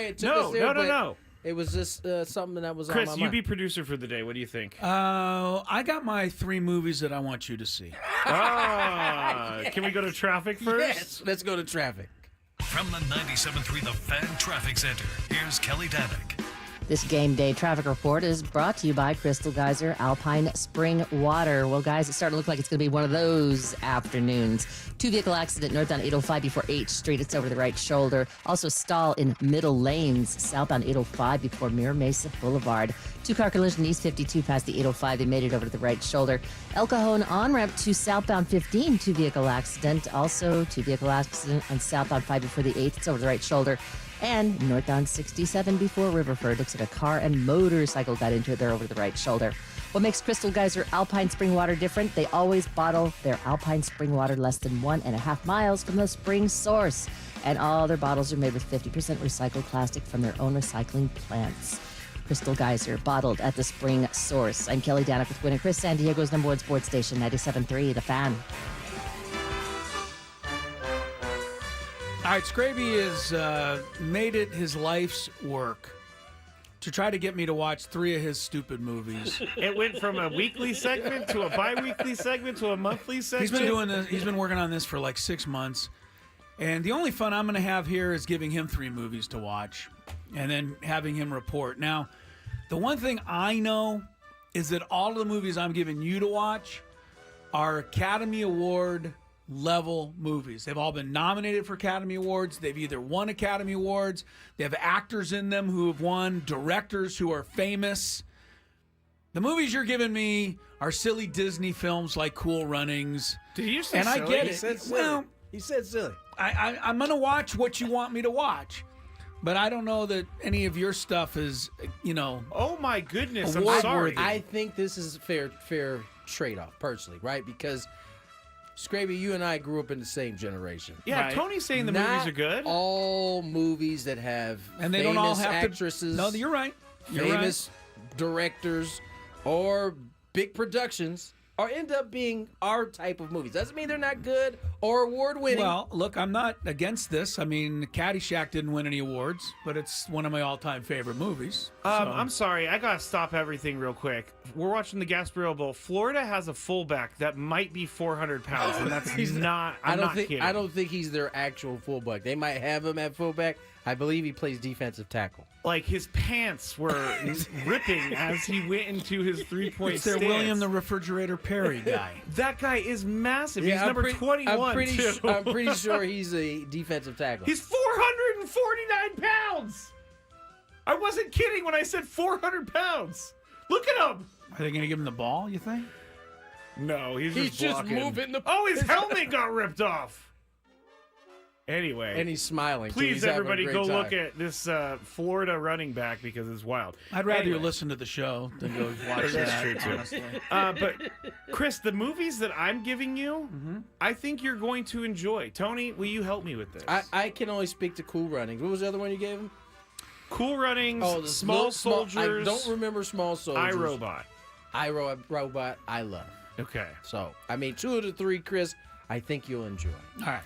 It took us there. No. It was just something that was Chris, on my you mind. be producer for the day. What do you think? I got my 3 movies that I want you to see. Can we go to traffic first? Yes, let's go to traffic. From the 97.3 The Fan Traffic Center, here's Kelly Danick. This game day traffic report is brought to you by Crystal Geyser Alpine Spring Water. Well, guys, it's starting to look like it's going to be one of those afternoons. 2-vehicle accident northbound 805 before H Street. It's over the right shoulder. Also stall in middle lanes, southbound 805 before Mira Mesa Boulevard. 2-car collision east 52 past the 805. They made it over to the right shoulder. El Cajon on-ramp to southbound 15. 2-vehicle accident. Also 2-vehicle accident on southbound 5 before the 8th. It's over the right shoulder. And northbound 67 before Riverford. Looks like a car and motorcycle got into it there over the right shoulder. What makes Crystal Geyser Alpine Spring Water different? They always bottle their Alpine Spring Water less than 1.5 miles from the spring source. And all their bottles are made with 50% recycled plastic from their own recycling plants. Crystal Geyser, bottled at the spring source. I'm Kelly Danick with Gwynn and Chris, San Diego's #1 sports station, 97.3 The Fan. All right, Scraby has made it his life's work to try to get me to watch 3 of his stupid movies. It went from a weekly segment to a bi-weekly segment to a monthly segment. He's been doing this. He's been working on this for like 6 months. And the only fun I'm going to have here is giving him 3 movies to watch and then having him report. Now, the one thing I know is that all of the movies I'm giving you to watch are Academy Award level movies. They've all been nominated for Academy Awards. They've either won Academy Awards. They have actors in them who have won, directors who are famous. The movies you're giving me are silly Disney films like Cool Runnings. Did you say and silly? I get it. Well, He said silly. I'm going to watch what you want me to watch. But I don't know that any of your stuff is, Oh my goodness! I'm award sorry. worthy. I think this is a fair trade-off, personally, right? Because, Scraby, you and I grew up in the same generation. Yeah, Right. Tony's saying the Not movies are good. all movies that have And they famous don't all have actresses, to. No, you're right. You're famous directors, or big productions, or end up being our type of movies. Doesn't mean they're not good or award-winning. Well, look, I'm not against this. I mean, Caddyshack didn't win any awards, but it's one of my all-time favorite movies. I'm sorry. I gotta stop everything real quick. We're watching the Gasparilla Bowl. Florida has a fullback that might be 400 pounds, and that's not. I'm not kidding. I don't think he's their actual fullback. They might have him at fullback. I believe he plays defensive tackle. Like his pants were ripping as he went into his three-point It's their stance. William the Refrigerator Perry guy. That guy is massive. He's I'm number 21. I'm pretty, too. I'm pretty sure he's a defensive tackle. He's 449 pounds. I wasn't kidding when I said 400 pounds. Look at him. Are they going to give him the ball, you think? No, he's He's just blocking. moving the. Oh, his helmet got ripped off. Anyway, And he's smiling. so please, he's having a everybody, great go time. look at this Florida running back because it's wild. I'd rather you Anyway. listen to the show than go watch that. That's true, too. honestly. But Chris, the movies that I'm giving you, Mm-hmm. I think you're going to enjoy. Tony, will you help me with this? I can only speak to Cool Runnings. What was the other one you gave him? Cool Runnings, the Small little Soldiers. I don't remember Small Soldiers. iRobot. iRobot, I love. Okay. So, I mean, 2 of the 3, Chris, I think you'll enjoy. All right.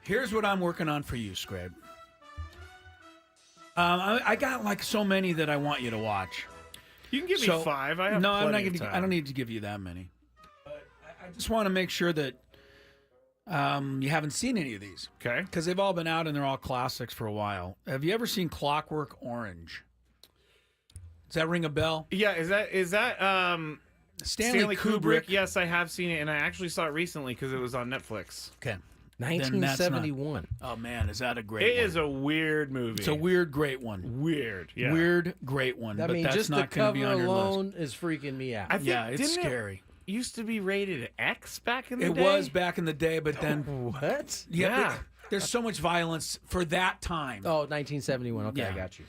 Here's what I'm working on for you, Scrabe. I got like so many that I want you to watch. You can give me 5. I have no, I'm not plenty going of to. I don't time. need to give you that many. But I just want to make sure that you haven't seen any of these. Okay. Because they've all been out and they're all classics for a while. Have you ever seen Clockwork Orange? Does that ring a bell? Yeah, is that Stanley Kubrick? Kubrick. Yes, I have seen it, and I actually saw it recently because it was on Netflix. Okay. 1971. Oh man, is that a great It one? is a weird movie. It's a weird, great one. Weird, yeah. Weird, great one. I but mean, that's just the not going to cover be on your list. alone is freaking me out. I think, Yeah, it's didn't scary. It used to be rated X back in the It day. was back in the day, but then What? Yeah. there's so much violence for that time. Oh, 1971. Okay, I Yeah. got you.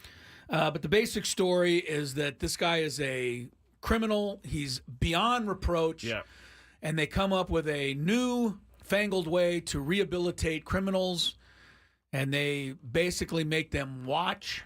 But the basic story is that this guy is a criminal. He's beyond reproach. Yeah. And they come up with a new fangled way to rehabilitate criminals. And they basically make them watch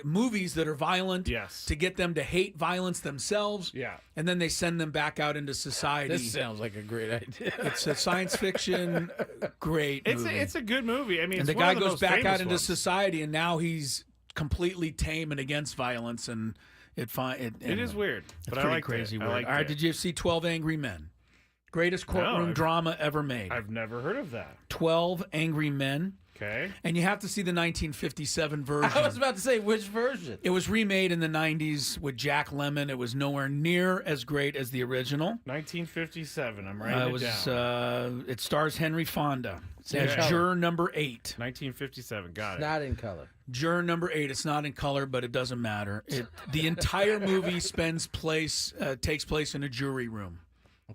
movies that are violent Yes. to get them to hate violence themselves. Yeah. And then they send them back out into society. This sounds like a great idea. It's a science fiction, great movie. It's a good movie. I mean, and it's the one guy of the goes most back famous out into ones. society, and now he's completely tame and against violence, and It anyway. is weird, It's but I pretty liked crazy it. weird. I liked All right, it. did you see 12 Angry Men? Greatest courtroom I've- drama ever made. I've never heard of that. 12 Angry Men. Okay. And you have to see the 1957 version. I was about to say, which version? It was remade in the 90s with Jack Lemmon. It was nowhere near as great as the original. 1957. I'm writing it down. It stars Henry Fonda as Okay. juror number 8. 1957. Got it. Not in color. Juror number 8. It's not in color, but it doesn't matter. The entire movie takes place in a jury room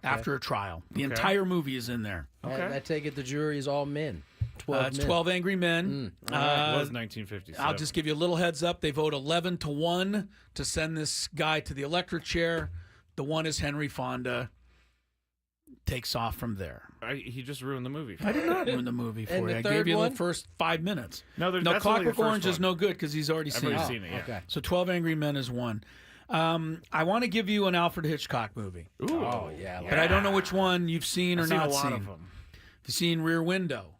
after a trial. The entire movie is in there. Okay. I take it the jury is all men. 12 It's men. 12 Angry Men. It was 1957. I'll just give you a little heads up. They vote 11-1 to send this guy to the electric chair. The one is Henry Fonda. Takes off from there. He just ruined the movie. I did not ruin the movie for And you. the I third gave you one? the first 5 minutes. No, No, that's only the Clockwork first Orange is one. no good because he's already I've seen already it. seen it. Yeah. Okay. So 12 Angry Men is one. I want to give you an Alfred Hitchcock movie, Ooh. Oh, yeah. but I don't know which one you've seen or I've seen not a lot seen. of them. You've seen Rear Window,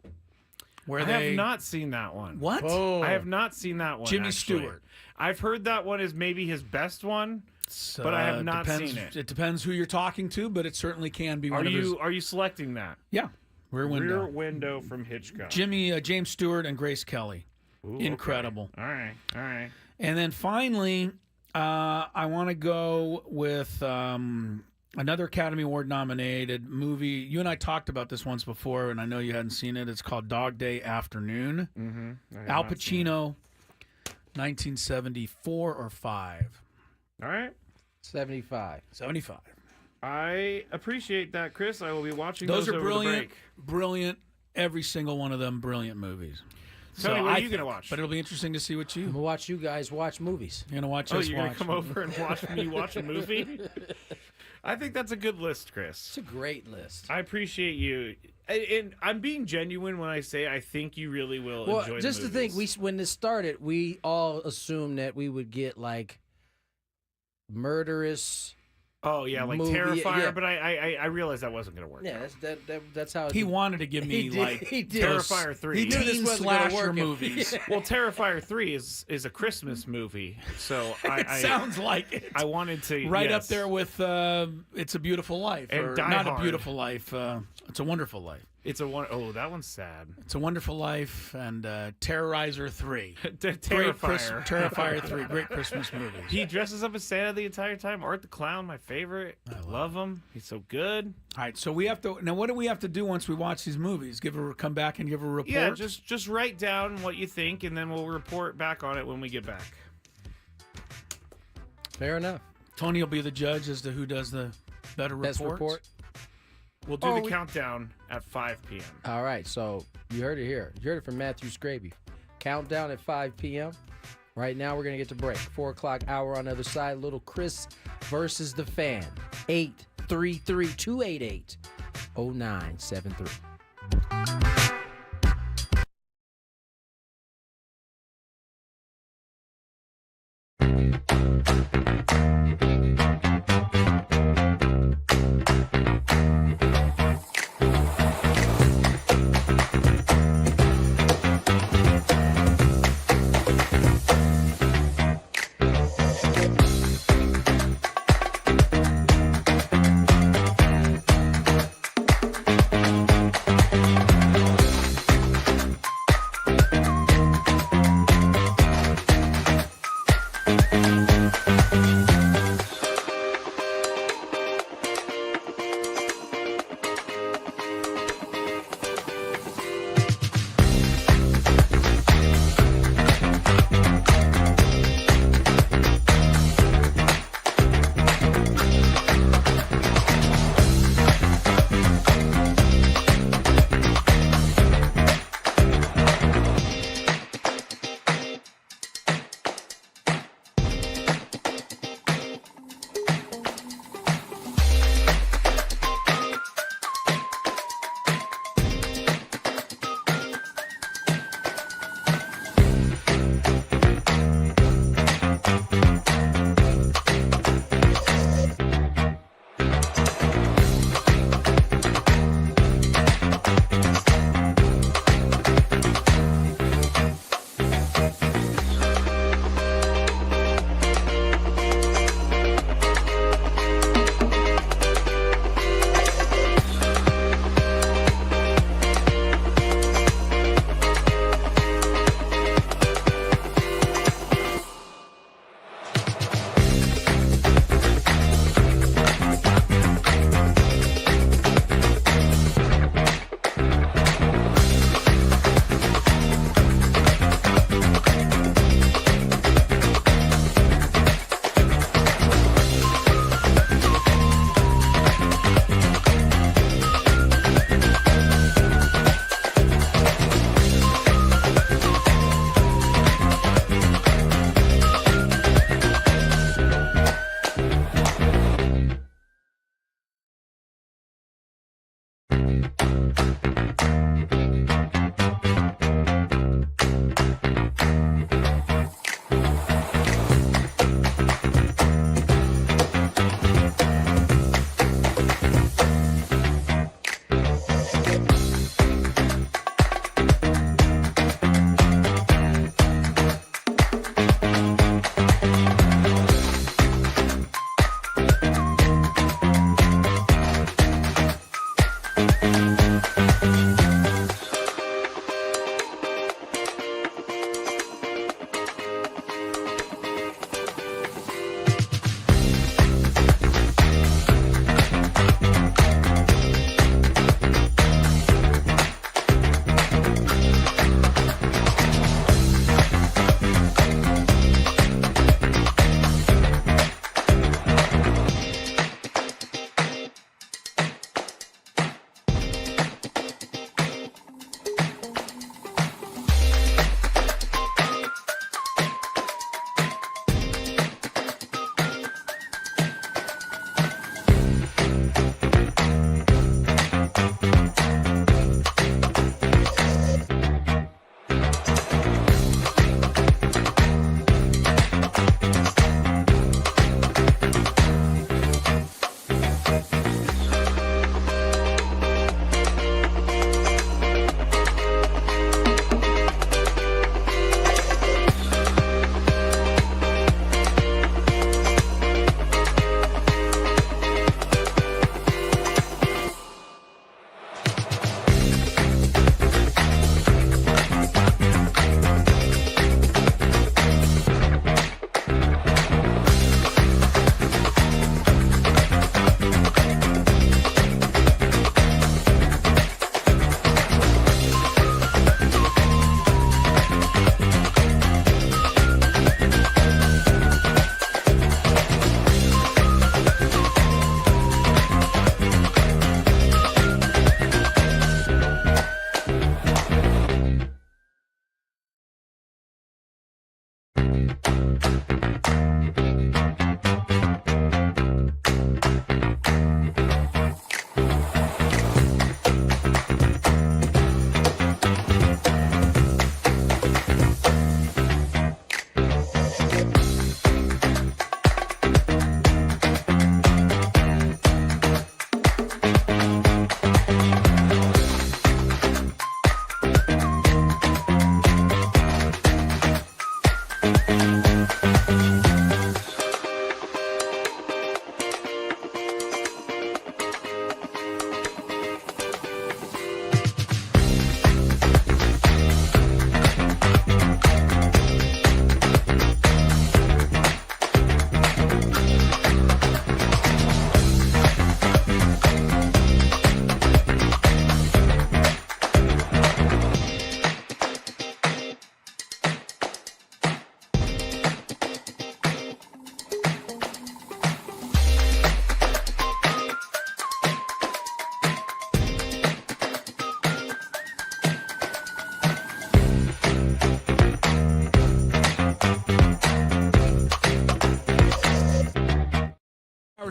where I they have not seen that one. what? Oh. I have not seen that one. Jimmy actually. Stewart. I've heard that one is maybe his best one, but I have not depends, seen it. It depends who you're talking to, but it certainly can be one of his. Are you selecting that? Yeah, Rear Window. Rear Window from Hitchcock. James Stewart and Grace Kelly. Ooh, okay. Incredible. All right. And then finally, I want to go with another Academy Award nominated movie. You and I talked about this once before, and I know you hadn't seen it. It's called Dog Day Afternoon. Mm-hmm. Al Pacino, 1974 or 5. All right. 75. 75. I appreciate that, Chris. I will be watching Those are over brilliant, the break. brilliant. Every single one of them brilliant movies. Tony, what are you going to watch? But it'll be interesting to see what you. I'm gonna watch you guys watch movies. You're gonna watch Oh, us you're watch. going to come over and watch me watch a movie? I think that's a good list, Chris. It's a great list. I appreciate you. And I'm being genuine when I say I think you really will enjoy Well, just the to think, movies. when this started, we all assumed that we would get like murderous. Oh yeah, like movie, Terrifier, yeah. but I realized that wasn't going to work. Yeah, that's how He wanted to give me he did, like he did. Terrifier 3. He knew this teen wasn't gonna slasher work. movies. Well, Terrifier 3 is a Christmas movie, so It sounds like it. I wanted to Right yes. up there with It's a Beautiful Life, And or Die not Hard. a beautiful life. It's a Wonderful Life. It's a one. Oh, that one's sad. It's a Wonderful Life and Terrorizer 3. Terrifier. Terrifier 3. Great Christmas movie. He dresses up as Santa the entire time. Art the Clown, my favorite. I love him. He's so good. All right, so we have to now. What do we have to do once we watch these movies? Come back and give a report. Yeah, just write down what you think, and then we'll report back on it when we get back. Fair enough. Tony will be the judge as to who does the better Best reports. report. We'll do the countdown at 5 p.m. All right, so you heard it here. You heard it from Matthew Scraby. Countdown at 5 p.m. Right now, we're going to get to break. 4 o'clock hour on the other side. Little Chris versus the Fan. 833-288-0973.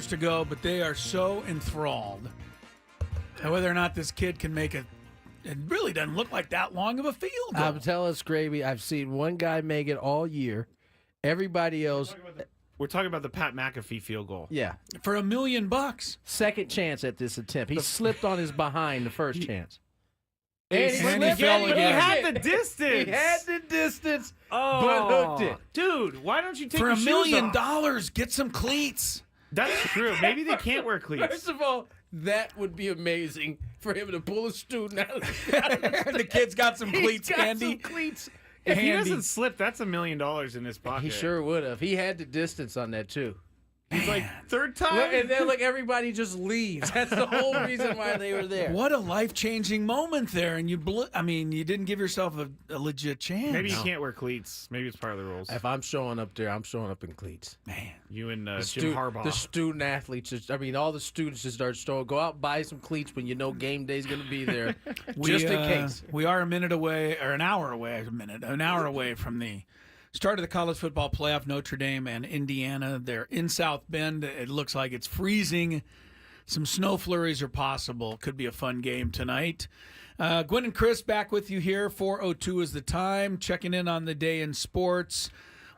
hours to go, but they are so enthralled. And whether or not this kid can make it really doesn't look like that long of a field goal. I'm telling Scraby, I've seen one guy make it all year. Everybody else. We're talking about the Pat McAfee field goal. Yeah. For $1 million. Second chance at this attempt. He slipped on his behind the first chance. And he slipped fell again, but he again. had the distance. He had the distance, Oh, but hooked it. Dude, why don't you take For your $1 shoes million, off? get some cleats. That's true. Maybe they can't wear cleats. First of all, that would be amazing for him to pull a student out of The kid's got some cleats He's got handy. some cleats. If he handy. doesn't slip, that's $1 million in his pocket. He sure would have. He had the distance on that, too. He's like, third time? Well, and then, everybody just leaves. That's the whole reason why they were there. What a life-changing moment there, and you didn't give yourself a legit chance. Maybe you can't wear cleats. Maybe it's part of the rules. If I'm showing up there, I'm showing up in cleats. Man. You and The Jim Harbaugh. The student athletes, all the students just start showing. Go out and buy some cleats when you know game day's going to be there, just in case. We are an hour away from the start of the college football playoff. Notre Dame and Indiana, they're in South Bend. It looks like it's freezing. Some snow flurries are possible. Could be a fun game tonight. Gwynn and Chris back with you here. 4:02 is the time. Checking in on the day in sports.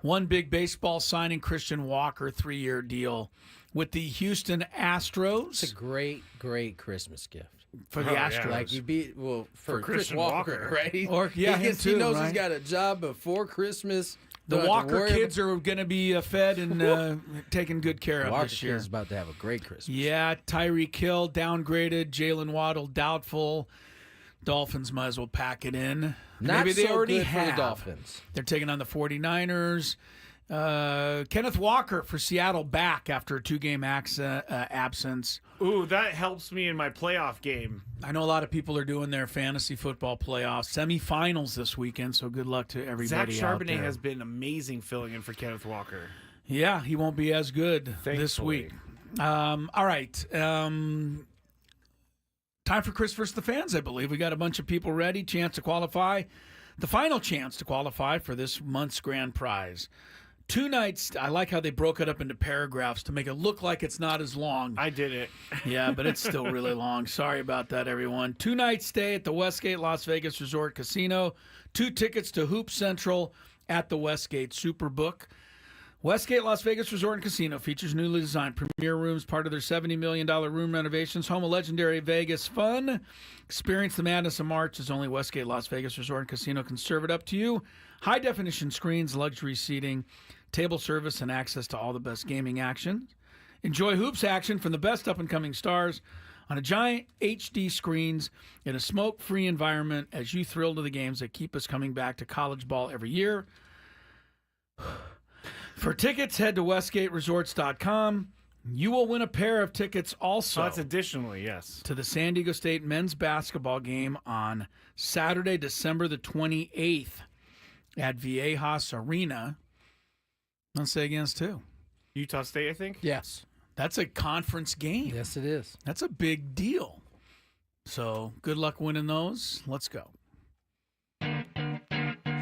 One big baseball signing, Christian Walker, 3-year deal with the Houston Astros. It's a great, great Christmas gift. For the Astros. yeah. Like for Chris Christian Walker, Walker. right? Or, yeah, he him too, knows right? he's got a job before Christmas. The Don't have to Walker worry kids are going to be fed and taken good care of Walker this year. kid's about to have a great Christmas. Yeah, Tyreek Hill downgraded. Jalen Waddle doubtful. Dolphins might as well pack it in. Not Maybe they so already good for have. the Dolphins. They're taking on the 49ers. Kenneth Walker for Seattle back after a 2-game absence. Ooh, that helps me in my playoff game. I know a lot of people are doing their fantasy football playoffs semifinals this weekend, so good luck to everybody Zach out Charbonnet there. has been amazing filling in for Kenneth Walker. Yeah, he won't be as good this Thankfully. week. All right. Time for Chris versus the fans, I believe. We got a bunch of people ready. Chance to qualify. The final chance to qualify for this month's grand prize. 2 nights. I like how they broke it up into paragraphs to make it look like it's not as long. I did it. Yeah, but it's still really long. Sorry about that, everyone. 2-night stay at the Westgate Las Vegas Resort Casino. 2 tickets to Hoop Central at the Westgate Superbook. Westgate Las Vegas Resort and Casino features newly designed premier rooms, part of their $70 million room renovations, home of legendary Vegas fun. Experience the madness of March as only Westgate Las Vegas Resort and Casino can serve it up to you. High-definition screens, luxury seating, table service, and access to all the best gaming action. Enjoy hoops action from the best up-and-coming stars on a giant HD screens in a smoke-free environment as you thrill to the games that keep us coming back to college ball every year. For tickets, head to WestgateResorts.com. You will win a pair of tickets also. So that's additionally, yes. To the San Diego State men's basketball game on Saturday, December the 28th at Viejas Arena. Let's say against who? Utah State, I think? Yes. That's a conference game. Yes, it is. That's a big deal. So good luck winning those. Let's go.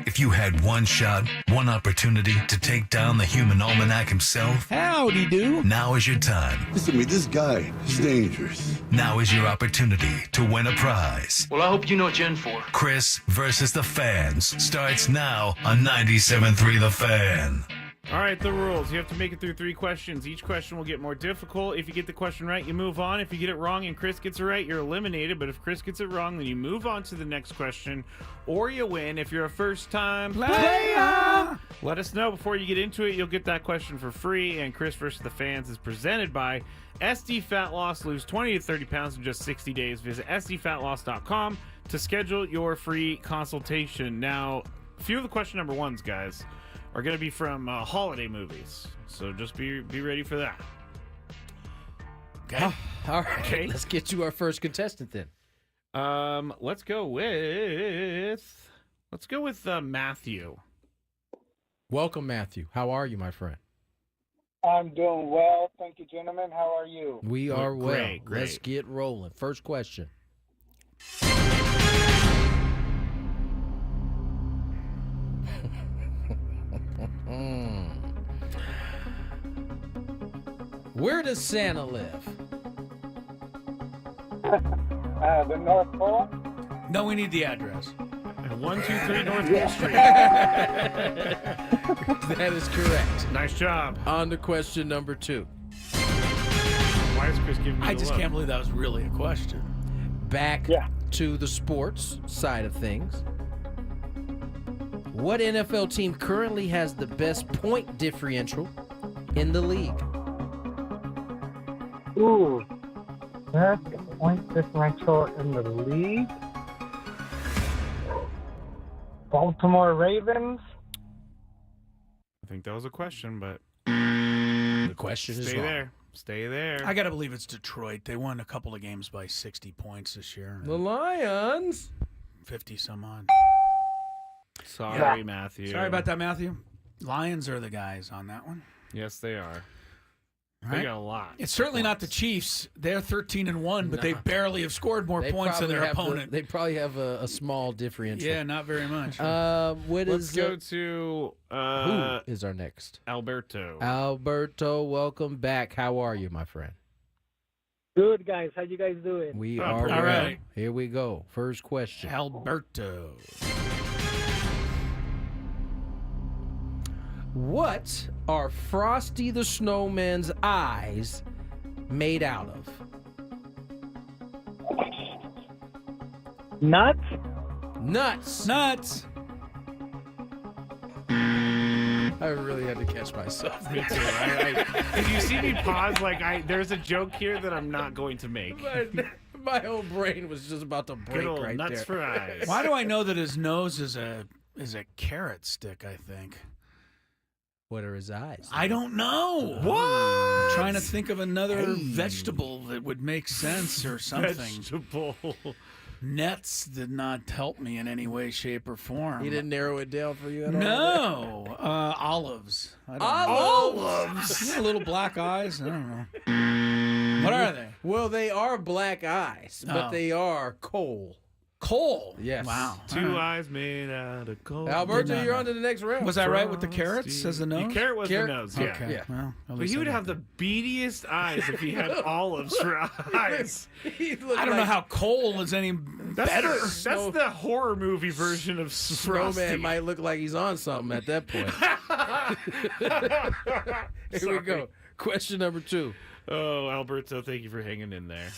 If you had one shot, one opportunity to take down the human almanac himself, howdy do. Now is your time. Listen to me, this guy is dangerous. Now is your opportunity to win a prize. Well, I hope you know what you're in for. Chris versus the fans starts now on 97.3 The Fan. All right, the rules. You have to make it through 3 questions. Each question will get more difficult. If you get the question right, you move on. If you get it wrong and Chris gets it right, you're eliminated. But if Chris gets it wrong, then you move on to the next question, or you win. If you're a first-time player, let us know before you get into it. You'll get that question for free. And Chris versus the Fans is presented by SD Fat Loss. Lose 20 to 30 pounds in just 60 days. Visit sdfatloss.com to schedule your free consultation. Now, a few of the question number ones, guys, are going to be from holiday movies. So just be ready for that. Okay. All right. Okay. Let's get to our first contestant then. Let's go with Matthew. Welcome, Matthew. How are you, my friend? I'm doing well. Thank you, gentlemen. How are you? We are well. Great. Let's get rolling. First question. Where does Santa live? The North Pole. No, we need the address. 123 North Main Street. That is correct. Nice job. On to question number 2. Why is Chris giving me I the just look? can't believe that was really a question. Back to the sports side of things. What NFL team currently has the best point differential in the league? Ooh. Best point differential in the league. Baltimore Ravens. I think that was a question, but The question is stay wrong. there. Stay there. I got to believe it's Detroit. They won a couple of games by 60 points this year. The Lions. 50 some odd. Sorry, Matthew. Sorry about that, Matthew. Lions are the guys on that one. Yes, they are. Right? They got a lot. It's certainly not the Chiefs. They're 13-1, but they barely have scored more points than their opponent. They probably have a small differential. Yeah, not very much. Let's go to who is our next? Alberto. Alberto, welcome back. How are you, my friend? Good, guys. How you guys doing? We are pretty well. right. Here we go. First question. Alberto. What are Frosty the Snowman's eyes made out of? Nuts. Nuts. Nuts. I really had to catch myself. Me too. Did you see me pause? There's a joke here that I'm not going to make. My whole brain was just about to break Good old right nuts there. for eyes. Why do I know that his nose is a carrot stick, I think? What are his eyes? I don't know. What? I'm trying to think of another vegetable that would make sense or something. Vegetable. Nets did not help me in any way, shape, or form. He didn't narrow it down for you at all? No. Olives. I don't know. Olives? Yeah, little black eyes. I don't know. What are they? Well, they are black eyes, but Oh. they are coal. Coal. Yes. Wow. Two eyes made out of gold. Alberto, you're on to the next round. Was I right with the carrots as the nose? The carrot was the nose, yeah. Okay. Yeah. Well, at But least he I would got have that. the beadiest eyes if he had olives for eyes. I don't know how coal is any better. That's the horror movie version of Frosty. Snowman might look like he's on something at that point. Here we go. Question number 2. Oh, Alberto, thank you for hanging in there.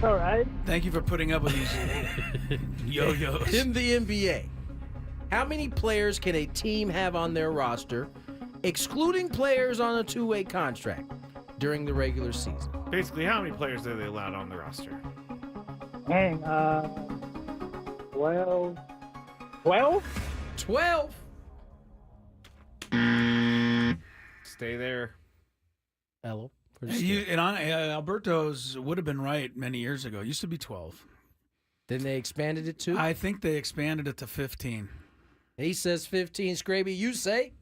All right. Thank you for putting up with these yo-yos. In the NBA, how many players can a team have on their roster, excluding players on a two-way contract, during the regular season? Basically, how many players are they allowed on the roster? Dang. 12. 12? 12. Stay there. Hello. Alberto's would have been right many years ago. It used to be 12. Then they expanded it to? I think they expanded it to 15. He says 15. Scraby, you say?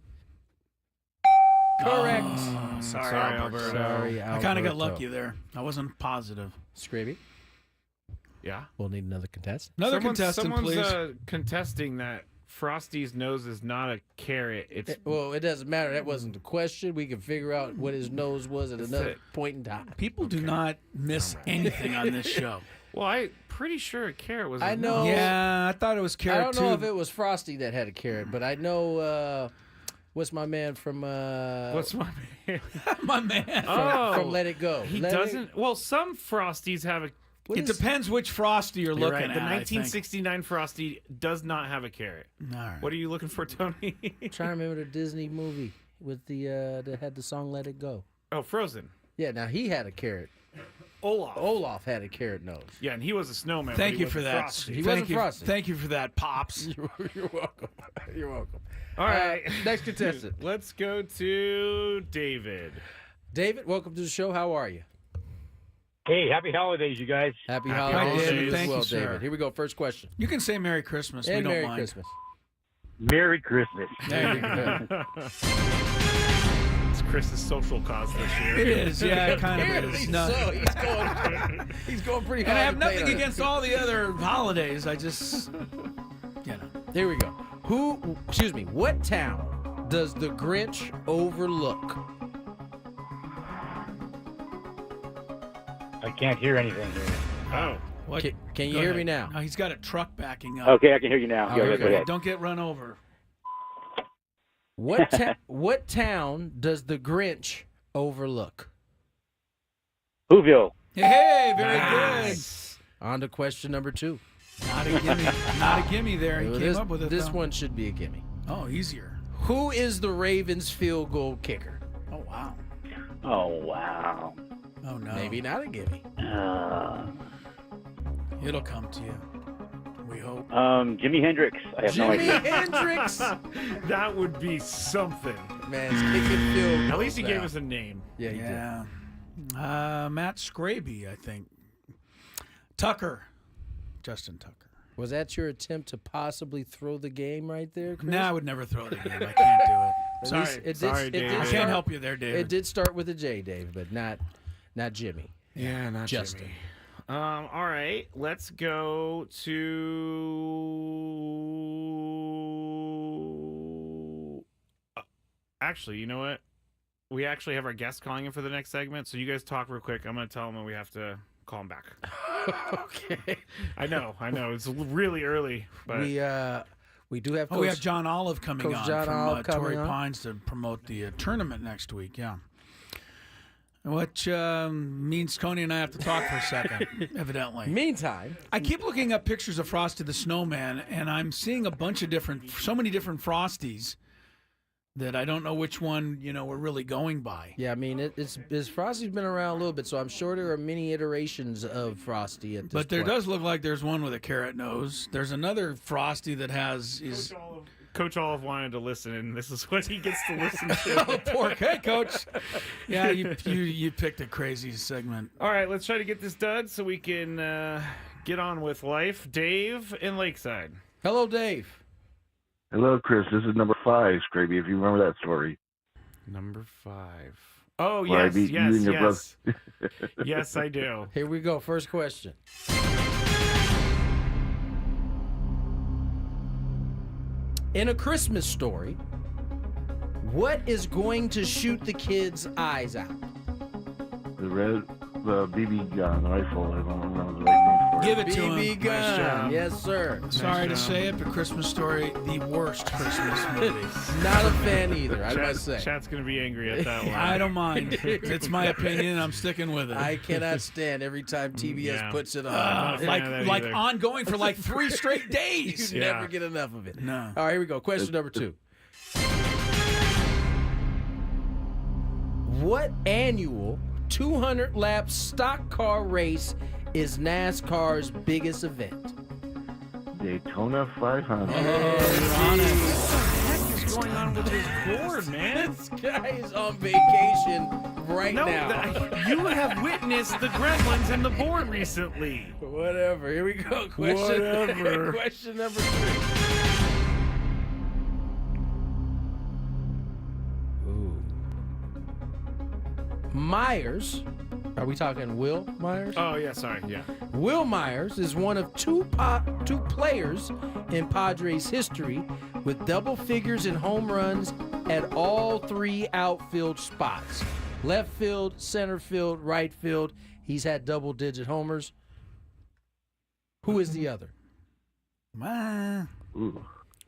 Correct. Oh, sorry, Alberto. Sorry, I kind of got Alberto. lucky there. I wasn't positive. Scraby, Yeah. we'll need another contestant. Another contestant, someone's, please. Contesting that Frosty's nose is not a carrot. It's Well, it doesn't matter. That wasn't the question. We can figure out what his nose was at another it. point in time. People do not miss anything on this show. well, I'm pretty sure a carrot was. I his know. nose. Yeah, I thought it was carrot I don't too. know if it was Frosty that had a carrot, but I know what's my man from What's my man? My man. from Let It Go. He Let It- doesn't. Well, some Frosties have a. It depends which Frosty you're looking right. at. The I think. 1969 Frosty does not have a carrot. All right. What are you looking for, Tony? I'm trying to remember the Disney movie with the that had the song Let It Go. Oh, Frozen. Yeah, now he had a carrot. Olaf had a carrot nose. Yeah, and he was a snowman. but Thank he you for wasn't that. Frosty. He Thank wasn't you. Frosty. Thank you for that, pops. You're welcome. You're welcome. All right. Next contestant. Let's go to David. David, welcome to the show. How are you? Hey, happy holidays, you guys. Happy Happy holidays holidays. to you as Thank well, you, sir. David. Here we go. First question. You can say Merry Christmas. we And don't Merry mind. Christmas. Merry Christmas. There you go. It's Chris's social cause this year. It is. Yeah, it kind of Apparently is. No. so. He's going pretty hard. And I have to paint nothing on it. against all the other holidays. I just, you know. Here we go. What town does the Grinch overlook? I can't hear anything here. Oh. What? Can you Go hear ahead. me now? No, he's got a truck backing up. Okay, I can hear you now. Go ahead. Don't get run over. What town does the Grinch overlook? Whoville. Hey, very Nice. On to question number 2. good. Not a gimme. Not a gimme there. He Well, came up with it. This though. one should be a gimme. Oh, easier. Who is the Ravens' field goal kicker? Oh, wow. Oh, wow. Oh, no. Maybe not a gimme. It'll come to you. We hope. Jimi Hendrix. I have no Jimi idea. Hendrix. That would be something. Man's kicking field goals. At least he gave now. us a name. Yeah, he Yeah. Matt Scraby, I think. Tucker. Justin Tucker. did. Was that your attempt to possibly throw the game right there, Chris? No, I would never throw the game. I can't do it. At Sorry. least Sorry, Dave. I can't help you there, David. It did start with a J, Dave, but not Jimmy. Yeah, not Justin. Jimmy. All right, let's go to. Actually, you know what? We actually have our guest calling in for the next segment, so you guys talk real quick. I'm going to tell them that we have to call him back. Okay. I know. It's really early, but We do have Coach, we have John Olive coming Coach on John from Olive coming Torrey on. Pines to promote the tournament next week. Yeah. Which means Coney and I have to talk for a second, evidently. Meantime, I keep looking up pictures of Frosty the Snowman, and I'm seeing so many different Frosties that I don't know which one, we're really going by. yeah, I mean, it's Frosty's been around a little bit, so I'm sure there are many iterations of Frosty at this But there point. does look like there's one with a carrot nose. There's another Frosty that has Coach Olive wanted to listen, and this is what he gets to listen to. Oh, poor hey, Coach. Yeah, you picked a crazy segment. All right, let's try to get this done so we can get on with life. Dave in Lakeside. Hello, Dave. Hello, Chris. This is number 5, Scraby, if you remember that story. Number 5. Oh, Where I yes, beat you and your brother. Yes, I do. Here we go. First question. In A Christmas Story, what is going to shoot the kid's eyes out? The BB gun rifle. I don't remember the right name for it. Give it to him. BB gun. Yes, sir. Sorry to say it, but Christmas Story, the worst Christmas movie. Not a fan either, I must say. Chat's going to be angry at that one. I don't mind. It's my opinion. I'm sticking with it. I cannot stand every time TBS puts it on. Not a fan of that like either. ongoing for like 3 straight days. You never get enough of it. No. All right, here we go. Question number 2. What annual 200-lap stock car race is NASCAR's biggest event? Daytona 500. What the heck is going on with this board, man? This guy is on vacation right No, now. you have witnessed the gremlins in the board recently. Whatever. Here we go. Whatever. Question number 3. Myers, are we talking Will Myers? Oh, yeah, sorry, yeah. Will Myers is one of two players in Padres history with double figures in home runs at all 3 outfield spots. Left field, center field, right field. He's had double-digit homers. Who is the other?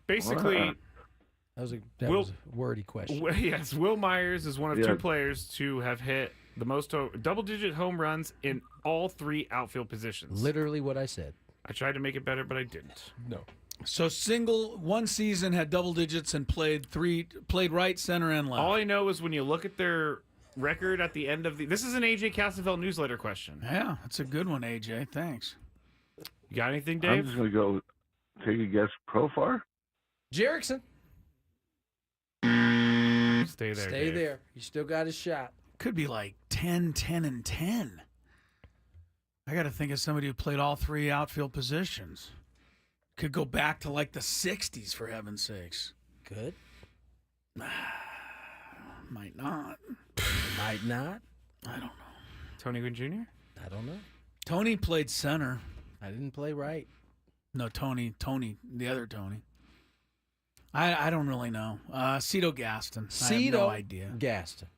Basically, That was a wordy question. Yes, Will Myers is one of 2 players to have hit the most double-digit home runs in all 3 outfield positions. Literally what I said. I tried to make it better, but I didn't. No. So one season had double digits and played right, center, and left. All I know is when you look at their record at the end of this is an AJ Cassavell newsletter question. Yeah, that's a good one, AJ. Thanks. You got anything, Dave? I'm just going to go take a guess. Profar? Jerickson. Stay there, Stay Dave. there. You still got a shot. Could be like 10, 10, and 10. I got to think of somebody who played all 3 outfield positions. Could go back to like the 60s, for heaven's sakes. Good. Might not. Might not. I don't know. Tony Gwynn Jr.? I don't know. Tony played center. I didn't play right. No, Tony, the other Tony. I don't really know. Cito Gaston. I have no idea. Gaston.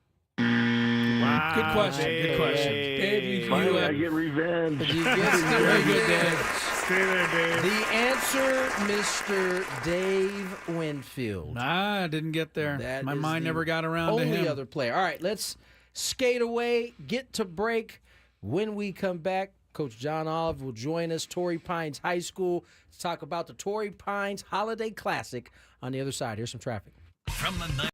Wow, Good question. Good question. Dave, Finally, I get revenge. You get some very good, revenge. Dave. Stay there, Dave. The answer, Mr. Dave Winfield. I didn't get there. That My is mind the never got around to only him. other player. All right, let's skate away, get to break. When we come back, Coach John Olive will join us, Torrey Pines High School, to talk about the Torrey Pines Holiday Classic on the other side. Here's some traffic. From the night.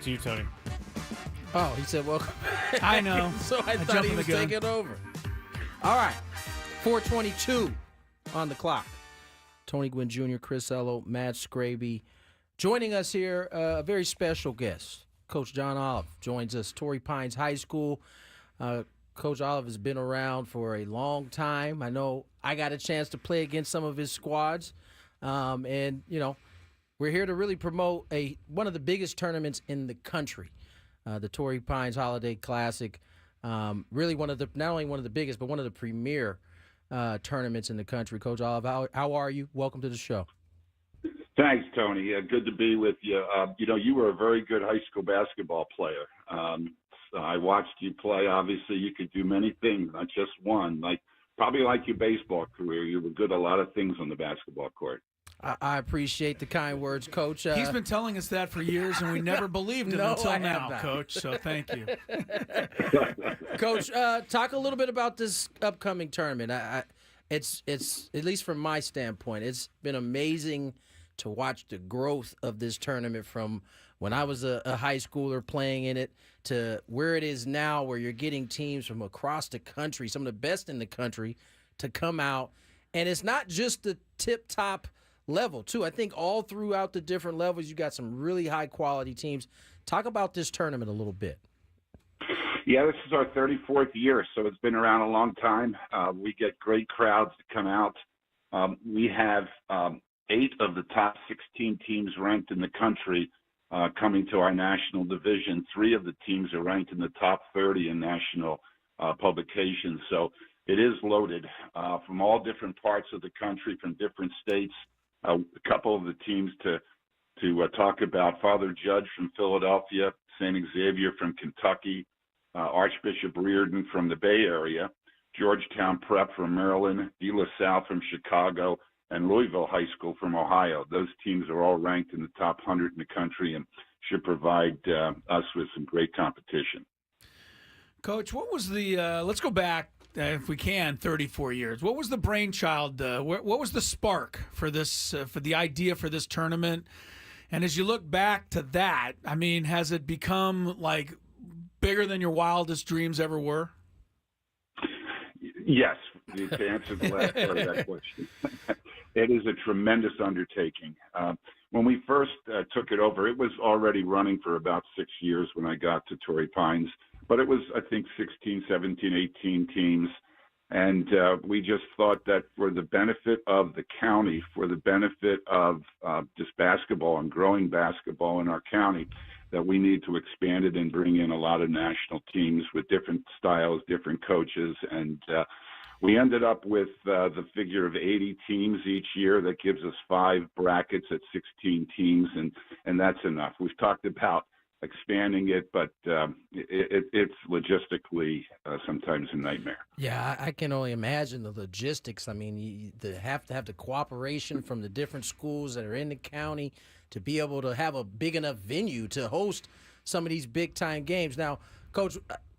to you, Tony. Oh, he said welcome. I know. So I thought he was taking over. All right. 4:22 on the clock. Tony Gwynn Jr., Chris Ello, Matt Scraby. Joining us here, a very special guest. Coach John Olive joins us. Torrey Pines High School. Coach Olive has been around for a long time. I know I got a chance to play against some of his squads. And, you know, we're here to really promote one of the biggest tournaments in the country, the Torrey Pines Holiday Classic. Really not only one of the biggest, but one of the premier tournaments in the country. Coach Olive, how are you? Welcome to the show. Thanks, Tony. Good to be with you. You were a very good high school basketball player. I watched you play. Obviously, you could do many things, not just one. Probably like your baseball career, you were good at a lot of things on the basketball court. I appreciate the kind words, Coach. He's been telling us that for years, and we never believed him until now, Coach. So thank you. Coach, talk a little bit about this upcoming tournament. It's at least from my standpoint, it's been amazing to watch the growth of this tournament from when I was a high schooler playing in it to where it is now, where you're getting teams from across the country, some of the best in the country, to come out. And it's not just the tip-top level, too. I think all throughout the different levels, you got some really high-quality teams. Talk about this tournament a little bit. Yeah, this is our 34th year, so it's been around a long time. We get great crowds to come out. We have 8 of the top 16 teams ranked in the country coming to our national division. 3 of the teams are ranked in the top 30 in national publications. So it is loaded from all different parts of the country, from different states. A couple of the teams to talk about: Father Judge from Philadelphia, St. Xavier from Kentucky, Archbishop Reardon from the Bay Area, Georgetown Prep from Maryland, De La Salle from Chicago, and Louisville High School from Ohio. Those teams are all ranked in the top 100 in the country and should provide us with some great competition. Coach, what was the let's go back, if we can, 34 years. What was the brainchild? What was the spark for this, for the idea for this tournament? And as you look back to that, I mean, has it become bigger than your wildest dreams ever were? Yes, to answer the last part of that question. It is a tremendous undertaking. When we first took it over, it was already running for about 6 years when I got to Torrey Pines. But it was, I think, 16, 17, 18 teams. And we just thought that for the benefit of the county, for the benefit of just basketball and growing basketball in our county, that we need to expand it and bring in a lot of national teams with different styles, different coaches. And we ended up with the figure of 80 teams each year. That gives us 5 brackets at 16 teams, and that's enough. We've talked about expanding it, but it's logistically sometimes a nightmare. Yeah, I can only imagine the logistics. I mean, you have to have the cooperation from the different schools that are in the county to be able to have a big enough venue to host some of these big-time games. Now, Coach,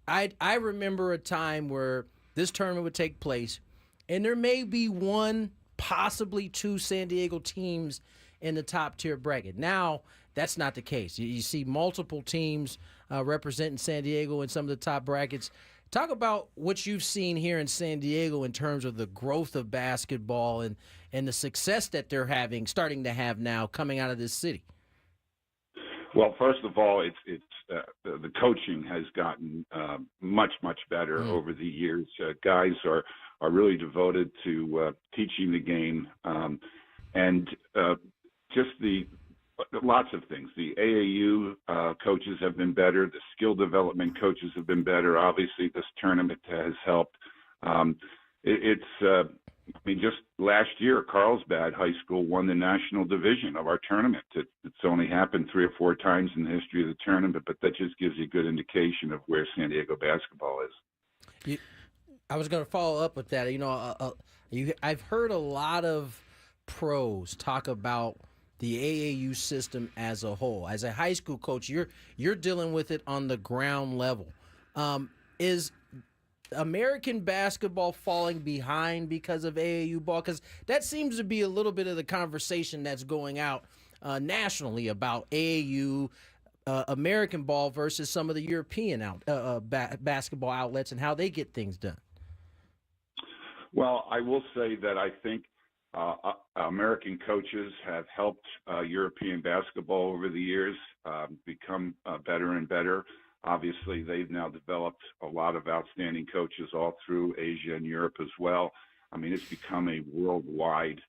I remember a time where this tournament would take place, and there may be 1, possibly 2 San Diego teams in the top-tier bracket. Now, that's not the case. You see multiple teams representing San Diego in some of the top brackets. Talk about what you've seen here in San Diego in terms of the growth of basketball and the success that they're starting to have now coming out of this city. Well, first of all, it's the coaching has gotten much better over the years. Guys are really devoted to teaching the game, and just lots of things. The AAU coaches have been better. The skill development coaches have been better. Obviously, this tournament has helped. Just last year, Carlsbad High School won the national division of our tournament. It's only happened 3 or 4 times in the history of the tournament, but that just gives you a good indication of where San Diego basketball is. I was going to follow up with that. I've heard a lot of pros talk about the AAU system as a whole. As a high school coach, you're dealing with it on the ground level. Is American basketball falling behind because of AAU ball? Because that seems to be a little bit of the conversation that's going out nationally about AAU American ball versus some of the European basketball outlets and how they get things done? Well, I will say that I think American coaches have helped European basketball over the years become better and better. Obviously, they've now developed a lot of outstanding coaches all through Asia and Europe as well. I mean, it's become a worldwide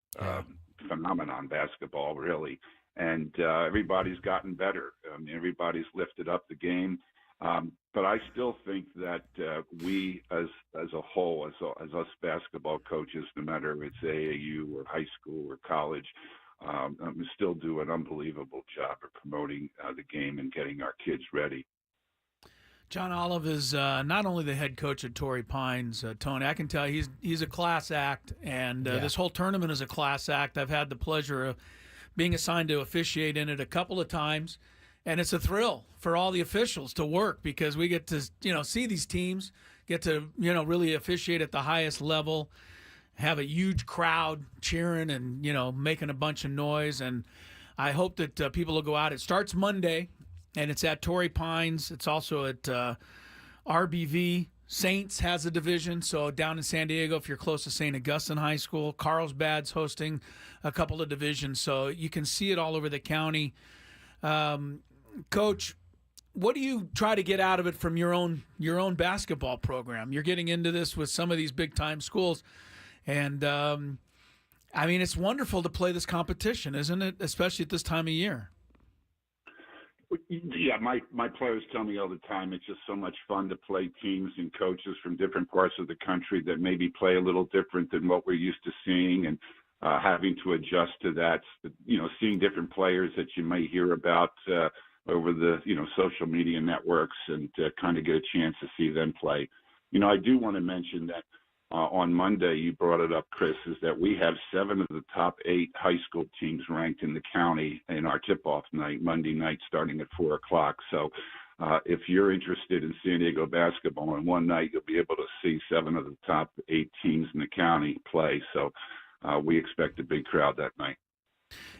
phenomenon, basketball, really. And everybody's gotten better. I mean, everybody's lifted up the game. But I still think that we, as a whole, as us basketball coaches, no matter if it's AAU or high school or college, still do an unbelievable job of promoting the game and getting our kids ready. John Olive is not only the head coach at Torrey Pines, Tony. I can tell you he's a class act, and this whole tournament is a class act. I've had the pleasure of being assigned to officiate in it a couple of times, and it's a thrill for all the officials to work because we get to see these teams, get to really officiate at the highest level, have a huge crowd cheering and making a bunch of noise, and I hope that people will go out. It starts Monday. And it's at Torrey Pines. It's also at RBV. Saints has a division. So down in San Diego, if you're close to St. Augustine High School, Carlsbad's hosting a couple of divisions. So you can see it all over the county. Coach, what do you try to get out of it from your own basketball program? You're getting into this with some of these big-time schools. And, I mean, it's wonderful to play this competition, isn't it, especially at this time of year? Yeah, my players tell me all the time it's just so much fun to play teams and coaches from different parts of the country that maybe play a little different than what we're used to seeing, and having to adjust to that. Seeing different players that you might hear about over the social media networks, and kind of get a chance to see them play. I do want to mention that on Monday, you brought it up, Chris, is that we have 7 of the top 8 high school teams ranked in the county in our tip-off night, Monday night, starting at 4 o'clock. So if you're interested in San Diego basketball, in one night you'll be able to see 7 of the top 8 teams in the county play. So we expect a big crowd that night.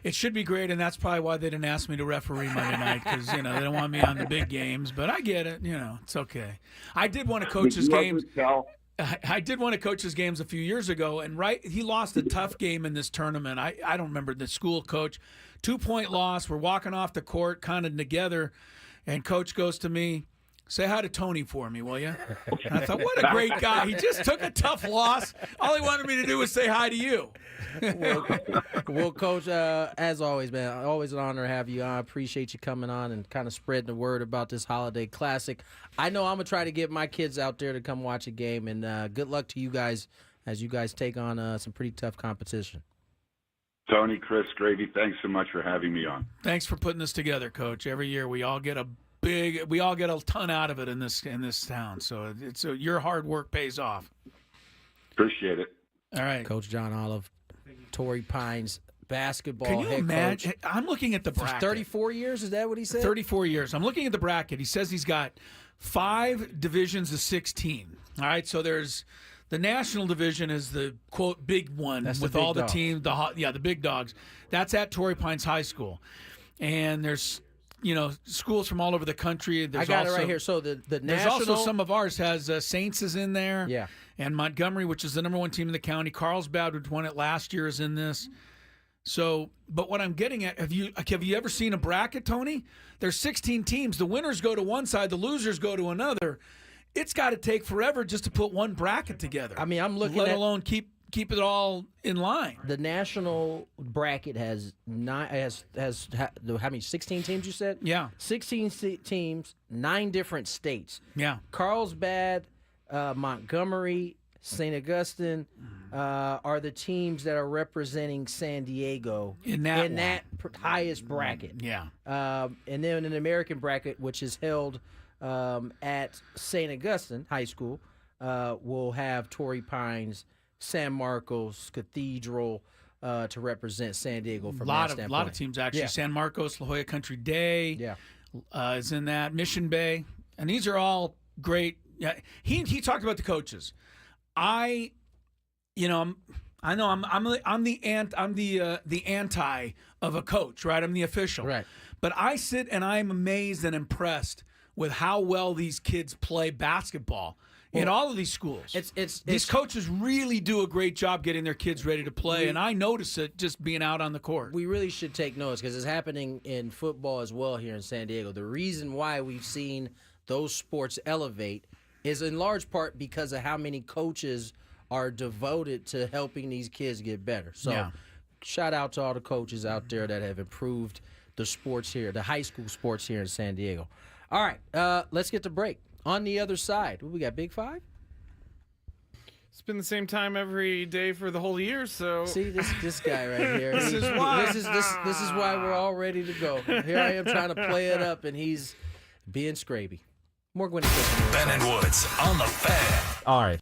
It should be great, and that's probably why they didn't ask me to referee Monday night, because they don't want me on the big games. But I get it. It's okay. I did want to coach his games. I did want to coach his games a few years ago, and he lost a tough game in this tournament. I don't remember the school coach. 2-point loss. We're walking off the court kind of together, and coach goes to me, "Say hi to Tony for me, will you?" And I thought, what a great guy. He just took a tough loss. All he wanted me to do was say hi to you. Well, Coach, as always, man, always an honor to have you on. I appreciate you coming on and kind of spreading the word about this holiday classic. I know I'm going to try to get my kids out there to come watch a game, and good luck to you guys as you guys take on some pretty tough competition. Tony, Chris, Gravy, thanks so much for having me on. Thanks for putting this together, Coach. Every year we all get a ton out of it in this town. So your hard work pays off. Appreciate it. All right, Coach John Olive, Torrey Pines basketball. Can you head imagine? Coach. I'm looking at the bracket. 34 years, is that what he said? 34 years. I'm looking at the bracket. He says he's got 5 divisions of 16. All right, so there's the national division is the quote big one. That's with the big all the dog. teams. The big dogs. That's at Torrey Pines High School, and there's schools from all over the country. I got it right here. So the there's national. also some of ours has Saints is in there. Yeah. And Montgomery, which is the number 1 team in the county. Carlsbad, which won it last year, is in this. So, but what I'm getting at, have you ever seen a bracket, Tony? There's 16 teams. The winners go to one side, the losers go to another. It's got to take forever just to put one bracket together. I mean, I'm looking let at alone keep it all in line. The national bracket has how many? 16 teams, you said? Yeah. 16 teams, 9 different states. Yeah. Carlsbad, Montgomery, St. Augustine are the teams that are representing San Diego in that highest bracket. Yeah. And then an American bracket, which is held at St. Augustine High School, will have Torrey Pines, San Marcos, Cathedral to represent San Diego from that standpoint. A lot of teams, actually. Yeah. San Marcos, La Jolla Country Day is in that. Mission Bay. And these are all great. Yeah, he talked about the coaches. I'm the anti of a coach, right? I'm the official. Right. But I sit and I'm amazed and impressed with how well these kids play basketball in all of these schools. These coaches really do a great job getting their kids ready to play, and I notice it just being out on the court. We really should take notice because it's happening in football as well here in San Diego. The reason why we've seen those sports elevate is in large part because of how many coaches are devoted to helping these kids get better. So shout out to all the coaches out there that have improved the sports here, the high school sports here in San Diego. All right, let's get to break. On the other side, we got Big Five? It's been the same time every day for the whole year, so... See, this guy right here. This is why. This is why we're all ready to go. Here I am trying to play it up, and he's being scraby. More Gwynn and Chris. Ben and Woods on the Fan. All right.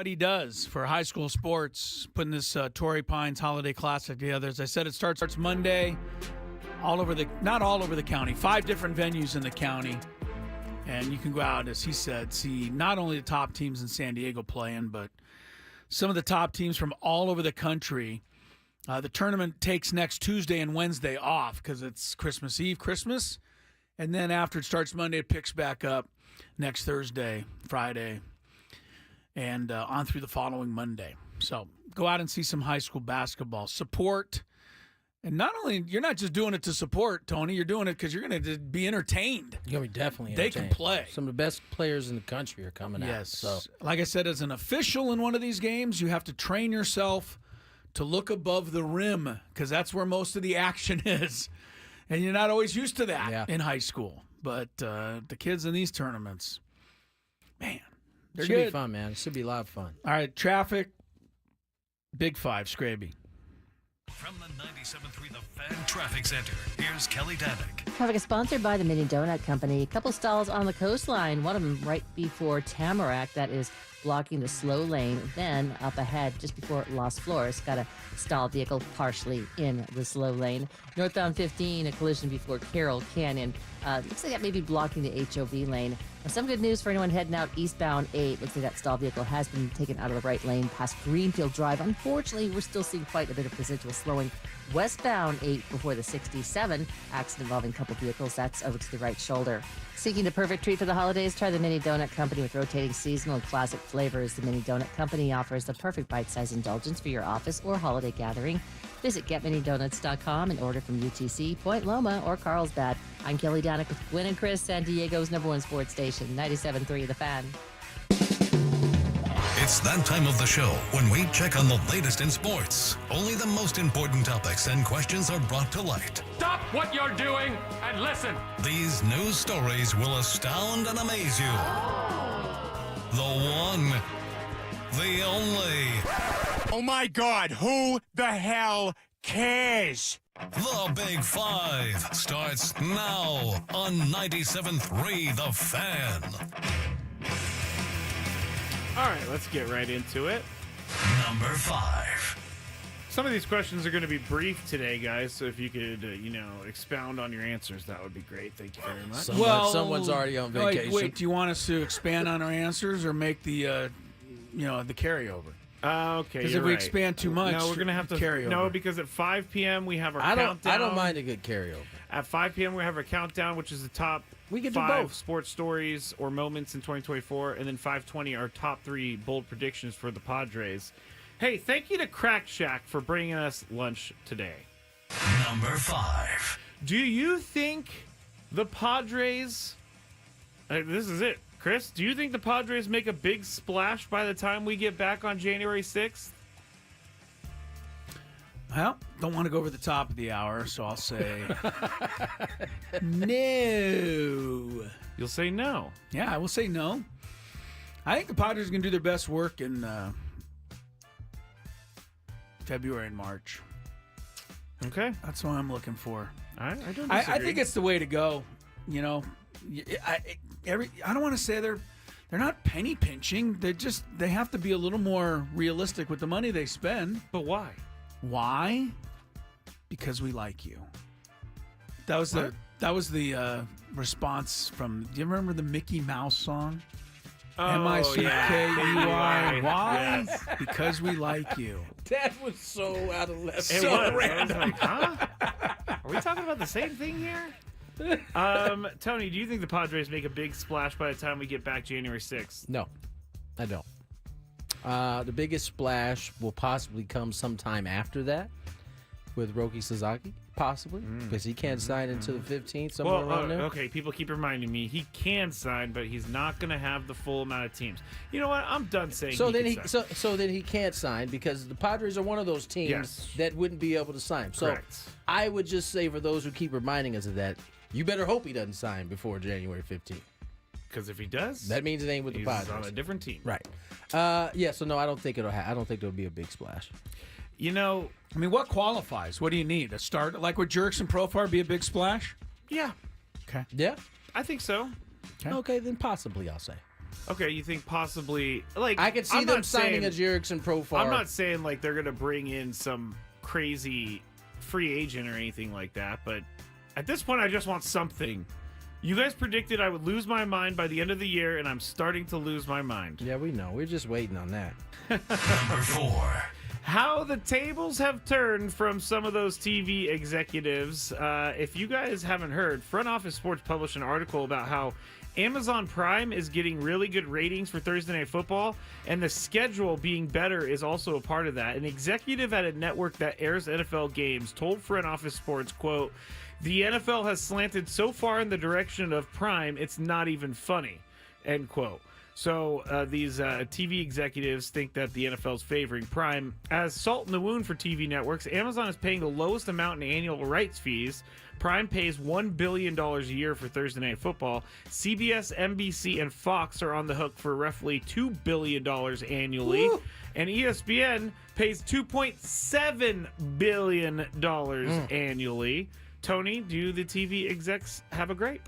what he does for high school sports, putting this Torrey Pines Holiday Classic together. As I said, it starts Monday, not all over the county, 5 different venues in the county. And you can go out, as he said, see not only the top teams in San Diego playing, but some of the top teams from all over the country. The tournament takes next Tuesday and Wednesday off because it's Christmas Eve, Christmas. And then after it starts Monday, it picks back up next Thursday, Friday, and on through the following Monday. So go out and see some high school basketball. Support. And not only, you're not just doing it to support, Tony, you're doing it because you're going to be entertained. You're going to be definitely They entertained. can play. Some of the best players in the country are coming out. Yes. So. Like I said, as an official in one of these games, you have to train yourself to look above the rim because that's where most of the action is. And you're not always used to that in high school. But the kids in these tournaments, man, they're Should good. be fun, man. It should be a lot of fun. All right, traffic, Big 5, Scraby. From the 97.3 The Fan Traffic Center, here's Kelly Danick. Traffic is sponsored by the Mini Donut Company. A couple stalls on the coastline, one of them right before Tamarack, that is blocking the slow lane. Then up ahead, just before Los Flores, got a stalled vehicle partially in the slow lane. Northbound 15, a collision before Carroll Canyon. Looks like that may be blocking the HOV lane. Now, some good news for anyone heading out eastbound 8. Looks like that stalled vehicle has been taken out of the right lane past Greenfield Drive. Unfortunately, we're still seeing quite a bit of residual slowing westbound 8 before the 67. Accident involving a couple vehicles. That's over to the right shoulder. Seeking the perfect treat for the holidays? Try the Mini Donut Company with rotating seasonal and classic flavors. The Mini Donut Company offers the perfect bite-sized indulgence for your office or holiday gathering. Visit GetMiniDonuts.com and order from UTC, Point Loma, or Carlsbad. I'm Kelly Danick with Gwynn and Chris, San Diego's #1 sports station, 97.3 The Fan. It's that time of the show when we check on the latest in sports. Only the most important topics and questions are brought to light. Stop what you're doing and listen. These news stories will astound and amaze you. The one, the only. Oh my God, who the hell cares? The Big 5 starts now on 97.3 The Fan. All right, let's get right into it. Number 5. Some of these questions are going to be brief today, guys. So if you could, expound on your answers, that would be great. Thank you very much. Someone's already on vacation. Wait, do you want us to expand on our answers or make the carryover? Okay, because if we expand too much, no, we're gonna have to carry over. No, because at 5 p.m. we have our countdown. I don't mind a good carryover. At 5 p.m. we have our countdown, which is the top we can do 5 both. sports stories or moments in 2024, and then 5:20 our top 3 bold predictions for the Padres. Hey, thank you to Crack Shack for bringing us lunch today. Number 5. Do you think the Padres? This is it. Chris, do you think the Padres make a big splash by the time we get back on January 6th? Well, don't want to go over the top of the hour, so I'll say no. You'll say no. Yeah, I will say no. I think the Padres are going to do their best work in February and March. Okay. That's what I'm looking for. I don't disagree. I think it's the way to go. You know, I don't want to say they're not penny pinching. They have to be a little more realistic with the money they spend. But why? Why? Because we like you. That was the response from. Do you remember the Mickey Mouse song? M-I-C-K-E-Y. Why? Yes. Because we like you. That was so out of left. It so was. random. I was like, huh? Are we talking about the same thing here? Tony, do you think the Padres make a big splash by the time we get back January 6th? No, I don't. The biggest splash will possibly come sometime after that with Roki Sasaki, possibly, because he can't sign until the 15th, somewhere around there. Okay, people keep reminding me he can sign, but he's not going to have the full amount of teams. You know what? I'm done saying So then he he can't sign because the Padres are one of those teams that wouldn't be able to sign. So Correct. I would just say for those who keep reminding us of that, you better hope he doesn't sign before January 15th. Because if he does, that means it ain't with the he's Padres. on a different team. Right. So no, I don't think I don't think there'll be a big splash. You know, I mean, what qualifies? What do you need? A start like with Jerks and Profar be a big splash? Yeah. Okay. Yeah. I think so. Okay, then possibly I'll say. Okay, you think possibly like I could see I'm them not signing saying, a Jerickson Profar. I'm not saying like they're gonna bring in some crazy free agent or anything like that, but at this point, I just want something. You guys predicted I would lose my mind by the end of the year, and I'm starting to lose my mind. Yeah, we know. We're just waiting on that. Number 4. How the tables have turned from some of those TV executives. If you guys haven't heard, Front Office Sports published an article about how Amazon Prime is getting really good ratings for Thursday Night Football, and the schedule being better is also a part of that. An executive at a network that airs NFL games told Front Office Sports, quote, "The NFL has slanted so far in the direction of Prime, it's not even funny," end quote. So these TV executives think that the NFL is favoring Prime. As salt in the wound for TV networks, Amazon is paying the lowest amount in annual rights fees. Prime pays $1 billion a year for Thursday Night Football. CBS, NBC, and Fox are on the hook for roughly $2 billion annually. Woo! And ESPN pays $2.7 billion annually. Tony, do the TV execs have a gripe?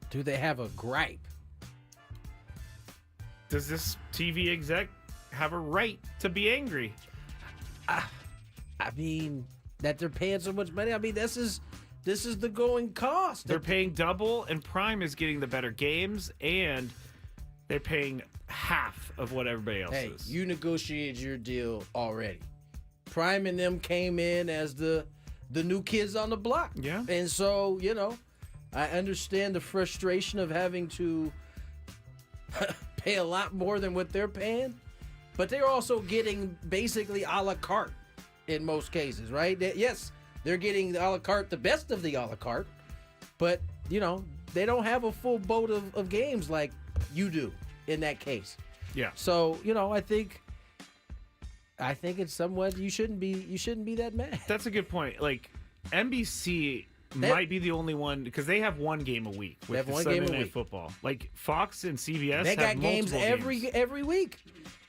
Do they have a gripe? Does this TV exec have a right to be angry? I mean, that they're paying so much money. I mean, this is the going cost. They're paying double, and Prime is getting the better games, and they're paying half of what everybody else is. You negotiated your deal already. Prime and them came in as the new kids on the block. Yeah. And so, I understand the frustration of having to pay a lot more than what they're paying, but they're also getting basically a la carte in most cases, right? Yes, they're getting a la carte, the best of the a la carte, but, they don't have a full boat of games like you do in that case. Yeah. So, I think it's somewhat you shouldn't be that mad. That's a good point. Like NBC might be the only one because they have one game a week with the Sunday Night Football. Like Fox and CBS, they got have games multiple every week.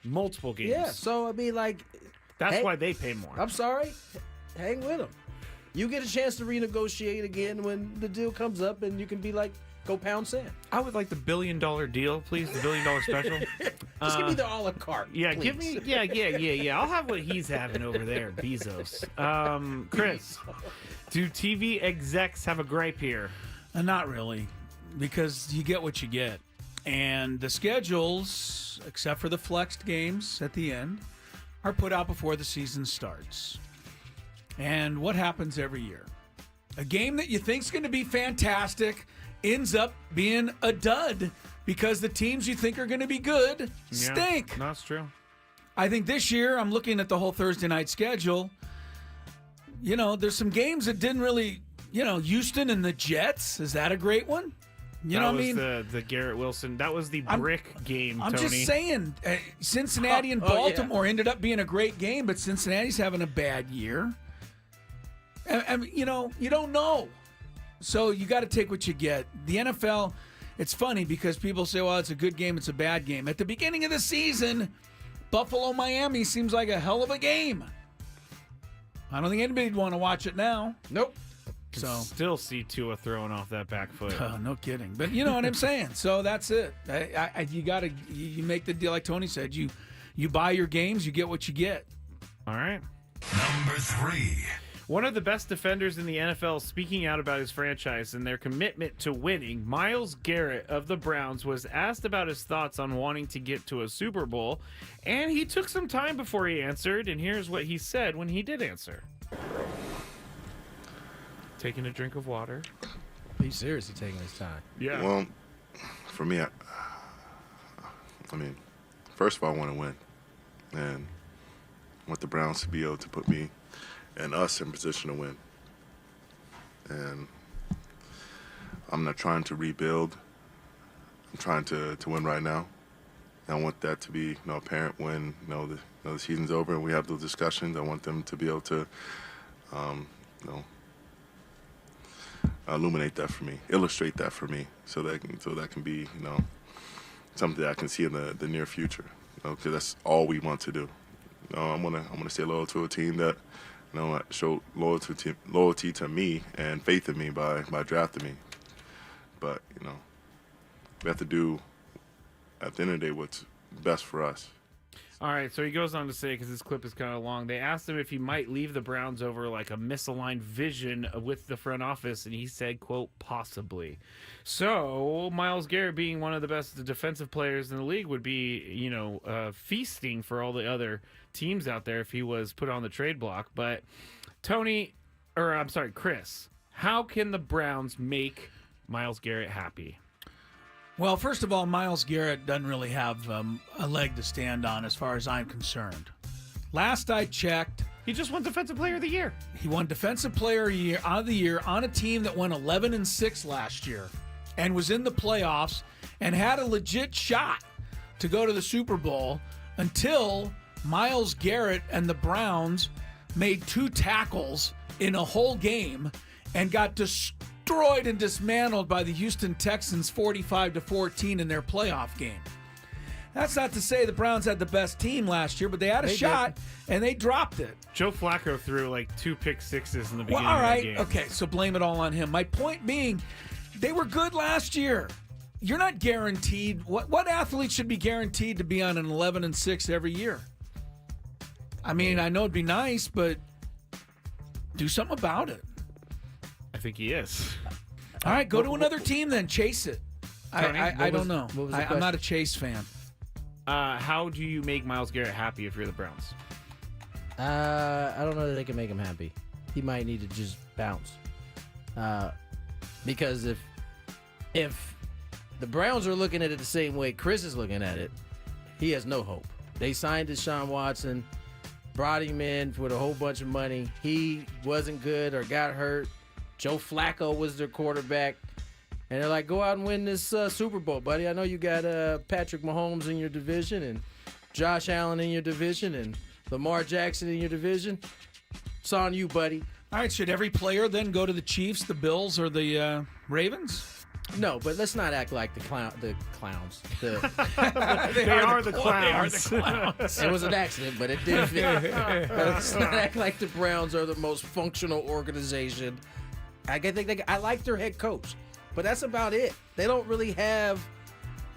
Multiple games. Yeah. So I mean, that's why they pay more. I'm sorry, hang with them. You get a chance to renegotiate again when the deal comes up, and you can be like, go pound sand. I would like the $1 billion deal, please. The $1 billion special. Just give me the a la carte. Yeah, please. give me. Yeah. I'll have what he's having over there, Bezos. Chris, do TV execs have a gripe here? Not really, because you get what you get, and the schedules, except for the flexed games at the end, are put out before the season starts. And what happens every year? A game that you think's going to be fantastic ends up being a dud because the teams you think are going to be good stink. Yeah, that's true. I think this year, I'm looking at the whole Thursday night schedule. There's some games that didn't really, Houston and the Jets. Is that a great one? That was the Garrett Wilson. That was the brick game, I'm Tony. just saying, Cincinnati and Baltimore ended up being a great game, but Cincinnati's having a bad year. You don't know. So you got to take what you get. The NFL, it's funny because people say, well, it's a good game, it's a bad game. At the beginning of the season, Buffalo-Miami seems like a hell of a game. I don't think anybody'd want to watch it now. Nope. So still see Tua throwing off that back foot. No kidding. But you know what I'm saying. So that's it. You make the deal like Tony said. You buy your games, you get what you get. All right. Number 3. One of the best defenders in the NFL speaking out about his franchise and their commitment to winning, Myles Garrett of the Browns was asked about his thoughts on wanting to get to a Super Bowl, and he took some time before he answered, and here's what he said when he did answer. Taking a drink of water. He's seriously taking his time. Yeah. Well, for me, I mean, first of all, I want to win, and I want the Browns to be able to put me and us in position to win. And I'm not trying to rebuild. I'm trying to win right now. And I want that to be apparent when the season's over and we have those discussions. I want them to be able to illuminate that for me, illustrate that for me, so that can be something that I can see in the near future. Because that's all we want to do. I'm gonna stay loyal to a team that showed loyalty to me and faith in me by drafting me. But, we have to do, at the end of the day, what's best for us. All right, so he goes on to say, because this clip is kind of long, they asked him if he might leave the Browns over like a misaligned vision with the front office, and he said, quote, possibly. So Myles Garrett, being one of the best defensive players in the league, would be, feasting for all the other teams out there if he was put on the trade block. But Chris, how can the Browns make Myles Garrett happy? Well, first of all, Myles Garrett doesn't really have a leg to stand on as far as I'm concerned. Last I checked, he just won Defensive Player of the Year. He won Defensive Player of the Year on a team that went 11-6 last year and was in the playoffs and had a legit shot to go to the Super Bowl until Myles Garrett and the Browns made 2 tackles in a whole game and got destroyed and dismantled by the Houston Texans 45-14 in their playoff game. That's not to say the Browns had the best team last year, but they had a shot and they dropped it. Joe Flacco threw like 2 pick sixes in the beginning all right, of the game. Okay, so blame it all on him. My point being, they were good last year. You're not guaranteed. What athlete should be guaranteed to be on an 11-6 every year? I mean, I know it'd be nice, but do something about it. I think he is. All right, go to another team then. Chase it. Tony, I don't know. I'm not a Chase fan. How do you make Myles Garrett happy if you're the Browns? I don't know that they can make him happy. He might need to just bounce. Because if the Browns are looking at it the same way Chris is looking at it, he has no hope. They signed Deshaun Watson, brought him in with a whole bunch of money. He wasn't good or got hurt. Joe Flacco was their quarterback. And they're like, go out and win this Super Bowl, buddy. I know you got Patrick Mahomes in your division and Josh Allen in your division and Lamar Jackson in your division. It's on you, buddy. All right, should every player then go to the Chiefs, the Bills, or the Ravens? No, but let's not act like the clowns. They are the clowns. It was an accident, but it did fit. Let's not act like the Browns are the most functional organization. I like their head coach, but that's about it. They don't really have.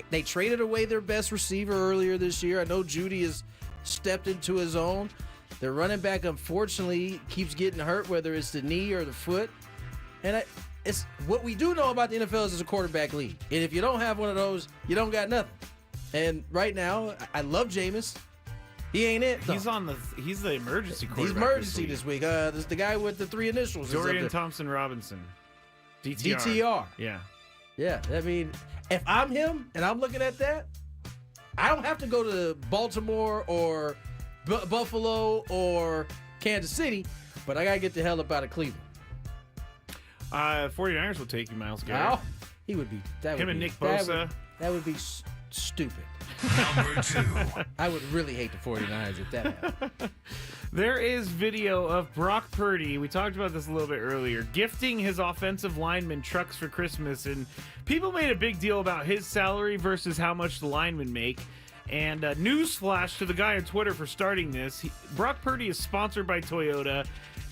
They traded away their best receiver earlier this year. I know Judy has stepped into his own. Their running back, unfortunately, keeps getting hurt, whether it's the knee or the foot. And it's what we do know about the NFL is it's a quarterback league. And if you don't have one of those, you don't got nothing. And right now, I love Jameis. He ain't it, though. He's the emergency quarterback. He's emergency this week. This is the guy with the 3 initials. Dorian Thompson-Robinson. DTR. DTR. Yeah. Yeah. I mean, if I'm him and I'm looking at that, I don't have to go to Baltimore or Buffalo or Kansas City, but I got to get the hell up out of Cleveland. 49ers will take you, Myles Garrett. Well, he would be. Him and Nick Bosa. That would be stupid. Number 2. I would really hate the 49ers if that happened. There is video of Brock Purdy. We talked about this a little bit earlier, gifting his offensive linemen trucks for Christmas. And people made a big deal about his salary versus how much the linemen make. And newsflash to the guy on Twitter for starting this. Brock Purdy is sponsored by Toyota.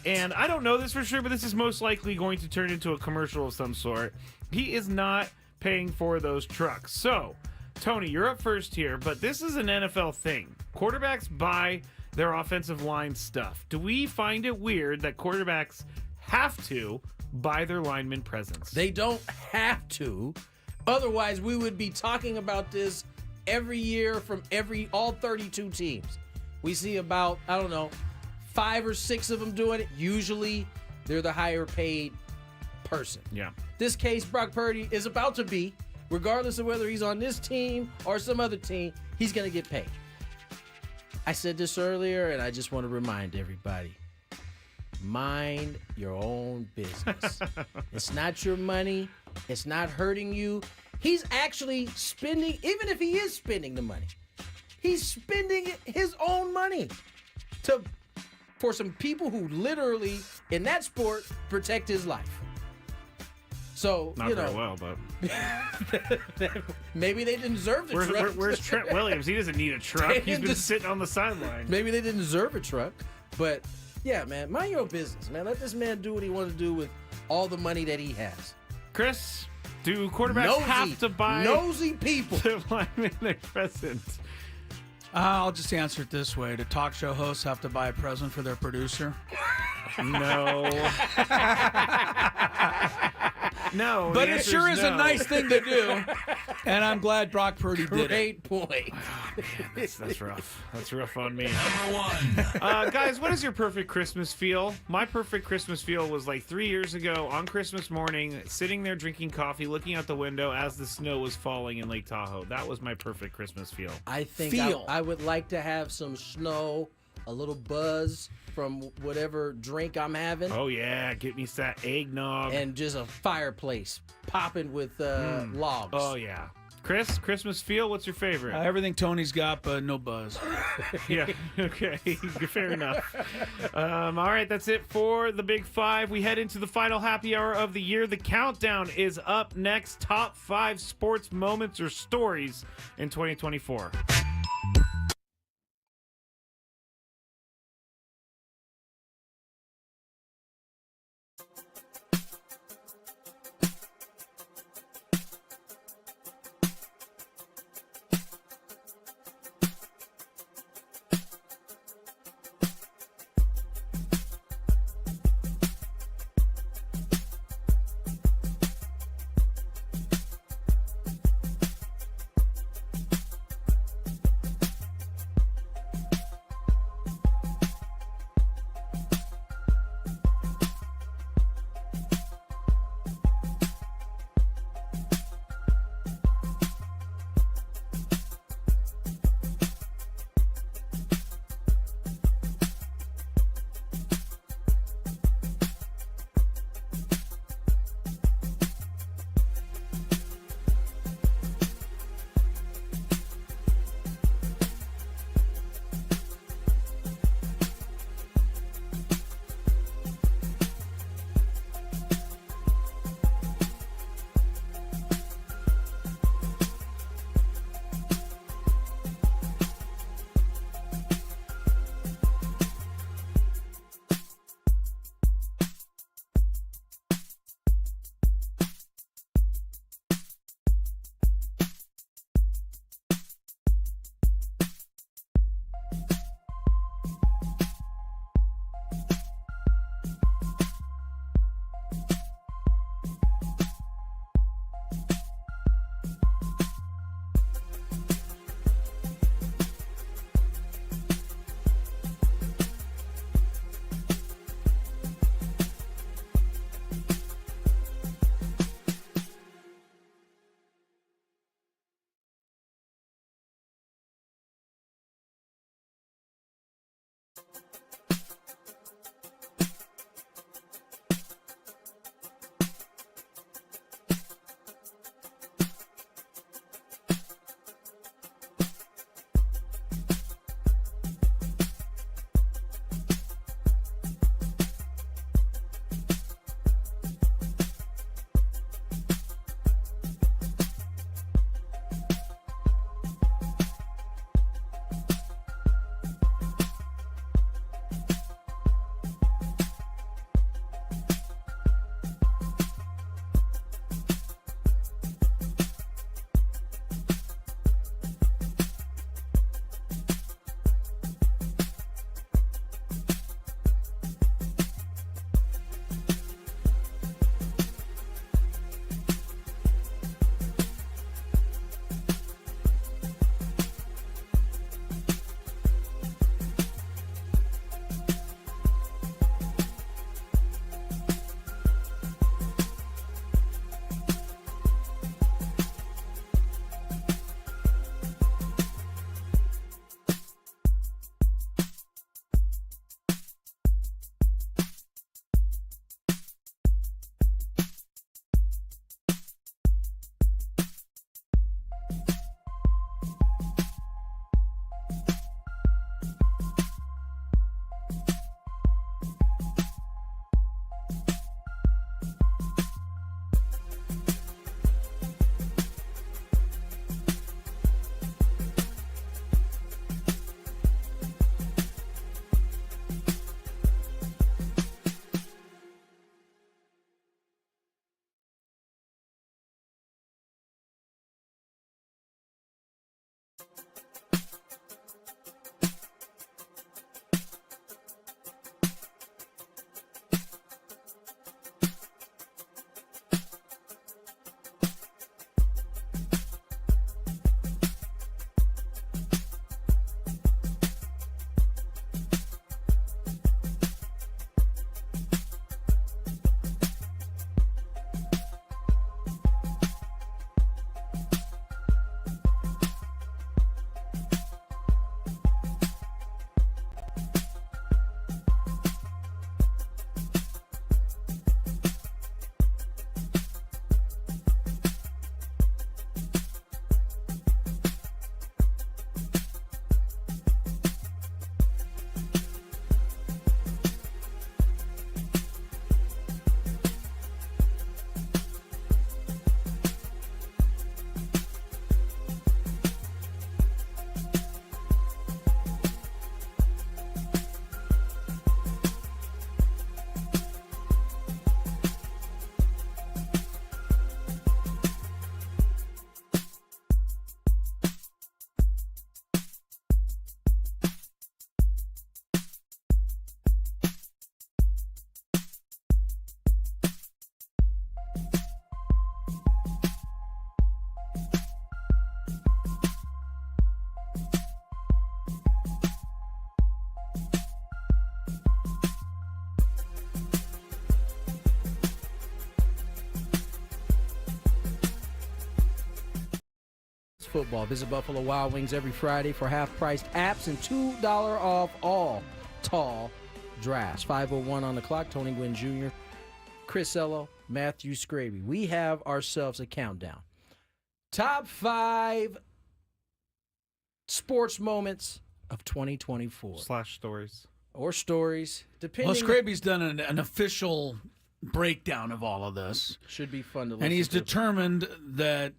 And I don't know this for sure, but this is most likely going to turn into a commercial of some sort. He is not paying for those trucks. So, Tony, you're up first here, but this is an NFL thing. Quarterbacks buy their offensive line stuff. Do we find it weird that quarterbacks have to buy their linemen presents? They don't have to. Otherwise, we would be talking about this every year from all 32 teams. We see about, 5 or 6 of them doing it. Usually, they're the higher paid person. Yeah. This case, Brock Purdy is about to be, regardless of whether he's on this team or some other team, he's going to get paid. I said this earlier, and I just want to remind everybody, mind your own business. It's not your money. It's not hurting you. He's actually spending, even if he is spending the money, he's spending his own money for some people who literally, in that sport, protect his life. So, not very well, but maybe they didn't deserve the truck. Where's Trent Williams? He doesn't need a truck. He's been sitting on the sideline. Maybe they didn't deserve a truck, but Yeah, man. Mind your own business, man. Let this man do what he wants to do with all the money that he has. Chris, do quarterbacks have to buy nosy people the lineman a present? I'll just answer it this way. Do talk show hosts have to buy a present for their producer? No. No. But it sure is a nice thing to do. And I'm glad Brock Purdy did it. Great point. Oh, man, that's rough. That's rough on me. Number 1. Guys, what is your perfect Christmas feel? My perfect Christmas feel was like 3 years ago on Christmas morning, sitting there drinking coffee, looking out the window as the snow was falling in Lake Tahoe. That was my perfect Christmas feel. I think Feel. I would like to have some snow, a little buzz from whatever drink I'm having. Oh, yeah. Get me that eggnog. And just a fireplace popping with logs. Oh, yeah. Chris, Christmas feel, what's your favorite? Everything Tony's got, but no buzz. Yeah, okay, fair enough. All right, that's it for the Big Five. We head into the final happy hour of the year. The countdown is up next. Top 5 sports moments or stories in 2024. football. Visit Buffalo Wild Wings every Friday for half-priced apps and $2 off all tall drafts. 5:01 on the clock. Tony Gwynn Jr., Chris Ello, Matthew Scraby. We have ourselves a countdown. Top 5 sports moments of 2024. / stories. Or stories, depending. Well, Scraby's done an official breakdown of all of this. Should be fun to listen And he's to. determined that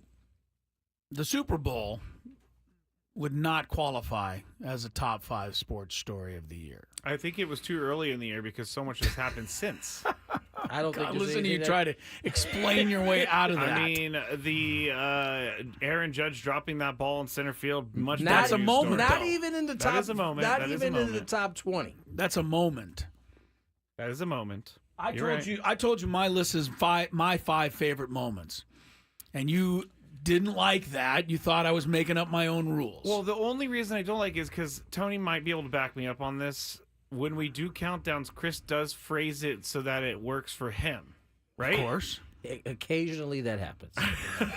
the Super Bowl would not qualify as a top 5 sports story of the year. I think it was too early in the year because so much has happened since. I don't think God, there's listen to you anything try to explain your way out of that. I mean, the Aaron Judge dropping that ball in center field. That's a moment. Not though. even in the That top. is a moment. Not That is even a in the moment. top 20. That's a moment. That is a moment. I told you my list is my 5 favorite moments, and you didn't like that. You thought I was making up my own rules. Well, the only reason I don't like is because Tony might be able to back me up on this. When we do countdowns, Chris does phrase it so that it works for him, right? Of course. Occasionally that happens.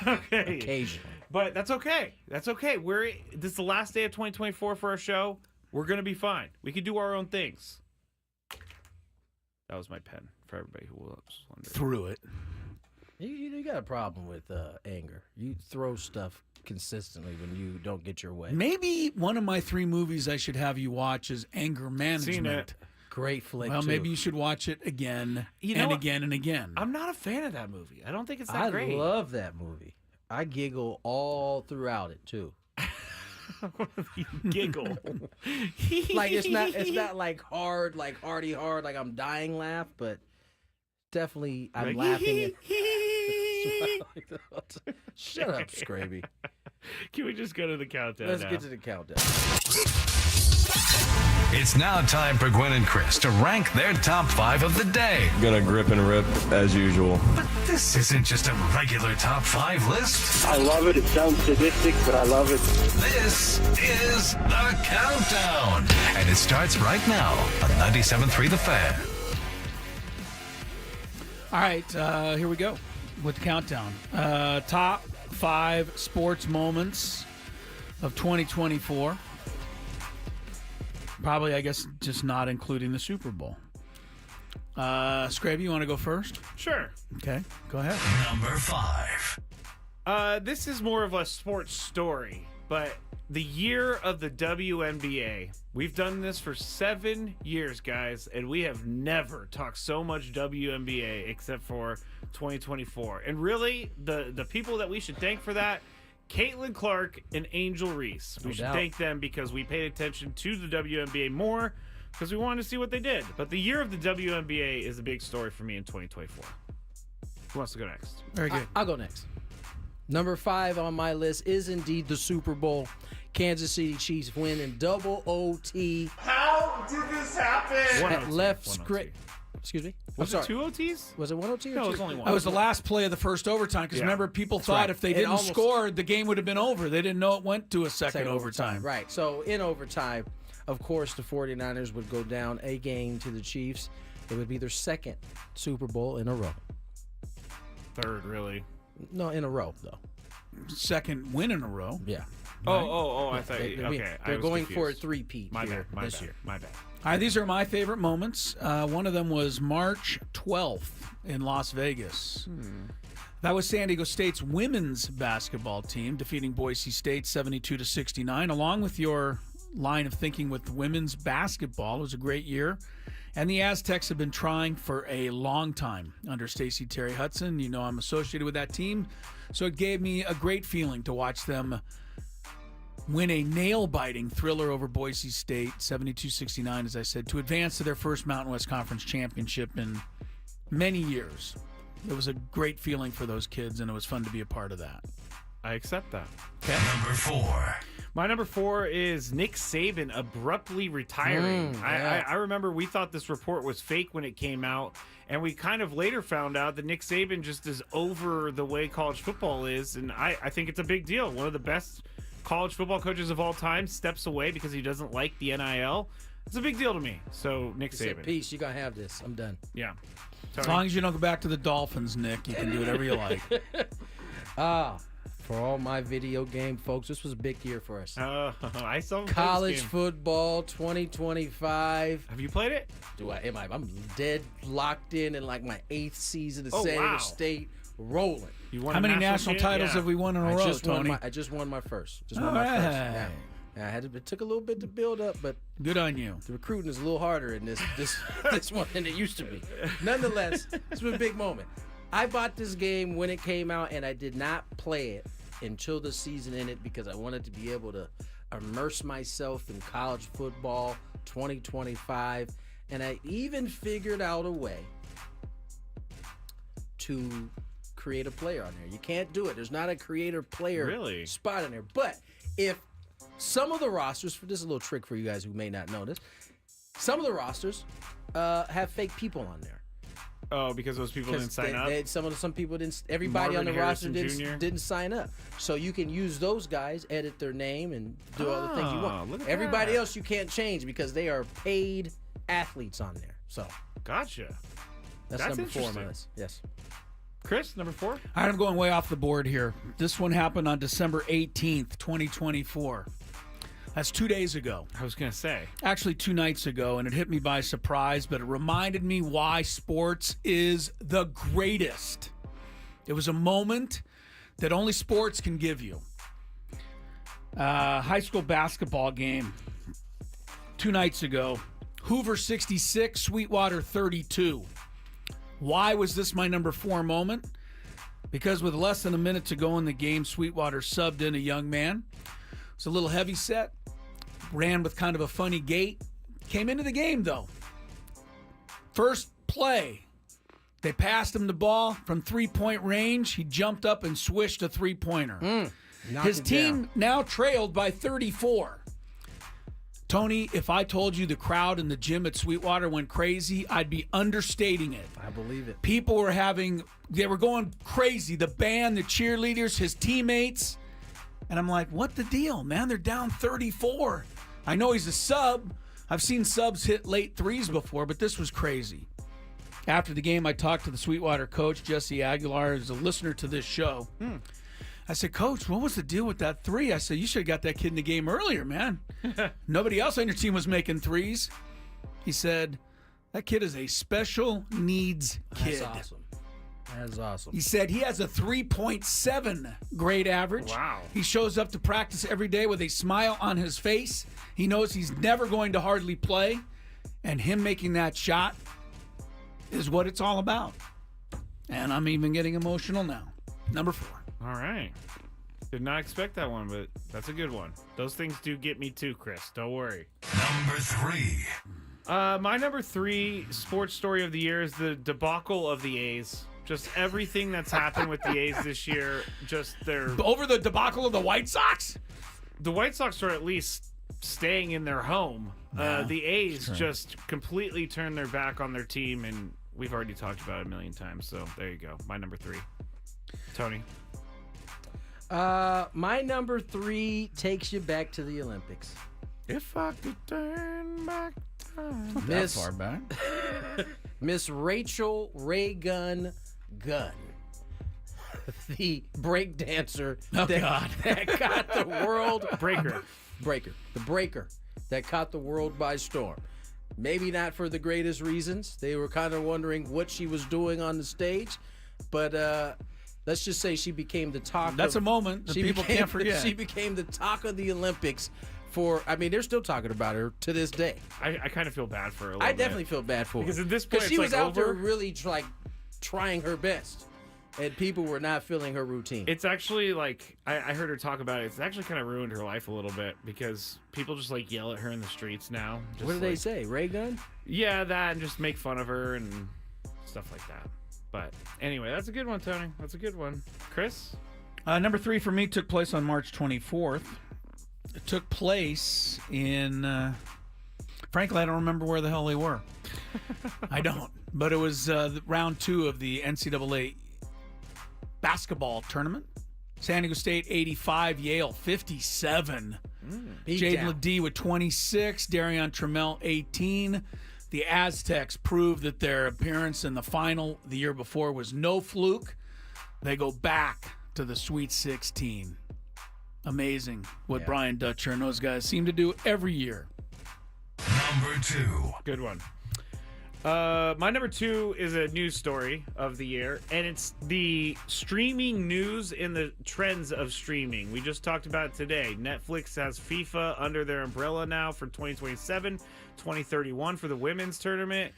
Okay. Occasionally. But that's okay. That's okay. This is the last day of 2024 for our show. We're going to be fine. We can do our own things. That was my pen for everybody who was wondering. Threw it. You got a problem with anger. You throw stuff consistently when you don't get your way. Maybe one of my 3 movies I should have you watch is Anger Management. Seen it. Great flick, Well, too. maybe you should watch it again and again and again. I'm not a fan of that movie. I don't think it's that I great. love that movie. I giggle all throughout it, too. Giggle. Like it's not like hard, like hardy hard, like I'm dying laugh, but definitely I'm laughing. Shut up, Scraby. Can we just go to the countdown Let's now? get to the countdown. It's now time for Gwynn and Chris to rank their top 5 of the day. Gonna grip and rip as usual. But this isn't just a regular top 5 list. I love it. It sounds sadistic, but I love it. This is the countdown. And it starts right now on 97.3 The Fan. All right, here we go with the countdown. Top 5 sports moments of 2024. Probably, I guess, just not including the Super Bowl. Scraby, you want to go first? Sure. Okay, go ahead. Number 5. This is more of a sports story, but the year of the WNBA. We've done this for 7 years, guys, and we have never talked so much WNBA except for 2024. And really, the people that we should thank for that, Caitlin Clark and Angel Reese. We should thank them because we paid attention to the WNBA more because we wanted to see what they did. But the year of the WNBA is a big story for me in 2024. Who wants to go next? Very good. I'll go next. Number 5 on my list is indeed the Super Bowl. Kansas City Chiefs win in double OT. How did this happen? Left script. Excuse me? Was it 2 OTs? Was it 1 OT or 2? No, it was only 1. That was the last play of the first overtime because remember, people thought right. if they It didn't almost- score, the game would have been over. They didn't know it went to a second overtime. Right. So in overtime, of course, the 49ers would go down a game to the Chiefs. It would be their second Super Bowl in a row. Third, really. No, in a row, though. Second win in a row. Yeah. Oh, I thought, They're I was going for a confused. three-peat My here bad, this year. My bad. All right, these are my favorite moments. One of them was March 12th in Las Vegas. That was San Diego State's women's basketball team defeating Boise State 72-69. Along with your line of thinking with women's basketball, it was a great year. And the Aztecs have been trying for a long time under Stacey Terry Hudson. You know I'm associated with that team, so it gave me a great feeling to watch them win a nail-biting thriller over Boise State, 72-69, as I said, to advance to their first Mountain West Conference championship in many years. It was a great feeling for those kids, and it was fun to be a part of that. I accept that. Okay. Number 4. My number 4 is Nick Saban abruptly retiring. Yeah. I remember we thought this report was fake when it came out, and we kind of later found out that Nick Saban just is over the way college football is, and I think it's a big deal. One of the best college football coaches of all time steps away because he doesn't like the NIL. It's a big deal to me. So Nick He said, Saban. peace, you gotta have this. I'm done. Yeah. As long as you don't go back to the Dolphins, Nick, you can do whatever you like. For all my video game folks, this was a big year for us. I saw college football 2025. Have you played it? I'm dead locked in like my 8th season of San Diego State, rolling. You won How many national titles have we won in a row, Tony? I just won my first. Just won my first. Yeah, it took a little bit to build up, but good on you. The recruiting is a little harder in this one than it used to be. Nonetheless, it's been a big moment. I bought this game when it came out, and I did not play it until the season ended because I wanted to be able to immerse myself in college football 2025, and I even figured out a way to create a player on there. You can't do it. There's not a creator-player spot in there. But if some of the rosters, this is a little trick for you guys who may not know this, some of the rosters have fake people on there. Oh, because those people didn't sign up? Some people didn't. Everybody Marvin on the roster Harrison didn't sign up. So you can use those guys, edit their name, and do all the things you want. Look at Everybody that. else you can't change because they are paid athletes on there. So Gotcha. that's number 4 on my list. Yes. Chris, number 4? All right, I'm going way off the board here. This one happened on December 18th, 2024. That's 2 days ago. I was going to say. Actually, 2 nights ago, and it hit me by surprise, but it reminded me why sports is the greatest. It was a moment that only sports can give you. High school basketball game 2 nights ago. Hoover 66, Sweetwater 32. Why was this my number 4 moment? Because with less than a minute to go in the game, Sweetwater subbed in a young man. It's a little heavy set. Ran with kind of a funny gait. Came into the game, though. First play, they passed him the ball from 3-point range. He jumped up and swished a 3-pointer. His team now trailed by 34. Tony, if I told you the crowd in the gym at Sweetwater went crazy, I'd be understating it. I believe it. People were they were going crazy. The band, the cheerleaders, his teammates. And I'm like, what the deal, man? They're down 34. I know he's a sub. I've seen subs hit late threes before, but this was crazy. After the game, I talked to the Sweetwater coach, Jesse Aguilar, who's a listener to this show. I said, Coach, what was the deal with that 3? I said, you should have got that kid in the game earlier, man. Nobody else on your team was making 3s. He said, that kid is a special needs kid. That's awesome. That's awesome. He said he has a 3.7 grade average. Wow. He shows up to practice every day with a smile on his face. He knows he's never going to hardly play. And him making that shot is what it's all about. And I'm even getting emotional now. Number 4. All right. Did not expect that one, but that's a good one. Those things do get me too, Chris. Don't worry. Number 3. My number 3 sports story of the year is the debacle of the A's. Just everything that's happened with the A's this year. Just their over the debacle of the White Sox. The White Sox are at least staying in their home. Yeah, the A's just completely turned their back on their team, and we've already talked about it a million times. So there you go. My number 3. Tony. My number 3 takes you back to the Olympics. If I could turn back time. Not that far back. Miss Rachel Gunn, the break dancer that got the world breaker that caught the world by storm. Maybe not for the greatest reasons. They were kind of wondering what she was doing on the stage, but let's just say she became the talk. That's a moment that people can't forget. She became the talk of the Olympics. They're still talking about her to this day. I kind of feel bad for her. I definitely feel bad for her because at this point she was out over. there really trying her best, and people were not feeling her routine. It's actually I heard her talk about it. It's actually kind of ruined her life a little bit because people just yell at her in the streets now. What do they say? Ray Gun? Yeah, that and just make fun of her and stuff like that. But anyway, that's a good one, Tony. That's a good one. Chris? Number 3 for me took place on March 24th. It took place in, frankly, I don't remember where the hell they were. I don't. But it was round 2 of the NCAA basketball tournament. San Diego State 85, Yale 57. Jaden Ledee with 26, Darion Trammell 18. The Aztecs proved that their appearance in the final the year before was no fluke. They go back to the Sweet 16. Amazing what Brian Dutcher and those guys seem to do every year. Number 2. Good one. My number 2 is a news story of the year, and it's the streaming news and the trends of streaming. We just talked about it today. Netflix has FIFA under their umbrella now for 2027, 2031 for the women's tournament.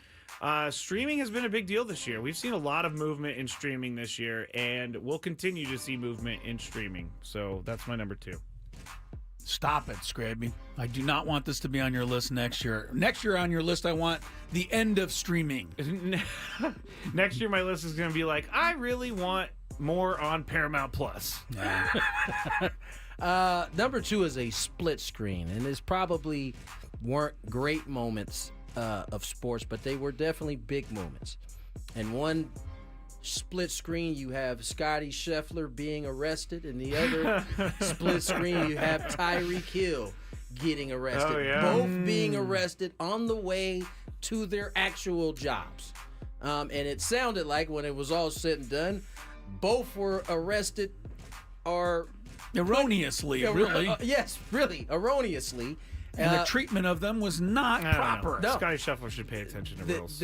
Streaming has been a big deal this year. We've seen a lot of movement in streaming this year, and we'll continue to see movement in streaming. So that's my number 2. Stop it, Scraby. I do not want this to be on your list next year. Next year on your list, I want the end of streaming. Next year, my list is going to be like, I really want more on Paramount Plus. Number 2 is a split screen, and it's probably weren't great moments of sports, but they were definitely big moments. And one split screen, you have Scotty Scheffler being arrested, and the other split screen, you have Tyreek Hill getting arrested. Oh, yeah. Both being arrested on the way to their actual jobs. And it sounded like when it was all said and done, both were arrested or erroneously, really. Yes, really, erroneously. And the treatment of them was not proper. No. Scotty Scheffler should pay attention to rules.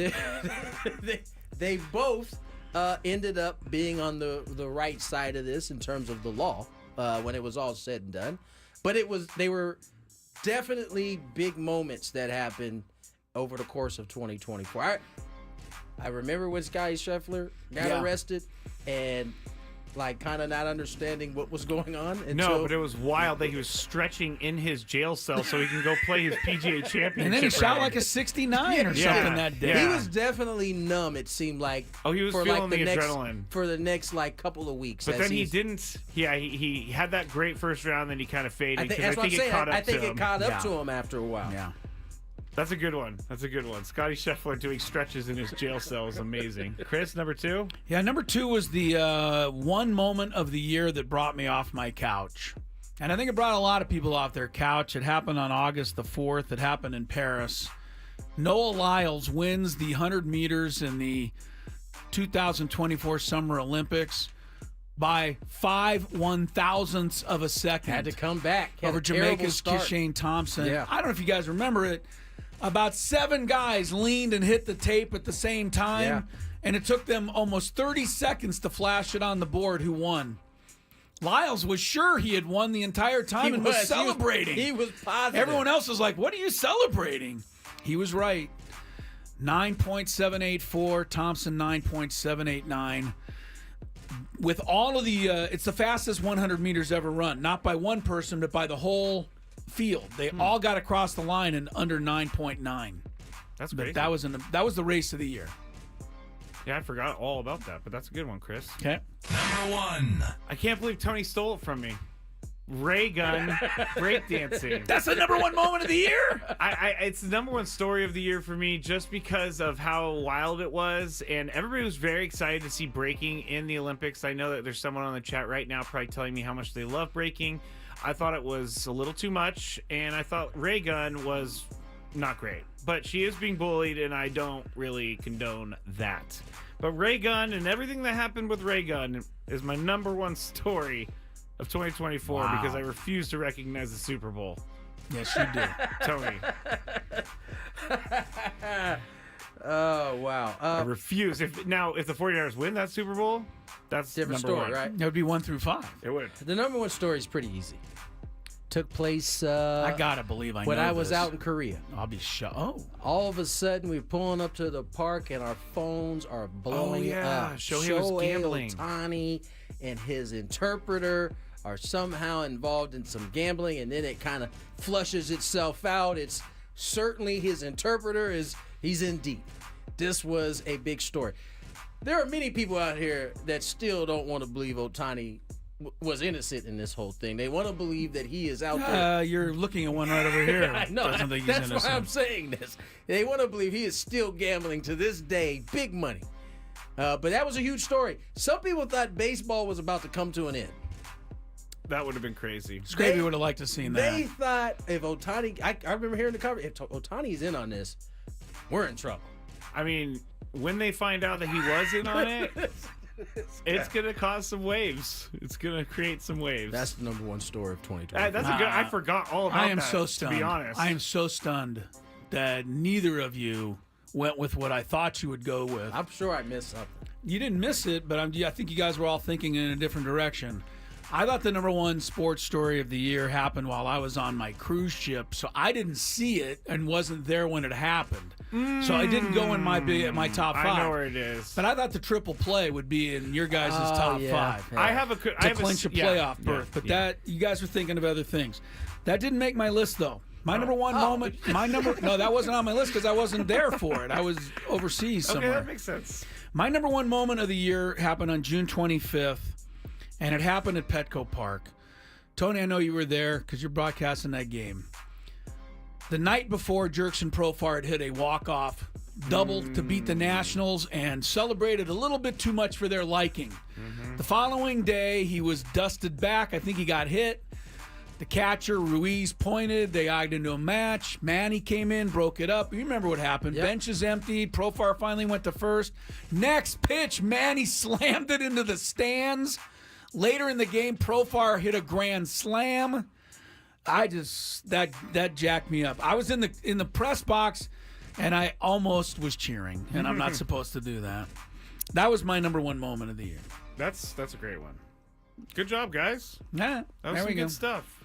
They both ended up being on the right side of this in terms of the law when it was all said and done. But they were definitely big moments that happened over the course of 2024. I remember when Scotty Scheffler got arrested and like kind of not understanding what was going on. No, but it was wild that he was stretching in his jail cell so he can go play his PGA Championship. And then he shot like a 69 or something that day. He was definitely numb, it seemed like. Oh, he was for feeling like the next, adrenaline. For the next like couple of weeks. But then he didn't. Yeah, he had that great first round, then he kind of faded. I think it caught up to him. It caught up to him after a while. Yeah. That's a good one. Scotty Scheffler doing stretches in his jail cell is amazing. Chris, number 2? Yeah, number 2 was the one moment of the year that brought me off my couch. And I think it brought a lot of people off their couch. It happened on August the 4th. It happened in Paris. Noah Lyles wins the 100 meters in the 2024 Summer Olympics by 5/1000ths of a second. Had to come back. Over Jamaica's Kishane Thompson. Yeah. I don't know if you guys remember it. About 7 guys leaned and hit the tape at the same time, and it took them almost 30 seconds to flash it on the board who won. Lyles was sure he had won the entire time and was celebrating. He was positive. Everyone else was like, what are you celebrating? He was right. 9.784, Thompson 9.789. With all of the, it's the fastest 100 meters ever run, not by one person, but by the whole field. They all got across the line in under 9.9. That's crazy. That was the race of the year. Yeah, I forgot all about that, but that's a good one, Chris. Okay. Number 1. I can't believe Tony stole it from me. Ray gun breakdancing. That's the number 1 moment of the year. It's the number 1 story of the year for me just because of how wild it was, and everybody was very excited to see breaking in the Olympics. I know that there's someone on the chat right now probably telling me how much they love breaking. I thought it was a little too much, and I thought Ray gun was not great. But she is being bullied, and I don't really condone that. But Ray gun and everything that happened with Ray gun is my number 1 story of 2024 because I refuse to recognize the Super Bowl. Yes, you do. Tony. Oh, wow. I refuse. If the 49ers win that Super Bowl, that's different number story, 1. right? That would be 1 through 5. It would. The number 1 story is pretty easy. Took place I gotta believe I when know I was this. out in Korea. I'll be shocked. Oh. All of a sudden, we're pulling up to the park, and our phones are blowing up. Shohei was gambling. Ohtani and his interpreter are somehow involved in some gambling, and then it kind of flushes itself out. It's certainly his interpreter he's in deep. This was a big story. There are many people out here that still don't want to believe Ohtani was innocent in this whole thing. They want to believe that he is out there. You're looking at one right over here. I know. Doesn't think he's That's innocent. why I'm saying this. They want to believe he is still gambling to this day, big money. But that was a huge story. Some people thought baseball was about to come to an end. That would have been crazy. Scrappy would have liked to have seen that. They thought if Ohtani, I remember hearing the cover, if Ohtani's in on this, we're in trouble. I mean, when they find out that he was in on it, It's going to cause some waves. It's going to create some waves. That's the number one story of 2020. That's a good. I forgot all about that. I am so stunned. To be honest, I am so stunned that neither of you went with what I thought you would go with. I'm sure I missed something. You didn't miss it, but I think you guys were all thinking in a different direction. I thought the number one sports story of the year happened while I was on my cruise ship, so I didn't see it and wasn't there when it happened. So I didn't go in my top five. I know where it is. But I thought the triple play would be in your guys' top five. Yeah. I have a clinch a playoff berth. But that you guys were thinking of other things. That didn't make my list though. My number one moment. No, that wasn't on my list because I wasn't there for it. I was overseas somewhere. Okay, that makes sense. My number one moment of the year happened on June 25th, and it happened at Petco Park. Tony, I know you were there because you're broadcasting that game. The night before, Jerkson Profar had hit a walk-off double to beat the Nationals and celebrated a little bit too much for their liking. The following day, he was dusted back. I think he got hit. The catcher, Ruiz, pointed. They eyed into a match. Manny came in, broke it up. You remember what happened. Yep. Bench is emptied. Profar finally went to first. Next pitch, Manny slammed it into the stands. Later in the game, Profar hit a grand slam. That jacked me up. I was in the press box, and I almost was cheering, and I'm not supposed to do that. That was my number one moment of the year. That's a great one. Good job, guys. Yeah, that was there some we go. good stuff.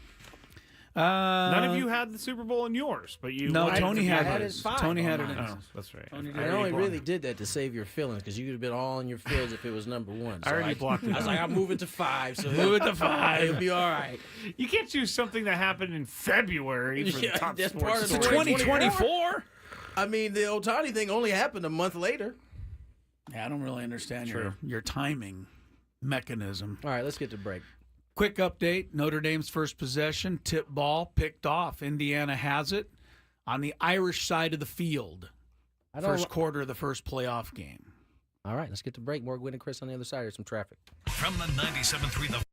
None of you had the Super Bowl in yours, but you. No, wanted Tony to be had on it. his. Tony had it in his. Oh, that's right. I only really did that to save your feelings because you would have been all in your feels if it was number one. So I already blocked it I was out. like, I'm moving to 5. So Move it to 5. It'll be all right. You can't choose something that happened in February for the top that's sports part of the story. 2024. I mean, the Ohtani thing only happened a month later. Yeah, I don't really understand your timing mechanism. All right, let's get to break. Quick update. Notre Dame's first possession, tip ball, picked off. Indiana has it on the Irish side of the field. First quarter of the first playoff game. All right, let's get to break. More Gwynn and Chris on the other side. Here's some traffic. From the 97.3 The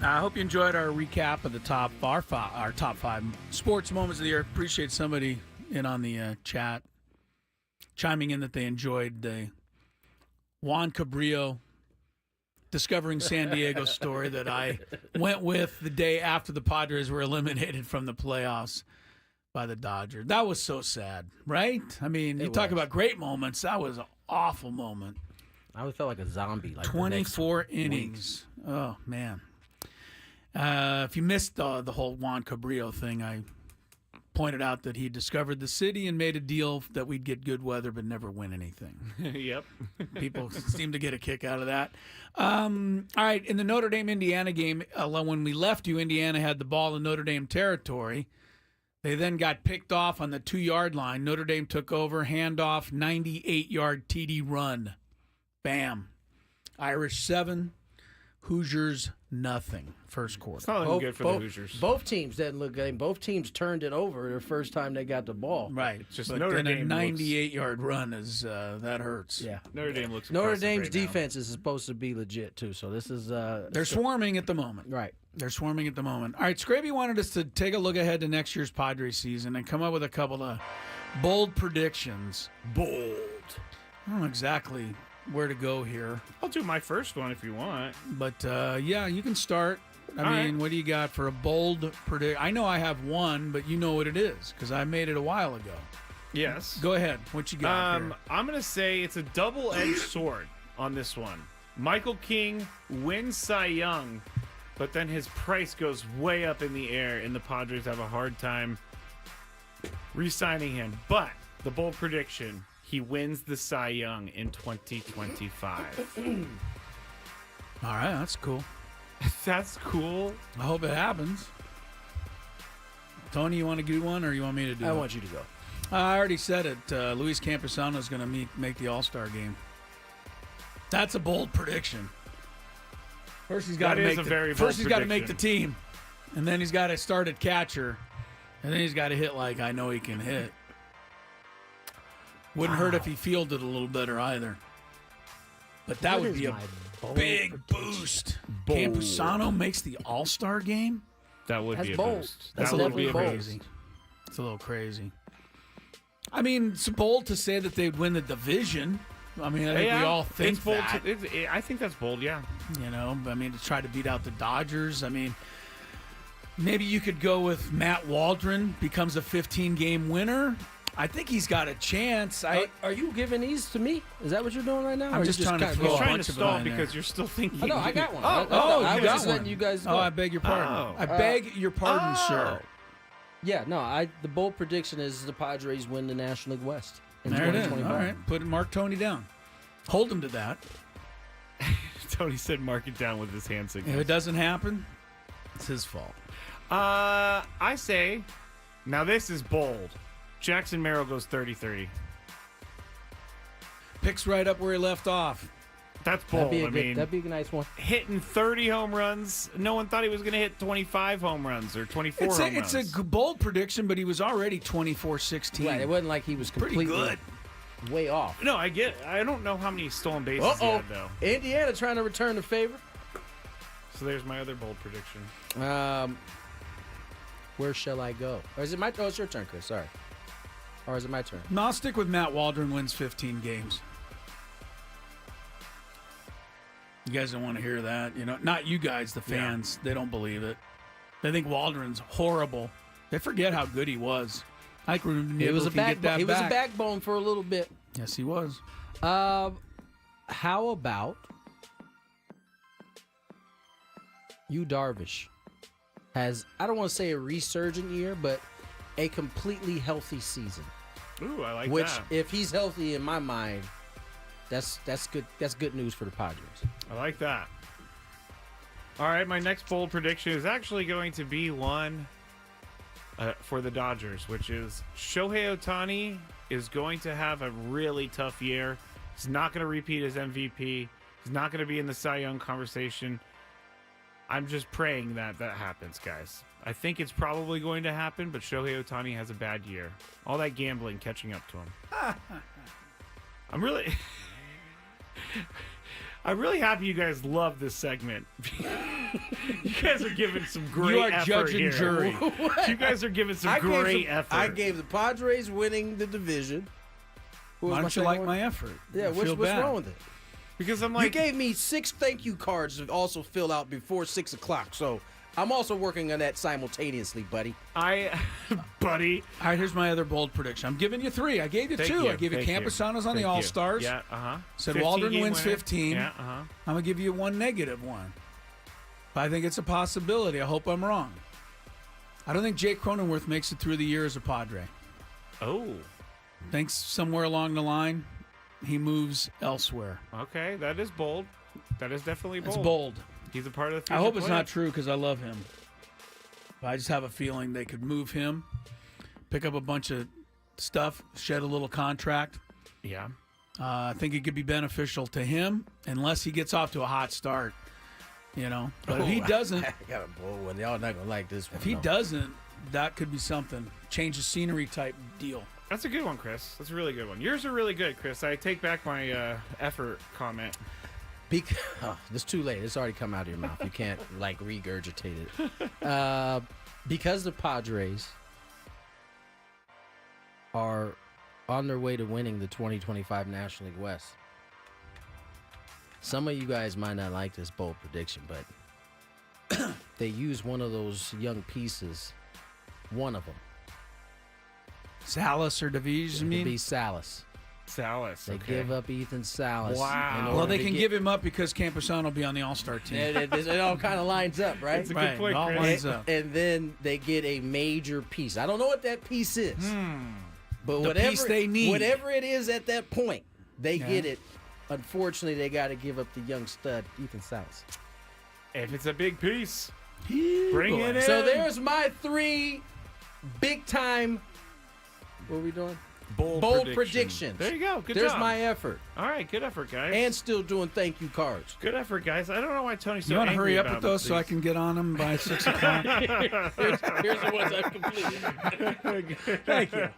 I hope you enjoyed our recap of the our top 5 sports moments of the year. Appreciate somebody in on the chat chiming in that they enjoyed the Juan Cabrillo discovering San Diego story that I went with the day after the Padres were eliminated from the playoffs by the Dodgers. That was so sad, right? I mean, you talk about great moments. That was an awful moment. I felt like a zombie. Like 24 innings. Oh, man. If you missed the whole Juan Cabrillo thing, I pointed out that he discovered the city and made a deal that we'd get good weather but never win anything. Yep. People seem to get a kick out of that. All right, in the Notre Dame-Indiana game, when we left you, Indiana had the ball in Notre Dame territory. They then got picked off on the 2-yard line. Notre Dame took over, handoff, 98-yard TD run. Bam. Irish 7, Hoosiers nothing. First quarter. It's not looking good for the Hoosiers. Both teams didn't look good. Both teams turned it over the first time they got the ball. Right. It's just but Notre then Dame a 98-yard run is that hurts. Yeah. Notre Dame looks Notre impressive Dame's right now. defense is supposed to be legit too. So this is they're swarming at the moment. Right. They're swarming at the moment. All right, Scraby wanted us to take a look ahead to next year's Padres season and come up with a couple of bold predictions. Bold. I don't know exactly where to go here. I'll do my first one if you want. But, yeah, you can start. I All mean, right. what do you got for a bold prediction? I know I have one, but you know what it is because I made it a while ago. Yes. Go ahead. What you got here? I'm going to say it's a double-edged sword on this one. Michael King wins Cy Young, but then his price goes way up in the air, and the Padres have a hard time re-signing him. But the bold prediction, he wins the Cy Young in 2025. All right, that's cool. That's cool. I hope it happens. Tony, you want to do one or you want me to do it? I want you to go. I already said it. Luis Campusano is going to make the All-Star game. That's a bold prediction. First, he's got to make the team, and then he's got to start at catcher, and then he's got to hit like I know he can hit. Wouldn't hurt if he fielded a little better either. But that would be a big boost. Campusano makes the All-Star game? That would be a boost. That's a little crazy. It's a little crazy. I mean, it's bold to say that they'd win the division. I mean, I think we all think it's bold that. I think that's bold, yeah. You know, I mean, to try to beat out the Dodgers. I mean, maybe you could go with Matt Waldron becomes a 15-game winner. I think he's got a chance. Are you giving these to me? Is that what you're doing right now? I'm just trying to throw a bunch of them in because there. you're still thinking. Oh, no, I got one. I was got just one. letting you guys go. Oh, I beg your pardon. I beg your pardon, sir. Yeah, no, the bold prediction is the Padres win the National League West in There it is. 2025. All right, Mark Tony down. Hold him to that. Tony said mark it down with his hand signals. If it doesn't happen, it's his fault. I say, now this is bold. Jackson Merrill goes 30-30. Picks right up where he left off. That's bold. That'd be a nice one. Hitting 30 home runs. No one thought he was going to hit 25 home runs or 24 home runs. It's a bold prediction, but he was already 24-16. Right, it wasn't like he was completely pretty good. Way off. No, I get it. I don't know how many stolen bases he had, though. Indiana trying to return the favor. So there's my other bold prediction. Where shall I go? Or is it my? Oh, it's your turn, Chris. Sorry. Or is it my turn? No, I'll stick with Matt Waldron wins 15 games. You guys don't want to hear that, you know. Not you guys, the fans. Yeah. They don't believe it. They think Waldron's horrible. They forget how good he was. I think he was a backbone for a little bit. Yes, he was. How about Yu Darvish has, I don't want to say a resurgent year, but a completely healthy season. Ooh, I like Which, that. if he's healthy, in my mind, that's good. That's good news for the Padres. I like that. All right, my next bold prediction is actually going to be one for the Dodgers, which is Shohei Ohtani is going to have a really tough year. He's not going to repeat his MVP. He's not going to be in the Cy Young conversation. I'm just praying that happens, guys. I think it's probably going to happen, but Shohei Ohtani has a bad year. All that gambling catching up to him. I'm really... I'm really happy you guys love this segment. You guys are giving some great effort. You are judge and here. jury. You guys are giving some great effort. I gave the Padres winning the division. Why don't you like my effort? Yeah, what's wrong with it? Because I'm like, you gave me 6 thank you cards to also fill out before 6 o'clock, so I'm also working on that simultaneously, buddy. Buddy. All right, here's my other bold prediction. I'm giving you 3. I gave you 2. I gave you Campusano's on the All-Stars. Yeah, Said Waldron wins winner. 15. Yeah, I'm going to give you 1 negative one. But I think it's a possibility. I hope I'm wrong. I don't think Jake Cronenworth makes it through the year as a Padre. Oh. Thinks somewhere along the line he moves elsewhere. Okay, that is bold. That is definitely bold. It's bold. He's a part of the future I hope it's not playoffs. true because I love him. But I just have a feeling they could move him, pick up a bunch of stuff, shed a little contract. Yeah. I think it could be beneficial to him unless he gets off to a hot start. But if he doesn't, I got a bold one. Y'all not gonna like this one. if he doesn't, that could be something. Change the scenery type deal. That's a good one, Chris. That's a really good one. Yours are really good, Chris. I take back my effort comment. It's too late. It's already come out of your mouth. You can't regurgitate it. Because the Padres are on their way to winning the 2025 National League West. Some of you guys might not like this bold prediction, but they use one of those young pieces. One of them. Salas or DeVries, you mean? It'd be Salas. Salas. They give up Ethan Salas. Wow. Well, they can give him up because Campusano will be on the All-Star team. It all kind of lines up, right? It's a good point, it all Chris. lines up. And then they get a major piece. I don't know what that piece is. But The piece they need. Whatever it is at that point, they get it. Unfortunately, they got to give up the young stud, Ethan Salas. If it's a big piece, bring it in. So there's my 3 big-time, what are we doing? Bold predictions. There you go. Good There's job. my effort. All right, good effort, guys. And still doing thank you cards. Good effort, guys. I don't know why Tony's so You want to angry hurry up about with those so I these. can get on them by 6 o'clock? Here's the ones I've completed. Thank you.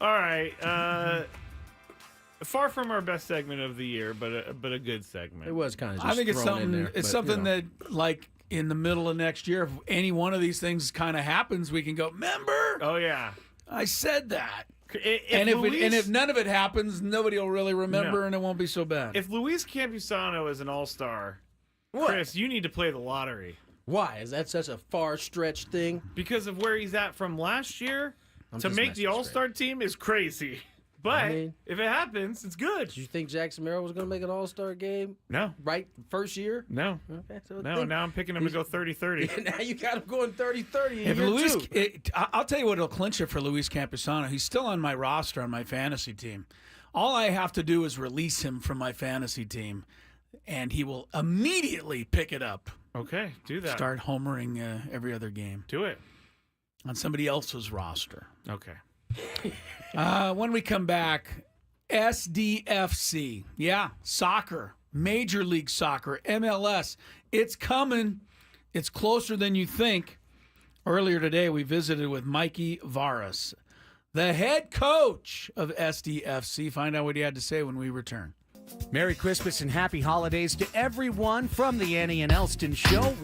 All right. Far from our best segment of the year, but a good segment. It was kind of just I think it's thrown in something. there, It's but, something you know. that, like, in the middle of next year, if any one of these things kind of happens, we can go. Remember? Oh yeah, I said that. If If none of it happens, nobody will really remember, No. and it won't be so bad. If Luis Campusano is an all-star, Chris, you need to play the lottery. Why? Is that such a far stretch thing? Because of where he's at from last year, to just make messing the with all-star team is crazy. But I mean- if it happens, it's good. Did you think Jackson Merrill was going to make an all-star game? No. Right? First year? No. Okay. So No, now I'm picking him to go 30-30. now you got him going 30-30 in If year Luis, 2. I'll tell you what will clinch it for Luis Campusano. He's still on my roster on my fantasy team. All I have to do is release him from my fantasy team, and he will immediately pick it up. Okay, do that. Start homering every other game. Do it. On somebody else's roster. Okay. When we come back, SDFC. Yeah, soccer. Major League Soccer. MLS. It's coming. It's closer than you think. Earlier today, we visited with Mikey Varas, the head coach of SDFC. Find out what he had to say when we return. Merry Christmas and happy holidays to everyone from the Annie and Elston Show.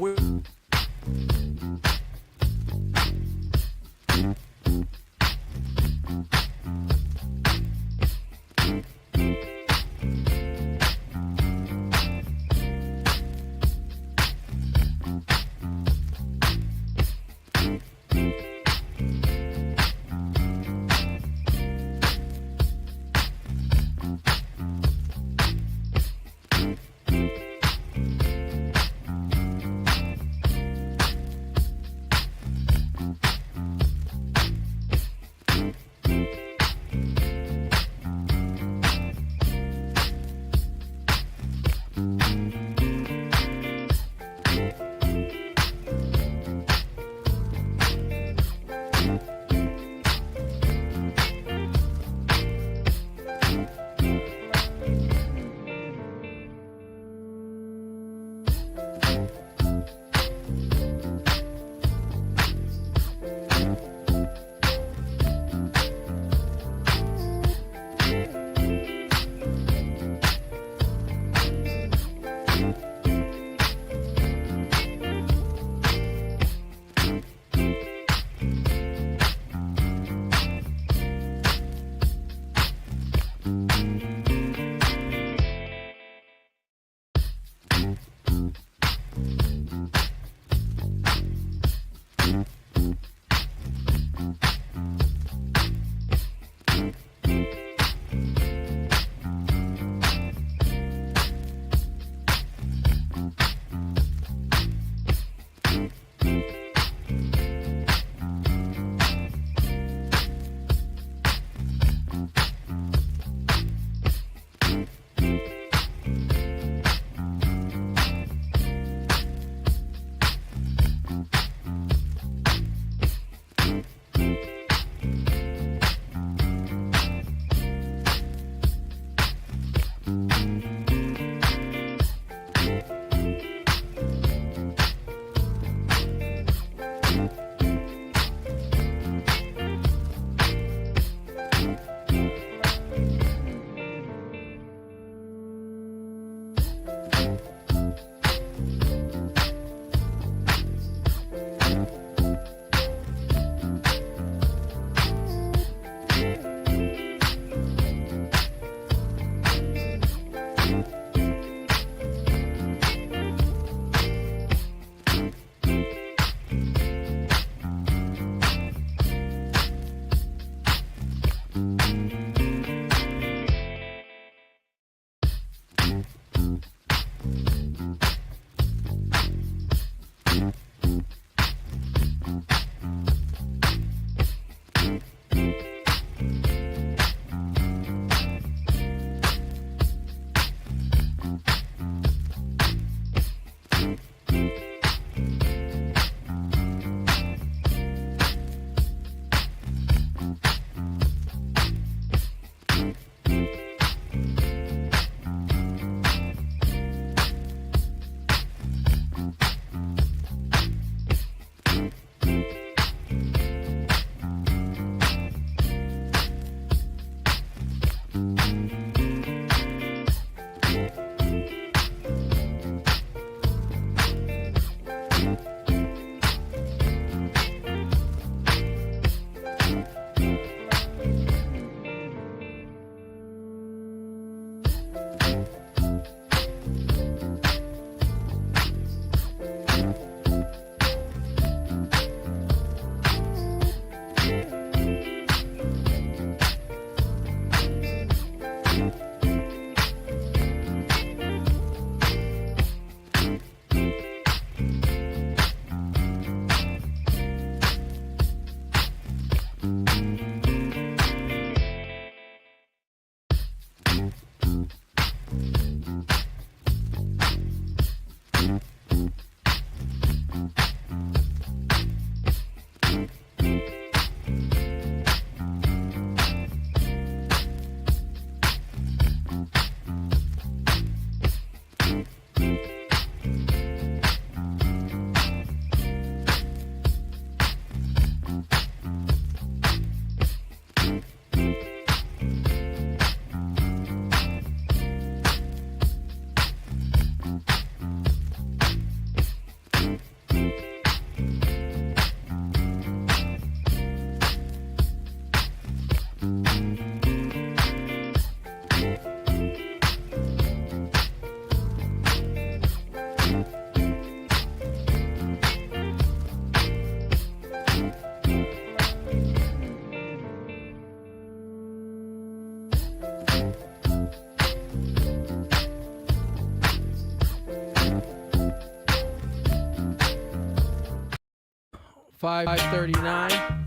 5:39.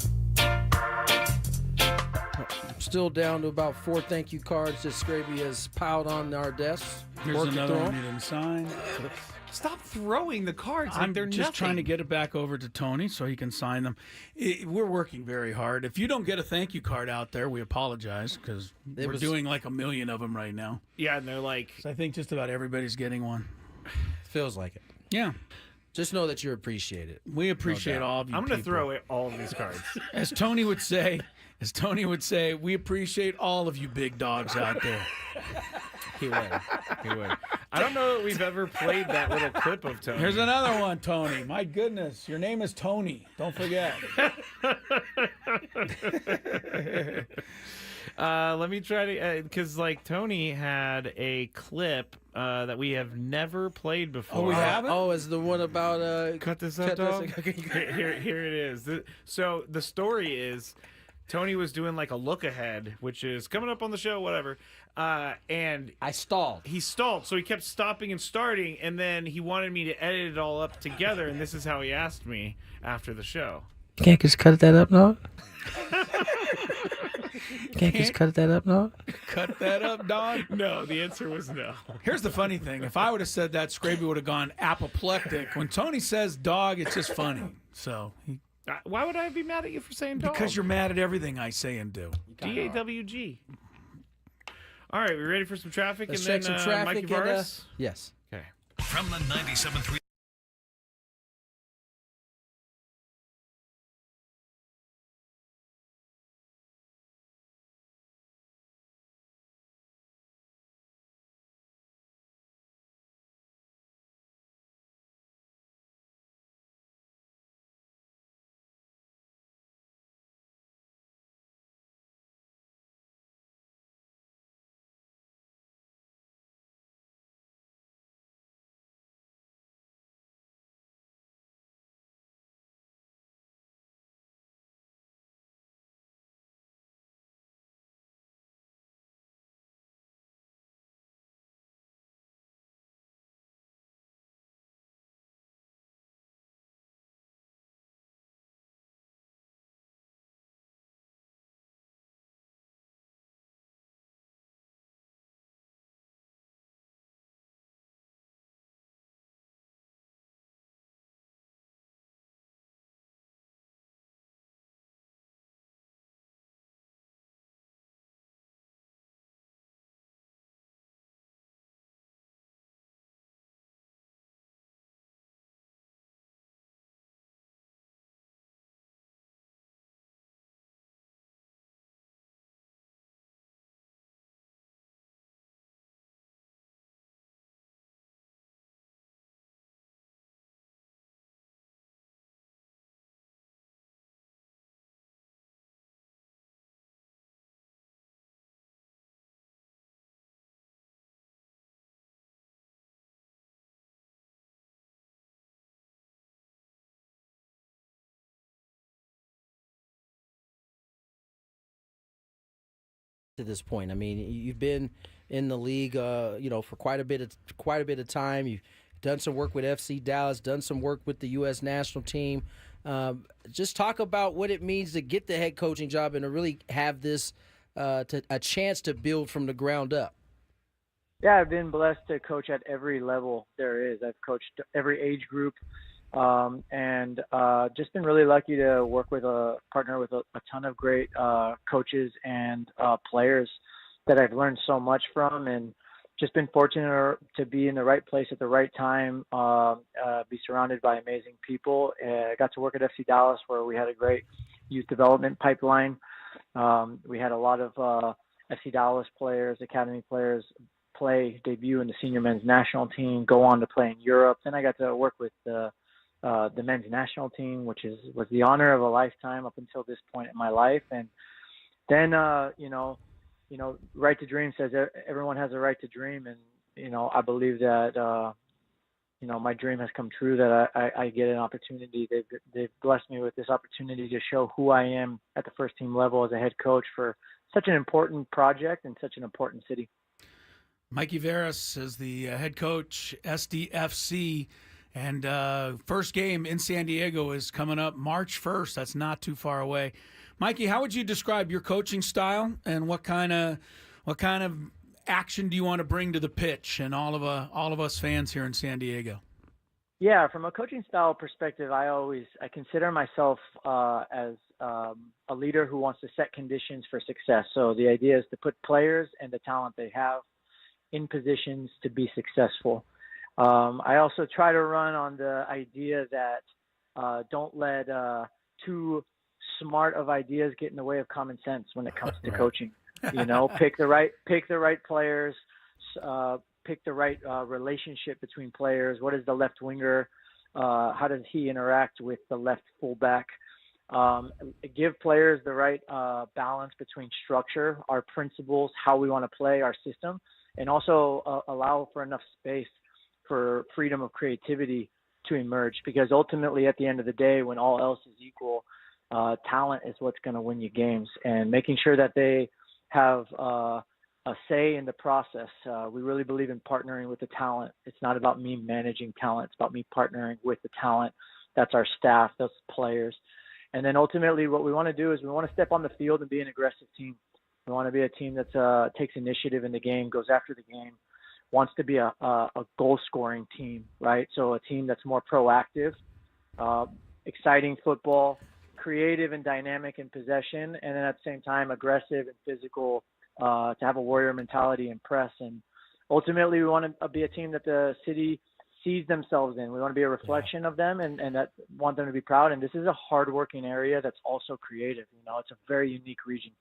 Still down to about 4 thank you cards that Scraby has piled on our desks. Here's Working another through one them. you didn't sign. Stop throwing the cards. I'm they're just nothing. trying to get it back over to Tony so he can sign them. We're working very hard. If you don't get a thank you card out there, we apologize because we're doing like 1 million of them right now. Yeah, and they're like... So I think just about everybody's getting one. Feels like it. Yeah. Just know that you're appreciated. We appreciate all of you. I'm going to people. throw away all of these cards. As Tony would say, we appreciate all of you big dogs out there. He would. I don't know that we've ever played that little clip of Tony. Here's another one, Tony. My goodness, your name is Tony. Don't forget. Let me try to, because like Tony had a clip that we have never played before. Oh, we haven't? Oh, is the one about cut this up, dog? Here it is. So the story is, Tony was doing like a look ahead, which is coming up on the show, whatever. And I stalled. He stalled, so he kept stopping and starting, and then he wanted me to edit it all up together, and this is how he asked me after the show. You can't just cut that up, no? Can't just cut that up, no? Cut that up, dog? No, the answer was no. Here's the funny thing. If I would have said that, Scraby would have gone apoplectic. When Tony says dog, it's just funny. So why would I be mad at you for saying dog? Because you're mad at everything I say and do. DAWG. All right, we ready for some traffic? Let's and check then some traffic. Mikey Vargas? Yes. Okay. From the 97.3 to this point? I mean, you've been in the league, for quite a bit of time. You've done some work with FC Dallas, done some work with the U.S. national team. Just talk about what it means to get the head coaching job and to really have this a chance to build from the ground up. Yeah, I've been blessed to coach at every level there is. I've coached every age group, and just been really lucky to work with a partner with a ton of great coaches and players that I've learned so much from, and just been fortunate to be in the right place at the right time, be surrounded by amazing people. I got to work at FC Dallas, where we had a great youth development pipeline. We had a lot of FC Dallas players, academy players, debut in the senior men's national team, go on to play in Europe. Then I got to work with the men's national team, which was the honor of a lifetime up until this point in my life. And then, Right to Dream says everyone has a right to dream. And, I believe that, my dream has come true, that I get an opportunity. They've blessed me with this opportunity to show who I am at the first team level as a head coach for such an important project and such an important city. Mikey Veras is the head coach, SDFC, and first game in San Diego is coming up March 1st. That's not too far away. Mikey, how would you describe your coaching style, and what kind of action do you want to bring to the pitch and all of us fans here in San Diego? Yeah, from a coaching style perspective, I consider myself as a leader who wants to set conditions for success. So the idea is to put players and the talent they have in positions to be successful. I also try to run on the idea that don't let too smart of ideas get in the way of common sense when it comes to coaching. Pick the right players, pick the right relationship between players. What is the left winger? How does he interact with the left fullback? Give players the right balance between structure, our principles, how we want to play our system, and also allow for enough space for freedom of creativity to emerge. Because ultimately, at the end of the day, when all else is equal, talent is what's going to win you games. And making sure that they have a say in the process. We really believe in partnering with the talent. It's not about me managing talent. It's about me partnering with the talent. That's our staff, those players. And then ultimately what we want to do is we want to step on the field and be an aggressive team. We want to be a team that takes initiative in the game, goes after the game, wants to be a goal-scoring team, right? So a team that's more proactive, exciting football, creative and dynamic in possession, and then at the same time aggressive and physical, to have a warrior mentality and press. And ultimately we want to be a team that the city sees themselves in. We want to be a reflection of them and that want them to be proud. And this is a hard-working area that's also creative. It's a very unique region.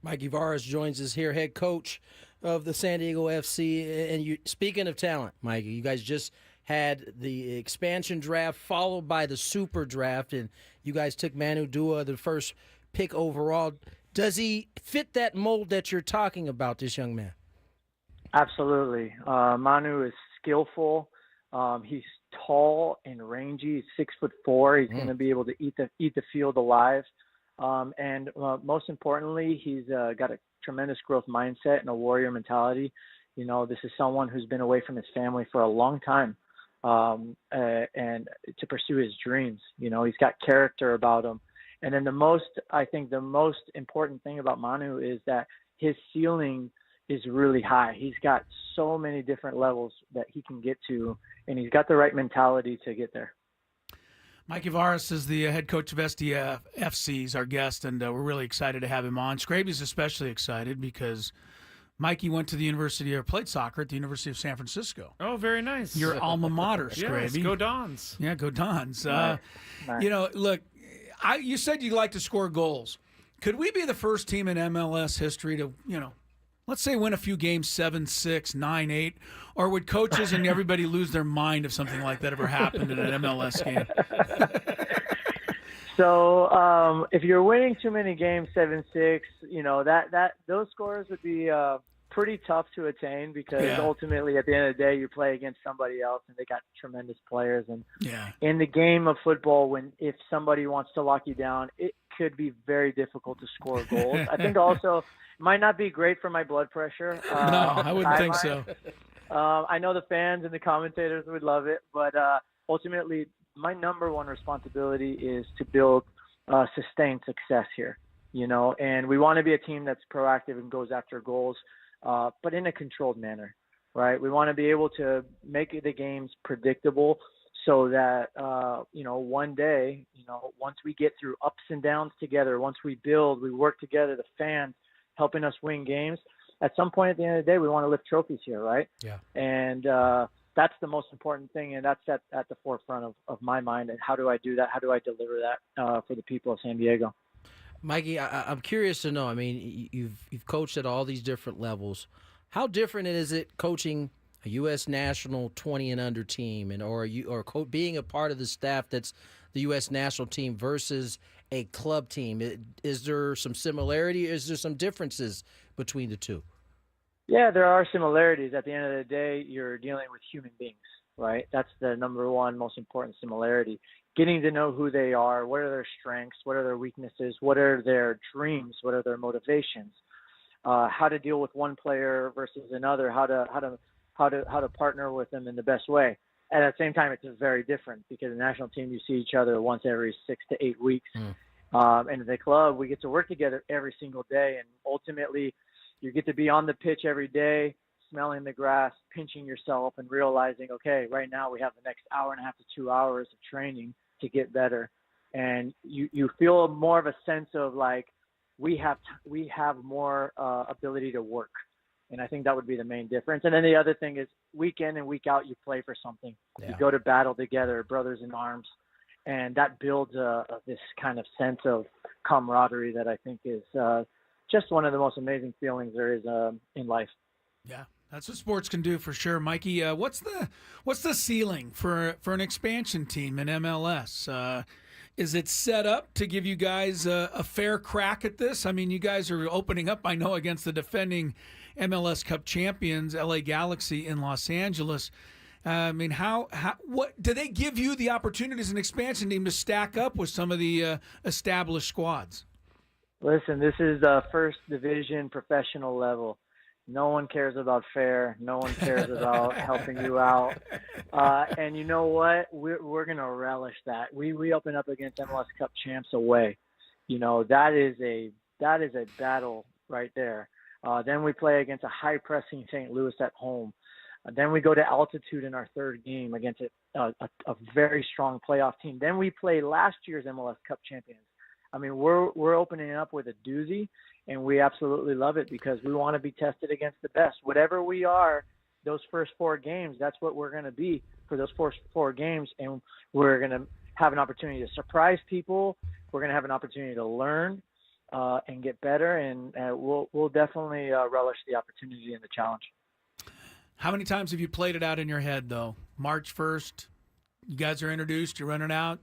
Mikey Varas joins us here, head coach of the San Diego FC. And speaking of talent, Mikey, you guys just had the expansion draft followed by the super draft, and you guys took Manu Dua, the first pick overall. Does he fit that mold that you're talking about, this young man? Absolutely. Manu is skillful. He's tall and rangy. He's 6'4". He's going to be able to eat the field alive. And most importantly, he's got a tremendous growth mindset and a warrior mentality. This is someone who's been away from his family for a long time, and to pursue his dreams. He's got character about him. And then the most important thing about Manu is that his ceiling is really high. He's got so many different levels that he can get to, and he's got the right mentality to get there. Mikey Varas is the head coach of SDFC. He's our guest, and we're really excited to have him on. Scraby's especially excited because Mikey went to the university or played soccer at the University of San Francisco. Oh, very nice. Your alma mater, Scraby. Yes, go Dons. Yeah, go Dons. Nice. Look, you said you like to score goals. Could we be the first team in MLS history to, let's say win a few games 7-6, 9-8, or would coaches and everybody lose their mind if something like that ever happened in an MLS game? So if you're winning too many games 7-6, those scores would be pretty tough to attain because ultimately at the end of the day you play against somebody else and they got tremendous players. And in the game of football, if somebody wants to lock you down, it could be very difficult to score goals. I think also might not be great for my blood pressure. No, I wouldn't think so. I know the fans and the commentators would love it, but ultimately, my number one responsibility is to build sustained success here. And we want to be a team that's proactive and goes after goals, but in a controlled manner, right? We want to be able to make the games predictable so that, one day, once we get through ups and downs together, once we build, we work together, the fans helping us win games, at some point at the end of the day, we want to lift trophies here, right? Yeah. And that's the most important thing, and that's at the forefront of my mind. And how do I do that? How do I deliver that for the people of San Diego? Mikey, I'm curious to know. I mean, you've coached at all these different levels. How different is it coaching a U.S. national 20 and under team, or being a part of the staff that's the U.S. national team versus a club team? Is there some similarity? Is there some differences between the two? Yeah, there are similarities. At the end of the day, you're dealing with human beings, right? That's the number one most important similarity. Getting to know who they are, what are their strengths, what are their weaknesses, what are their dreams, what are their motivations, how to deal with one player versus another, how to partner with them in the best way. And at the same time, it's very different because the national team, you see each other once every 6 to 8 weeks. And the club, we get to work together every single day. And ultimately, you get to be on the pitch every day, smelling the grass, pinching yourself, and realizing, okay, right now we have the next hour and a half to 2 hours of training to get better. And you feel more of a sense of like we have more ability to work. And I think that would be the main difference. And then the other thing is week in and week out, you play for something. Yeah. You go to battle together, brothers in arms. And that builds this kind of sense of camaraderie that I think is just one of the most amazing feelings there is in life. Yeah, that's what sports can do for sure. Mikey, what's the ceiling for an expansion team in MLS? Is it set up to give you guys a fair crack at this? I mean, you guys are opening up, I know, against the defending MLS Cup champions, LA Galaxy in Los Angeles. I mean, what do they give you the opportunity as an expansion team to stack up with some of the established squads? Listen, this is first division professional level. No one cares about fair. No one cares about helping you out. And you know what? We're going to relish that. We open up against MLS Cup champs away. That is a battle right there. Then we play against a high-pressing St. Louis at home. Then we go to altitude in our third game against a very strong playoff team. Then we play last year's MLS Cup champions. I mean, we're opening up with a doozy, and we absolutely love it because we want to be tested against the best. Whatever we are, those first 4 games, that's what we're going to be for those first 4 games, and we're going to have an opportunity to surprise people. We're going to have an opportunity to learn and get better, and we'll definitely relish the opportunity and the challenge. How many times have you played it out in your head, though? March 1st, you guys are introduced, you're running out.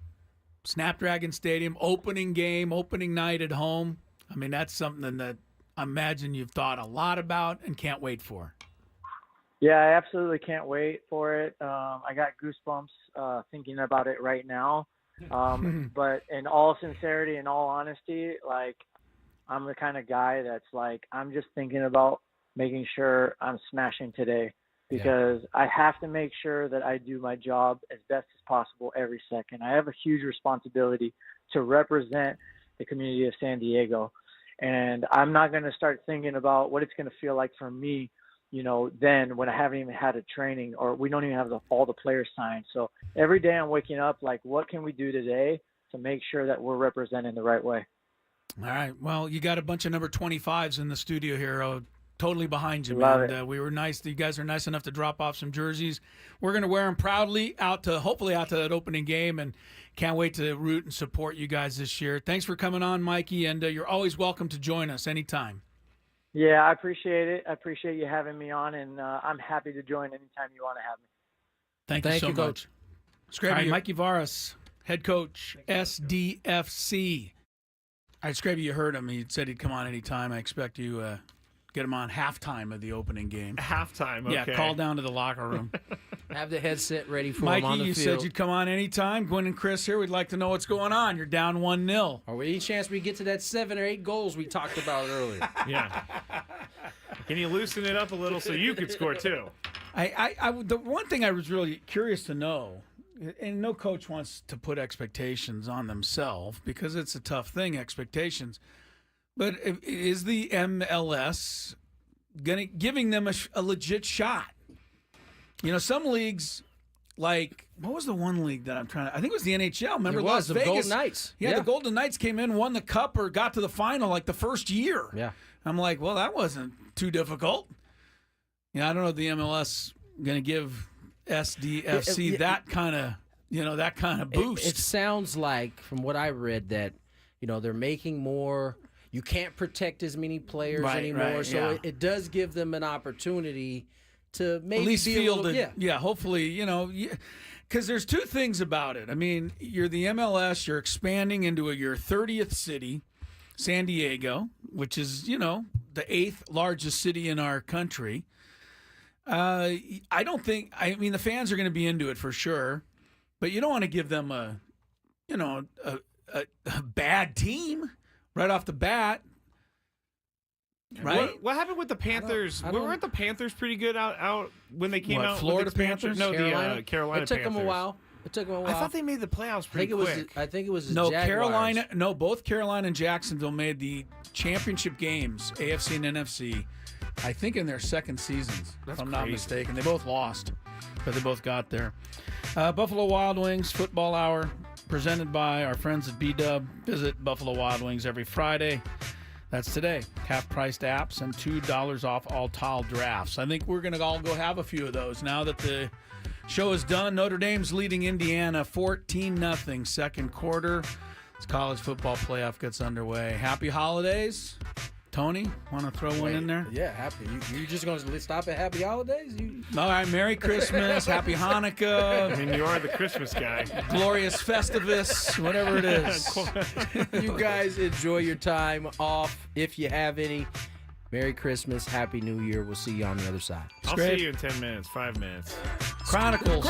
Snapdragon Stadium, opening game, opening night at home. I mean, that's something that I imagine you've thought a lot about and can't wait for. Yeah, I absolutely can't wait for it. I got goosebumps thinking about it right now. But in all sincerity and all honesty, like, I'm the kind of guy that's like, I'm just thinking about making sure I'm smashing today. Because I have to make sure that I do my job as best as possible every second. I have a huge responsibility to represent the community of San Diego. And I'm not going to start thinking about what it's going to feel like for me, then when I haven't even had a training or we don't even have all the players signed. So every day I'm waking up like, what can we do today to make sure that we're representing the right way? All right. Well, you got a bunch of number 25s in the studio here. Totally behind you, Love man. We were nice. You guys are nice enough to drop off some jerseys. We're going to wear them proudly hopefully out to that opening game, and can't wait to root and support you guys this year. Thanks for coming on, Mikey, and you're always welcome to join us anytime. Yeah, I appreciate it. I appreciate you having me on, and I'm happy to join anytime you want to have me. Thank you so much. All right, Mikey Varas, head coach, SDFC. All right, Scraby, you heard him. He said he'd come on anytime. I expect you get him on halftime of the opening game. Halftime, okay. Yeah, call down to the locker room. Have the headset ready for Mikey, him on the you field. said you'd come on anytime. Gwynn and Chris here. We'd like to know what's going on. You're down 1-0. Are we any chance we get to that 7 or 8 goals we talked about earlier? Yeah. Can you loosen it up a little so you could score too? The one thing I was really curious to know, and no coach wants to put expectations on themselves because it's a tough thing, expectations. But is the MLS giving them a legit shot? You know, some leagues, like, what was the one league that I'm trying to? I think it was the NHL. Remember, It was Las the Vegas? Golden Knights. Yeah, Yeah. the Golden Knights came in, won the cup, or got to the final like the first year. Yeah. I'm like, well, that wasn't too difficult. I don't know if the MLS going to give SDFC that kind of boost. It sounds like, from what I read, that they're making more. You can't protect as many players anymore, so it does give them an opportunity to maybe at least be field a little, hopefully, because there's two things about it. I mean, you're the MLS, you're expanding into your 30th city, San Diego, which is, the 8th largest city in our country. The fans are going to be into it for sure, but you don't want to give them a bad team right off the bat. Right? What happened with the Panthers? Weren't the Panthers pretty good out when they came out? Florida with expansion? Panthers? No, Carolina? the Carolina It took Panthers. them a while. I thought they made the playoffs pretty quick. I think it was the No, Jaguars. Carolina. No, both Carolina and Jacksonville made the championship games, AFC and NFC. I think in their second seasons, if I'm not crazy. mistaken. They both lost, but they both got there. Buffalo Wild Wings Football Hour, presented by our friends at B-Dub. Visit Buffalo Wild Wings every Friday. That's today. Half-priced apps and $2 off all tile drafts. I think we're going to all go have a few of those now that the show is done. Notre Dame's leading Indiana 14-0 second quarter. As college football playoff gets underway. Happy holidays. Tony, want to throw one in there? Yeah, happy. You just going to stop at Happy Holidays? All right, Merry Christmas, Happy Hanukkah. I mean, you are the Christmas guy. Glorious Festivus, whatever it is. You guys enjoy your time off if you have any. Merry Christmas, Happy New Year. We'll see you on the other side. I'll see you in 10 minutes, 5 minutes. Chronicles.